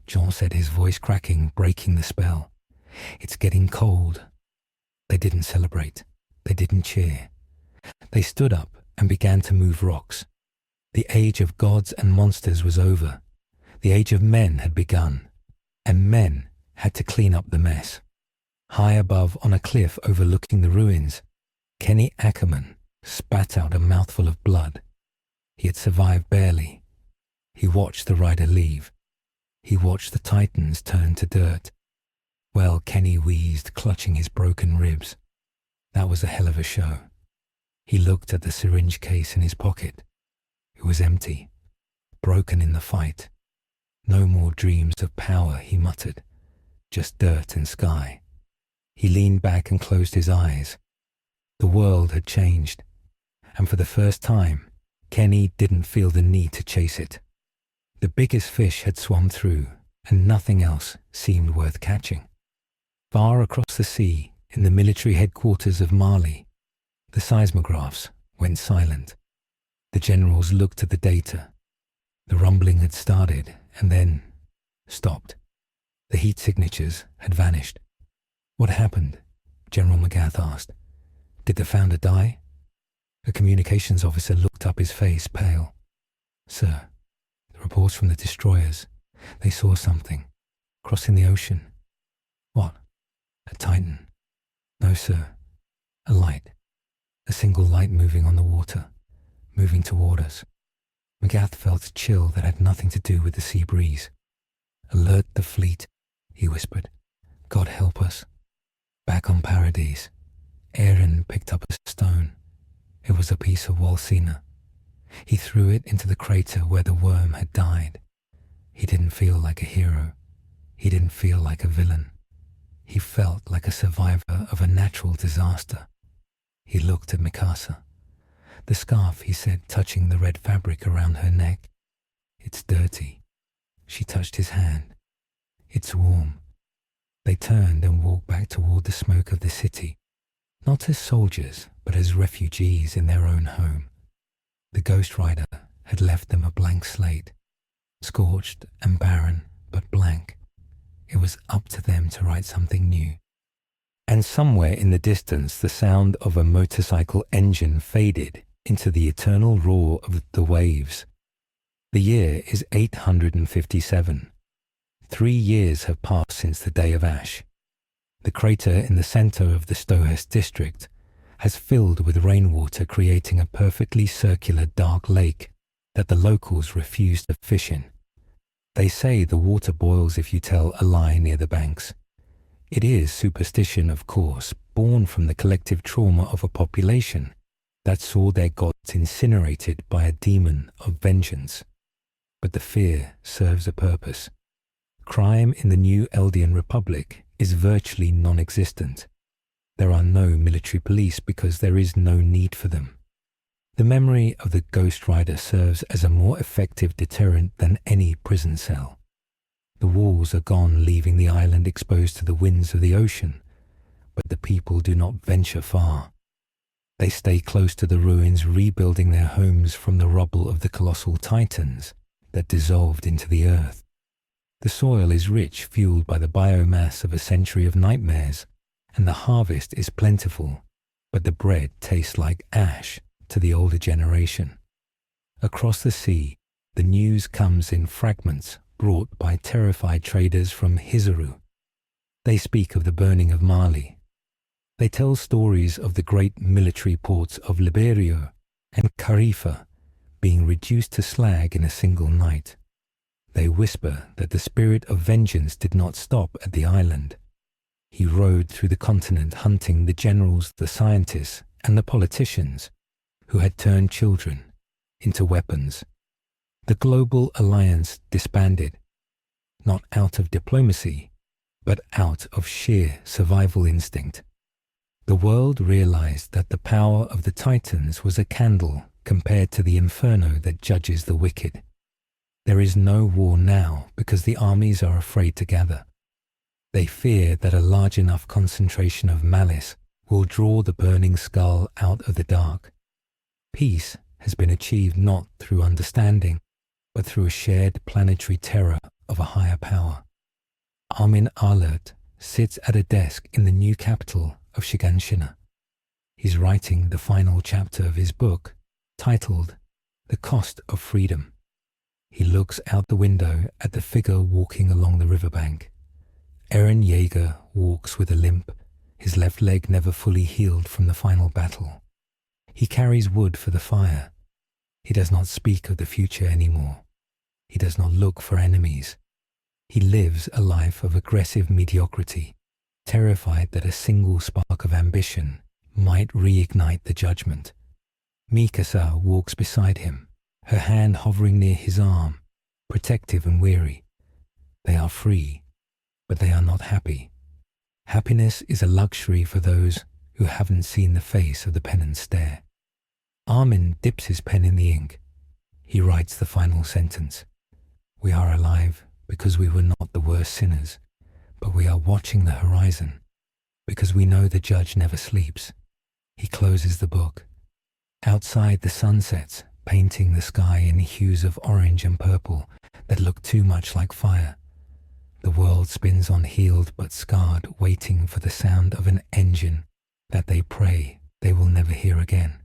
Jean said, his voice cracking, breaking the spell. "It's getting cold." They didn't celebrate. They didn't cheer. They stood up and began to move rocks. The age of gods and monsters was over. The age of men had begun, and men had to clean up the mess. High above, on a cliff overlooking the ruins, Kenny Ackerman spat out a mouthful of blood. He had survived barely. He watched the rider leave. He watched the Titans turn to dirt. Well, Kenny wheezed, clutching his broken ribs. That was a hell of a show. He looked at the syringe case in his pocket. It was empty, broken in the fight. "No more dreams of power," he muttered. "Just dirt and sky." He leaned back and closed his eyes. The world had changed, and for the first time, Kenny didn't feel the need to chase it. The biggest fish had swum through, and nothing else seemed worth catching. Far across the sea, in the military headquarters of Mali, the seismographs went silent. The generals looked at the data. The rumbling had started and then stopped. The heat signatures had vanished. "What happened?" General McGath asked. "Did the founder die?" A communications officer looked up, his face pale. "Sir, the reports from the destroyers. They saw something. Crossing the ocean." "What?" "A Titan." "No, sir. A light. A single light moving on the water. Moving toward us." McGath felt a chill that had nothing to do with the sea breeze. "Alert the fleet," he whispered. "God help us." Back on Paradise, Eren picked up a stone. It was a piece of Walsina. He threw it into the crater where the worm had died. He didn't feel like a hero. He didn't feel like a villain. He felt like a survivor of a natural disaster. He looked at Mikasa. "The scarf," he said, touching the red fabric around her neck. "It's dirty." She touched his hand. "It's warm." They turned and walked back toward the smoke of the city, not as soldiers, but as refugees in their own home. The Ghost Rider had left them a blank slate, scorched and barren, but blank. It was up to them to write something new. And somewhere in the distance, the sound of a motorcycle engine faded into the eternal roar of the waves. The year is 857. 3 years have passed since the Day of Ash. The crater in the center of the Stohest district has filled with rainwater, creating a perfectly circular dark lake that the locals refuse to fish in. They say the water boils if you tell a lie near the banks. It is superstition, of course, born from the collective trauma of a population that saw their gods incinerated by a demon of vengeance. But the fear serves a purpose. Crime in the new Eldian Republic is virtually non-existent. There are no military police because there is no need for them. The memory of the Ghost Rider serves as a more effective deterrent than any prison cell. The walls are gone, leaving the island exposed to the winds of the ocean, but the people do not venture far. They stay close to the ruins, rebuilding their homes from the rubble of the colossal titans that dissolved into the earth. The soil is rich, fueled by the biomass of a century of nightmares, and the harvest is plentiful, but the bread tastes like ash to the older generation. Across the sea, the news comes in fragments brought by terrified traders from Hizaru. They speak of the burning of Mali. They tell stories of the great military ports of Liberio and Carifa being reduced to slag in a single night. They whisper that the spirit of vengeance did not stop at the island. He rode through the continent hunting the generals, the scientists, and the politicians who had turned children into weapons. The global alliance disbanded, not out of diplomacy, but out of sheer survival instinct. The world realized that the power of the Titans was a candle compared to the inferno that judges the wicked. There is no war now because the armies are afraid to gather. They fear that a large enough concentration of malice will draw the burning skull out of the dark. Peace has been achieved not through understanding, but through a shared planetary terror of a higher power. Armin Arlert sits at a desk in the new capital of Shiganshina. He's writing the final chapter of his book, titled The Cost of Freedom. He looks out the window at the figure walking along the riverbank. Eren Yeager walks with a limp, his left leg never fully healed from the final battle. He carries wood for the fire. He does not speak of the future anymore. He does not look for enemies. He lives a life of aggressive mediocrity, terrified that a single spark of ambition might reignite the judgment. Mikasa walks beside him, her hand hovering near his arm, protective and weary. They are free, but they are not happy. Happiness is a luxury for those who haven't seen the face of the penance stare. Armin dips his pen in the ink. He writes the final sentence. We are alive because we were not the worst sinners, but we are watching the horizon because we know the judge never sleeps. He closes the book. Outside, the sun sets, painting the sky in hues of orange and purple that look too much like fire. The world spins on healed but scarred, waiting for the sound of an engine that they pray they will never hear again.